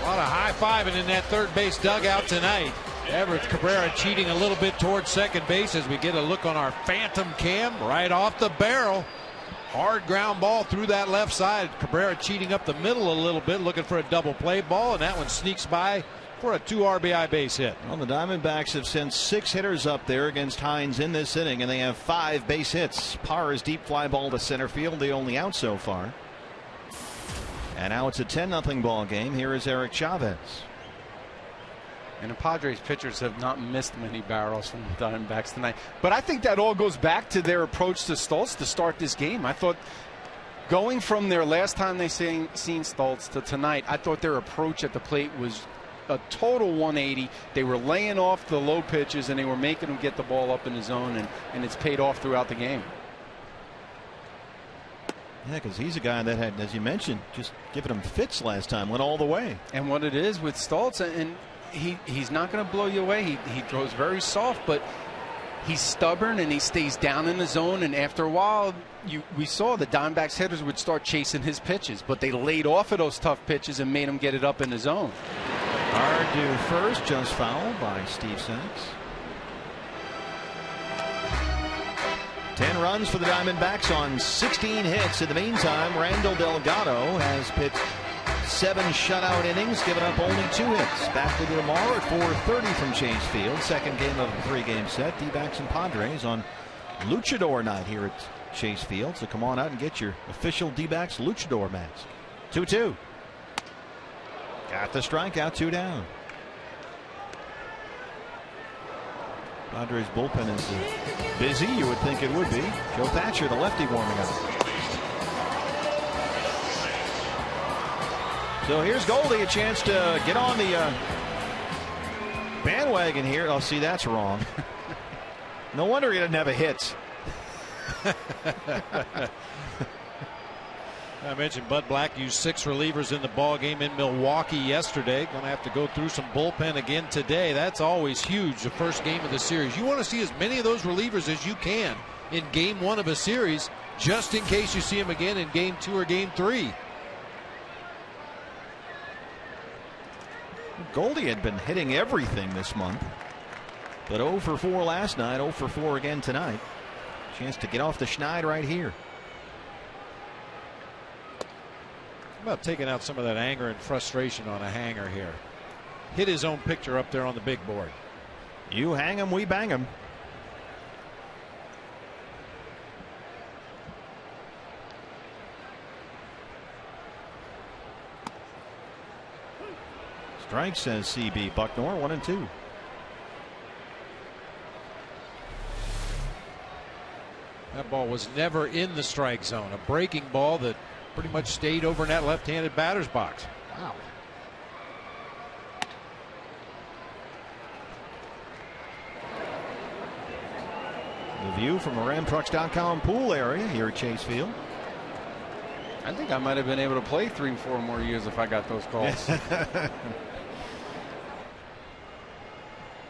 A lot of high-fiving in that third base dugout tonight. Everett Cabrera cheating a little bit towards second base as we get a look on our phantom cam right off the barrel. Hard ground ball through that left side. Cabrera cheating up the middle a little bit, looking for a double play ball, and that one sneaks by for a 2 RBI base hit. Well, the Diamondbacks have sent 6 hitters up there against Hines in this inning, and they have 5 base hits. Parr's deep fly ball to center field, the only out so far. And now it's a 10-0 ball game. Here is Eric Chavez. And the Padres pitchers have not missed many barrels from the Diamondbacks tonight. But I think that all goes back to their approach to Stoltz to start this game. I thought going from their last time they seen Stoltz to tonight, I thought their approach at the plate was a total 180. They were laying off the low pitches and they were making him get the ball up in the zone, and it's paid off throughout the game. Yeah, because he's a guy that had, as you mentioned, just giving him fits last time, went all the way. And what it is with Stoltz, and he's not going to blow you away. He throws very soft, but he's stubborn and he stays down in the zone. And after a while, we saw the Diamondbacks hitters would start chasing his pitches, but they laid off of those tough pitches and made him get it up in the zone. Hard to first, just foul by Steve Sachs. 10 runs for the Diamondbacks on 16 hits. In the meantime, Randall Delgado has pitched 7 shutout innings, giving up only 2 hits. Back with you tomorrow at 4:30 from Chase Field. Second game of the 3-game set. D-backs and Padres on Luchador night here at Chase Field. So come on out and get your official D-backs Luchador mask. 2-2. Got the strikeout, 2 down. Padres bullpen is busy. You would think it would be. Joe Thatcher, the lefty, warming up. So here's Goldie, a chance to get on the bandwagon here. Oh, see, that's wrong. No wonder he doesn't have a hit. I mentioned Bud Black used 6 relievers in the ball game in Milwaukee yesterday. Going to have to go through some bullpen again today. That's always huge, the first game of the series. You want to see as many of those relievers as you can in game 1 of a series, just in case you see them again in game 2 or game 3. Goldie had been hitting everything this month, but 0 for 4 last night, 0 for 4 again tonight. Chance to get off the schneid right here. About taking out some of that anger and frustration on a hanger here. Hit his own picture up there on the big board. You hang him, we bang him. Strike, says CB. Bucknor, 1-2. That ball was never in the strike zone. A breaking ball that pretty much stayed over in that left-handed batter's box. Wow. The view from the RamTrucks.com pool area here at Chase Field. I think I might have been able to play 3 or 4 more years if I got those calls.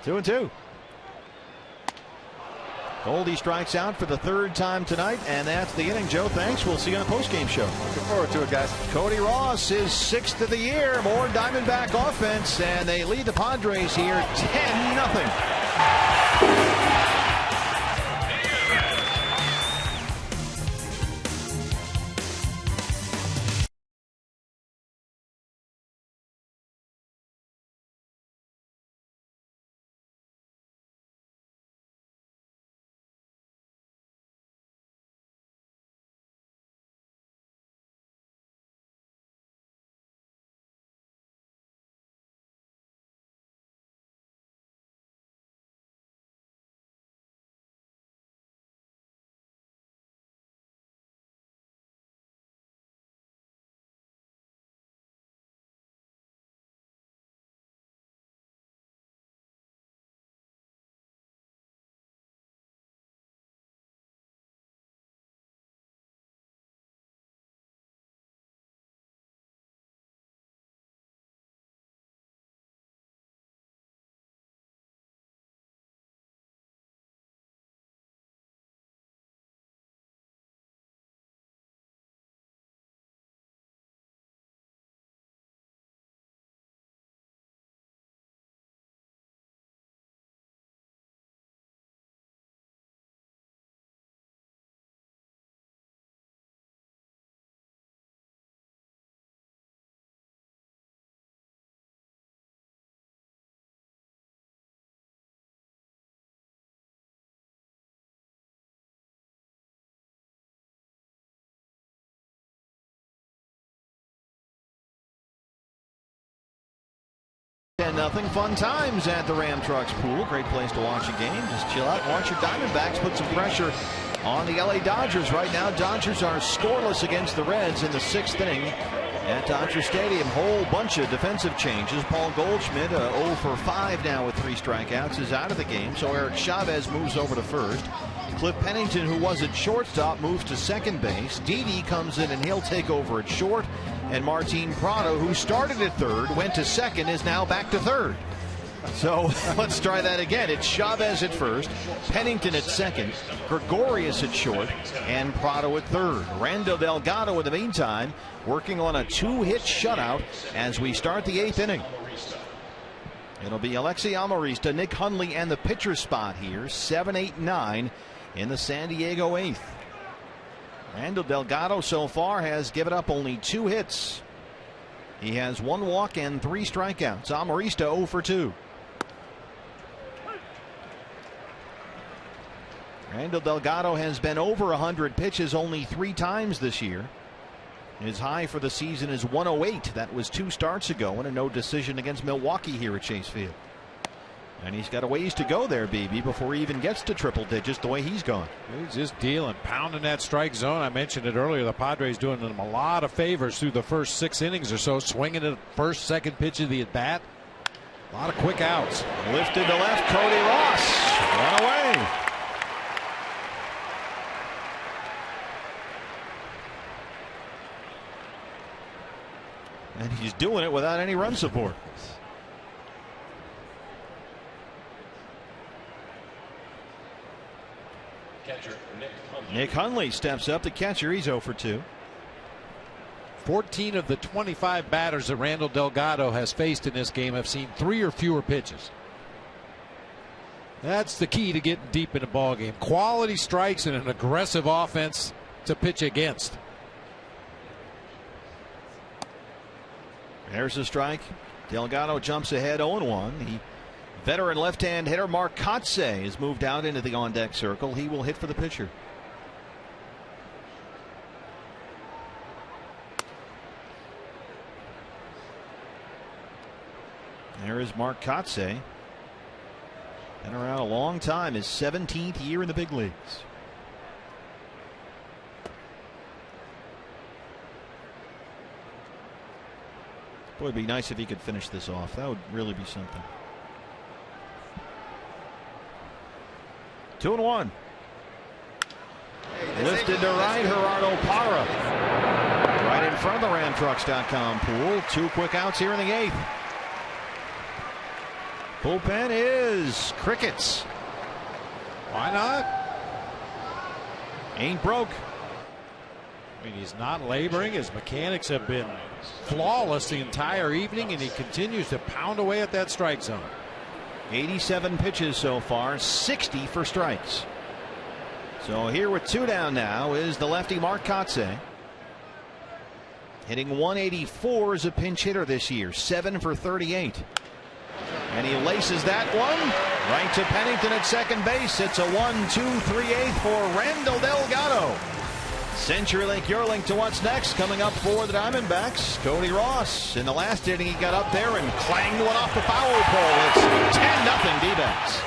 2-2. Goldie strikes out for the 3rd time tonight, and that's the inning. Joe, thanks. We'll see you on the postgame show. Looking forward to it, guys. Cody Ross is 6th of the year. More Diamondback offense, and they lead the Padres here 10-0. 10-0. Fun times at the Ram Trucks pool. Great place to watch a game. Just chill out and watch your Diamondbacks put some pressure on the LA Dodgers. Right now, Dodgers are scoreless against the Reds in the 6th inning at Dodger Stadium. Whole bunch of defensive changes. Paul Goldschmidt, 0 for 5 now with 3 strikeouts, is out of the game. So Eric Chavez moves over to first. Cliff Pennington, who was at shortstop, moves to second base. Didi comes in and he'll take over at short. And Martin Prado, who started at third, went to second, is now back to third. So let's try that again. It's Chavez at first, Pennington at second, Gregorius at short, and Prado at third. Randall Delgado in the meantime working on a 2-hit shutout as we start the 8th inning. It'll be Alexi Amarista, Nick Hundley, and the pitcher spot here. 7, 8, 9 in the San Diego 8th. Randall Delgado so far has given up only 2 hits. He has 1 walk and 3 strikeouts. Amarista 0 for 2. Randall Delgado has been over 100 pitches only 3 times this year. His high for the season is 108. That was 2 starts ago and a no decision against Milwaukee here at Chase Field. And he's got a ways to go there, BB, before he even gets to triple digits the way he's gone. He's just dealing, pounding that strike zone. I mentioned it earlier. The Padres doing them a lot of favors through the first 6 innings or so, swinging at the first, second pitch of the at bat. A lot of quick outs. Lifted to left, Cody Ross. Run away. And he's doing it without any run support. Catcher Nick Hundley steps up. The catcher, he's 0 for 2. 14 of the 25 batters that Randall Delgado has faced in this game have seen 3 or fewer pitches. That's the key to getting deep in a ball game. Quality strikes and an aggressive offense to pitch against. There's a strike. Delgado jumps ahead 0-1. The veteran left-hand hitter Mark Kotze has moved out into the on-deck circle. He will hit for the pitcher. There is Mark Kotze. Been around a long time. His 17th year in the big leagues. Boy, it'd be nice if he could finish this off. That would really be something. 2-1. Lifted to right, Gerardo Parra. Right in front of the RamTrucks.com pool. 2 quick outs here in the 8th. Bullpen is crickets. Why not? Ain't broke. I mean, he's not laboring. His mechanics have been flawless the entire evening, and he continues to pound away at that strike zone. 87 pitches so far, 60 for strikes. So here with 2 down now is the lefty Mark Kotze. Hitting 184 as a pinch hitter this year, 7 for 38. And he laces that one right to Pennington at second base. It's a 1-2-3-8 for Randall Delgado. CenturyLink, your link to what's next. Coming up for the Diamondbacks, Cody Ross. In the last inning, he got up there and clanged one off the foul pole. It's 10-0 D-backs.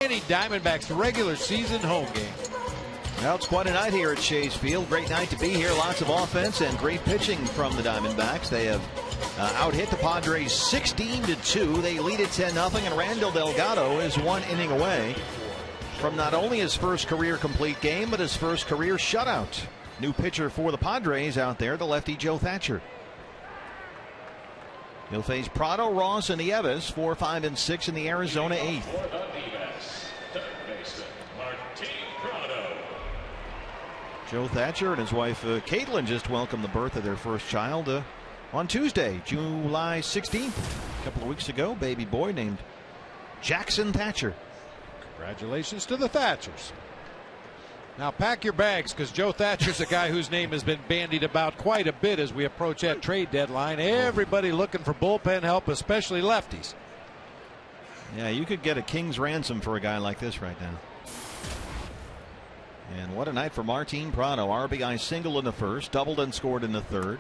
Diamondbacks regular season home game. Well, it's quite a night here at Chase Field. Great night to be here. Lots of offense and great pitching from the Diamondbacks. They have out-hit the Padres 16-2. They lead it 10-0, and Randall Delgado is 1 inning away from not only his first career complete game, but his first career shutout. New pitcher for the Padres out there, the lefty Joe Thatcher. He'll face Prado, Ross, and Nieves, 4, 5, and 6 in the Arizona 8th. Joe Thatcher and his wife Caitlin just welcomed the birth of their first child on Tuesday, July 16th. A couple of weeks ago, baby boy named Jackson Thatcher. Congratulations to the Thatchers. Now pack your bags, because Joe Thatcher's a guy whose name has been bandied about quite a bit as we approach that trade deadline. Everybody looking for bullpen help, especially lefties. Yeah, you could get a king's ransom for a guy like this right now. And what a night for Martin Prado. RBI single in the first, doubled and scored in the third,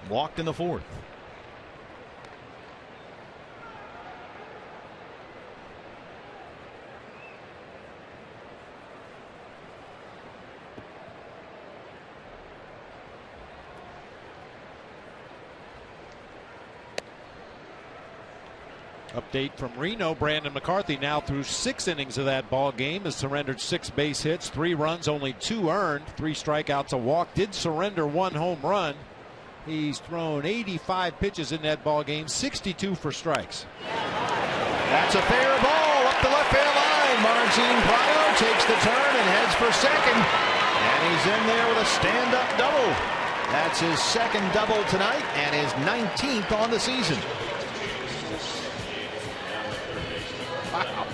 walked in the fourth. Update from Reno. Brandon McCarthy now through 6 innings of that ball game has surrendered 6 base hits, 3 runs, only 2 earned, 3 strikeouts, a walk. Did surrender 1 home run. He's thrown 85 pitches in that ball game, 62 for strikes. That's a fair ball up the left field line. Martin Prado takes the turn and heads for second, and he's in there with a stand-up double. That's his second double tonight and his 19th on the season. Wow.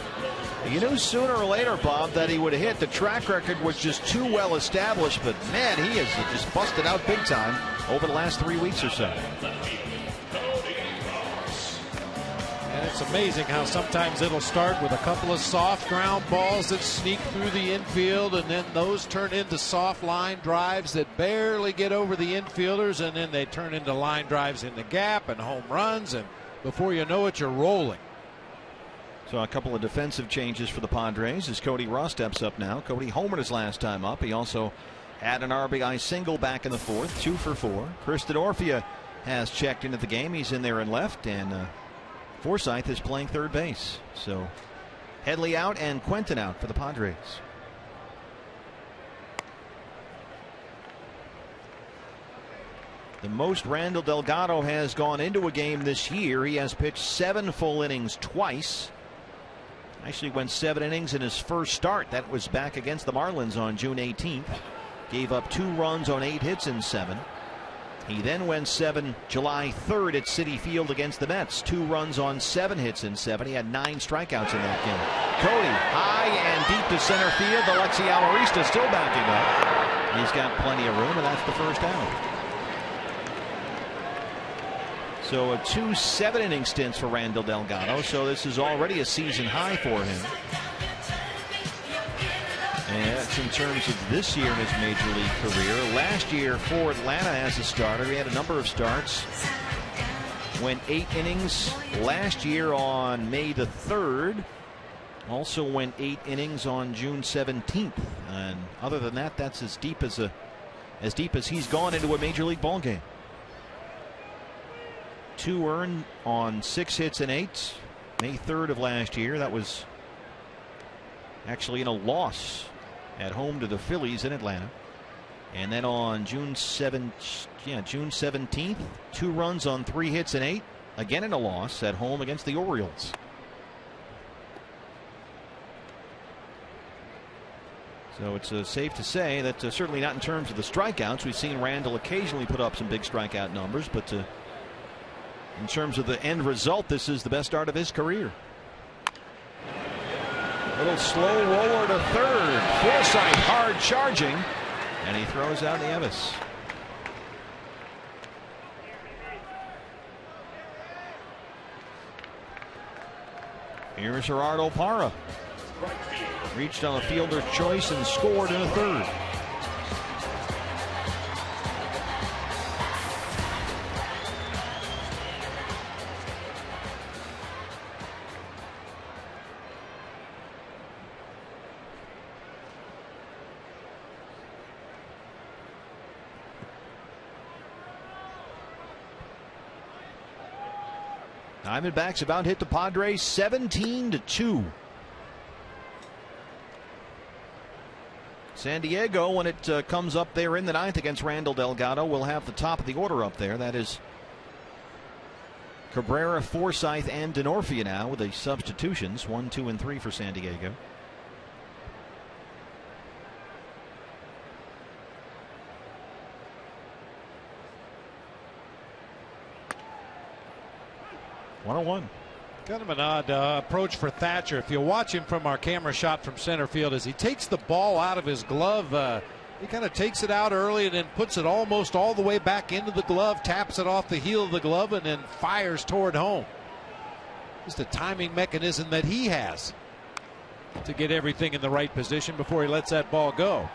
You knew sooner or later, Bob, that he would hit. The track record was just too well established, but man, he has just busted out big time over the last 3 weeks or so. And it's amazing how sometimes it'll start with a couple of soft ground balls that sneak through the infield, and then those turn into soft line drives that barely get over the infielders, and then they turn into line drives in the gap and home runs, and before you know it, you're rolling. So a couple of defensive changes for the Padres as Cody Ross steps up now. Cody homered his last time up. He also had an RBI single back in the fourth, 2 for 4. Chris D'Orfia has checked into the game. He's in there in left, and Forsythe is playing third base. So Headley out and Quentin out for the Padres. The most Randall Delgado has gone into a game this year. He has pitched 7 full innings twice. Actually went 7 innings in his first start. That was back against the Marlins on June 18th. Gave up 2 runs on 8 hits in 7. He then went 7 July 3rd at Citi Field against the Mets. 2 runs on 7 hits in 7. He had 9 strikeouts in that game. Cody high and deep to center field. Alexi Amarista still backing up. He's got plenty of room, and that's the first out. So a 2 7-inning stints for Randall Delgado. So this is already a season high for him. And that's in terms of this year in his major league career. Last year for Atlanta as a starter, he had a number of starts. Went 8 innings last year on May the 3rd. Also went 8 innings on June 17th. And other than that, that's as deep as he's gone into a major league ball game. 2 earned on 6 hits and 8. May 3rd of last year. That was actually in a loss at home to the Phillies in Atlanta. And then on June 17th, 2 runs on 3 hits and 8. Again in a loss at home against the Orioles. So it's safe to say that certainly not in terms of the strikeouts. We've seen Randall occasionally put up some big strikeout numbers, but in terms of the end result, this is the best start of his career. Little slow roller to third. Forsythe hard charging, and he throws out Nieves. Here's Gerardo Parra. Reached on a fielder's choice and scored in the third. Diamondbacks about hit the Padres 17-2. San Diego, when it comes up there in the ninth against Randall Delgado, will have the top of the order up there. That is Cabrera, Forsythe, and Denorfia now with the substitutions. 1, 2, and 3 for San Diego. One. Kind of an odd approach for Thatcher. If you watch him from our camera shot from center field, as he takes the ball out of his glove, he kind of takes it out early and then puts it almost all the way back into the glove, taps it off the heel of the glove, and then fires toward home. Just a timing mechanism that he has to get everything in the right position before he lets that ball go.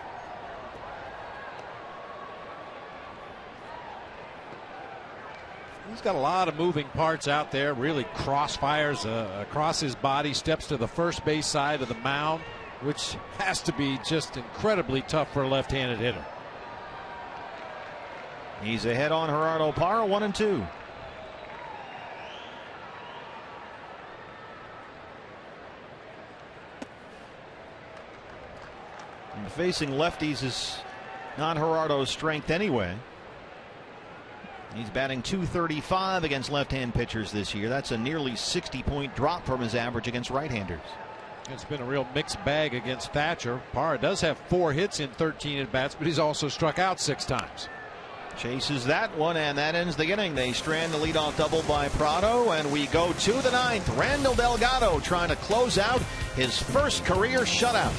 He's got a lot of moving parts out there, really crossfires across his body, steps to the first base side of the mound, which has to be just incredibly tough for a left-handed hitter. He's ahead on Gerardo Parra, 1 and 2. And facing lefties is not Gerardo's strength anyway. He's batting .235 against left-hand pitchers this year. That's a nearly 60-point drop from his average against right-handers. It's been a real mixed bag against Thatcher. Parra does have 4 hits in 13 at-bats, but he's also struck out 6 times. Chases that one, and that ends the inning. They strand the leadoff double by Prado, and we go to the ninth. Randall Delgado trying to close out his first career shutout.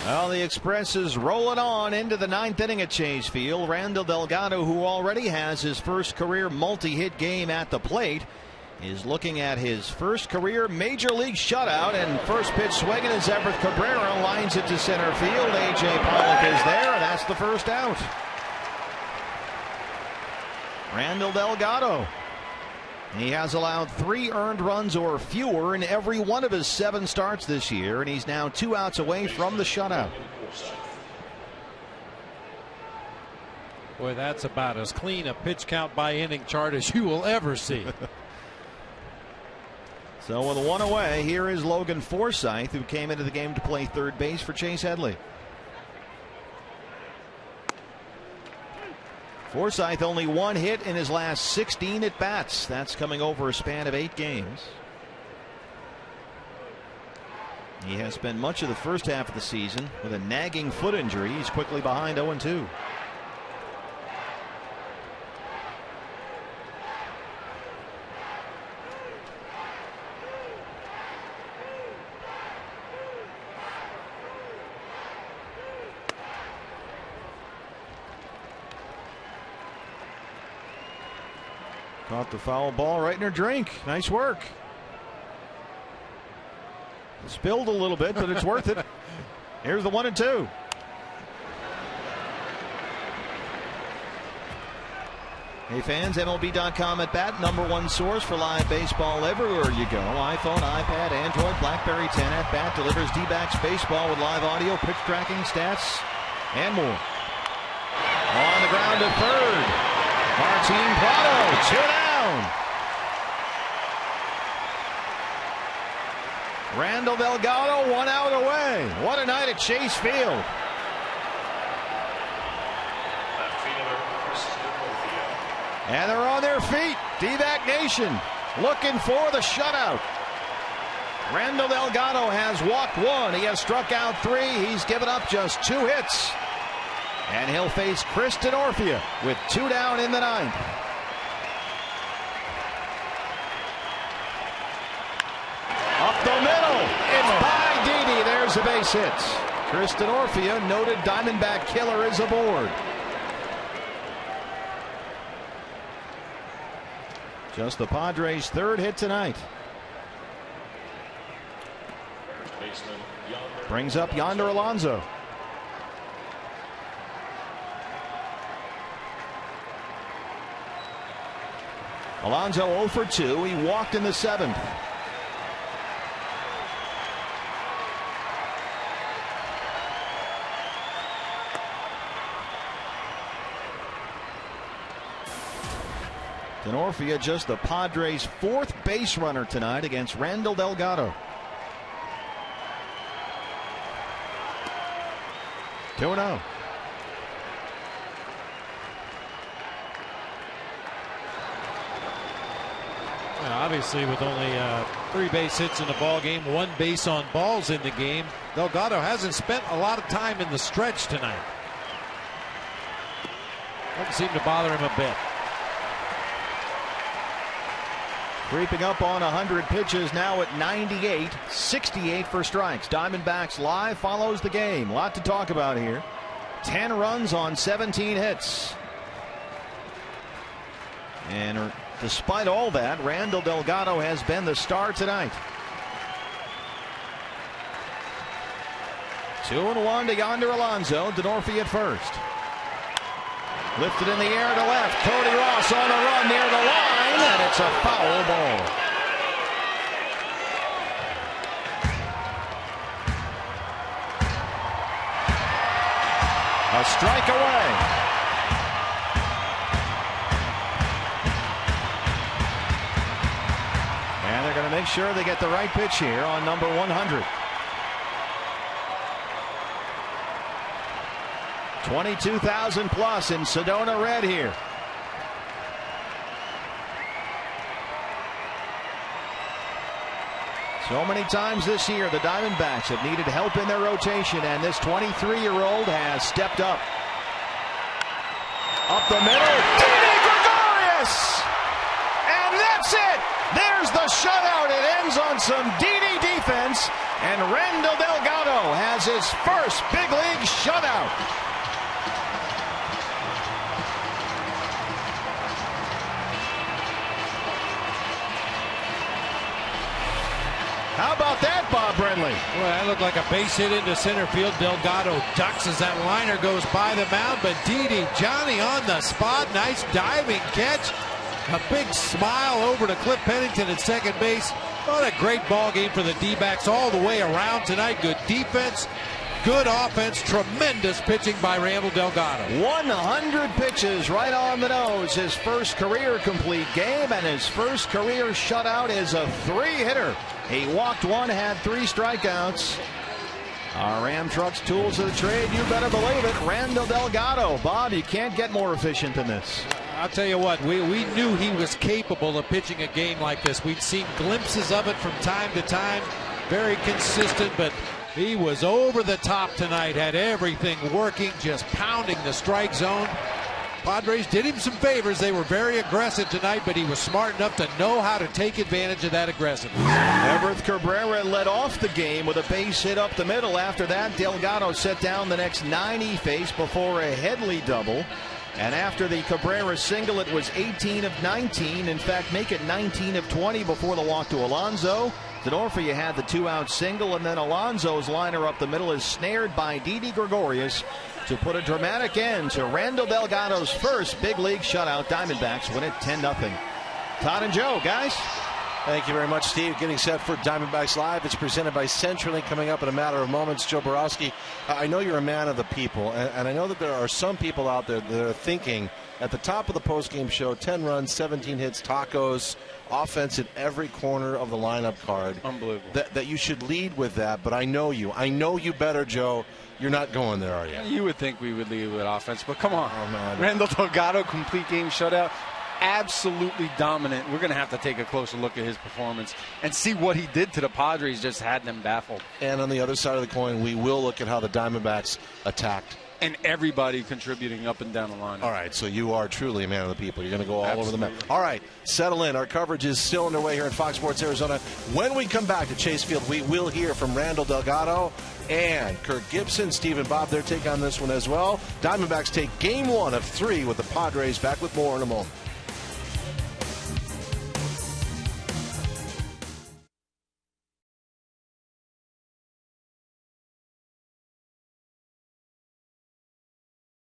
Well, the Express is rolling on into the ninth inning at Chase Field. Randall Delgado, who already has his first career multi-hit game at the plate, is looking at his first career major league shutout, and first pitch swinging as Everett Cabrera lines it to center field. A.J. Pollock is there, and that's the first out. Randall Delgado. He has allowed 3 earned runs or fewer in every one of his 7 starts this year, and he's now 2 outs away from the shutout. Boy, that's about as clean a pitch count by inning chart as you will ever see. So with 1 away, here is Logan Forsythe, who came into the game to play third base for Chase Headley. Forsythe only 1 hit in his last 16 at bats. That's coming over a span of 8 games. He has spent much of the first half of the season with a nagging foot injury. He's quickly behind 0-2. Caught the foul ball right in her drink. Nice work. Spilled a little bit, but it's worth it. Here's the 1-2. Hey fans, MLB.com at bat, #1 source for live baseball everywhere you go. iPhone, iPad, Android, BlackBerry 10 at bat delivers D-backs baseball with live audio, pitch tracking, stats, and more. On the ground to third. Martin Prado, 2 down. Randall Delgado, 1 out away. What a night at Chase Field. And they're on their feet. D-back Nation looking for the shutout. Randall Delgado has walked 1. He has struck out 3. He's given up just 2 hits. And he'll face Chris Denorfia with 2 down in the 9th. Up the middle. It's by Didi. There's the base hits. Chris Denorfia, noted Diamondback killer, is aboard. Just the Padres' 3rd hit tonight. Brings up Yonder Alonso. Alonso 0 for 2. He walked in the 7th. Denorfia, just the Padres' 4th base runner tonight against Randall Delgado. 2-0. Obviously, with only 3 base hits in the ball game, 1 base on balls in the game, Delgado hasn't spent a lot of time in the stretch tonight. Doesn't seem to bother him a bit. Creeping up on 100 pitches now at 98, 68 for strikes. Diamondbacks Live follows the game. A lot to talk about here. 10 runs on 17 hits. And despite all that, Randall Delgado has been the star tonight. 2-1 to Yonder Alonso. Denorfia at first. Lifted in the air to left. Cody Ross on the run near the line, and it's a foul ball. A strike away. And they're going to make sure they get the right pitch here on number 100. 22,000 plus in Sedona red here. So many times this year the Diamondbacks have needed help in their rotation, and this 23-year-old has stepped up. Up the middle, Didi Gregorius! And that's it! There's the shutout. It ends on some Didi defense, and Randall Delgado has his first big league shutout. How about that, Bob Brenly? Well, that looked like a base hit into center field. Delgado ducks as that liner goes by the mound, but Didi, Johnny on the spot. Nice diving catch. A big smile over to Cliff Pennington at second base. What a great ball game for the D-backs all the way around tonight. Good defense, good offense, tremendous pitching by Randall Delgado. 100 pitches right on the nose. His first career complete game, and his first career shutout is a 3-hitter. He walked 1, had 3 strikeouts. Our Ram Trucks tools of the trade, you better believe it. Randall Delgado. Bob, you can't get more efficient than this. I'll tell you what, we knew he was capable of pitching a game like this. We'd seen glimpses of it from time to time. Very consistent, but he was over the top tonight. Had everything working, just pounding the strike zone. Padres did him some favors. They were very aggressive tonight, but he was smart enough to know how to take advantage of that aggressiveness. Everett Cabrera led off the game with a base hit up the middle. After that, Delgado set down the next 9 he faced before a Headley double. And after the Cabrera single, it was 18 of 19. In fact, make it 19 of 20 before the walk to Alonso. Denorfia had the 2-out single, and then Alonso's liner up the middle is snared by Didi Gregorius to put a dramatic end to Randall Delgado's first big league shutout. Diamondbacks win it 10-0. Todd and Joe, guys. Thank you very much, Steve. Getting set for Diamondbacks Live. It's presented by CenturyLink. Coming up in a matter of moments, Joe Borowski. I know you're a man of the people, and I know that there are some people out there that are thinking at the top of the postgame show, 10 runs, 17 hits, tacos, offense at every corner of the lineup card. Unbelievable. That you should lead with that, but I know you. I know you better, Joe. You're not going there, are you? You would think we would lead with offense, but come on. Oh, no, Randall Delgado, complete game shutout. Absolutely dominant. We're going to have to take a closer look at his performance and see what he did to the Padres. Just had them baffled. And on the other side of the coin, we will look at how the Diamondbacks attacked. And everybody contributing up and down the line. All right, so you are truly a man of the people. You're going to go all Absolutely. over the map. All right, settle in. Our coverage is still underway here at Fox Sports Arizona. When we come back to Chase Field, we will hear from Randall Delgado and Kirk Gibson. Steve and Bob, their take on this one as well. Diamondbacks take game 1 of 3 with the Padres. Back with more in a moment.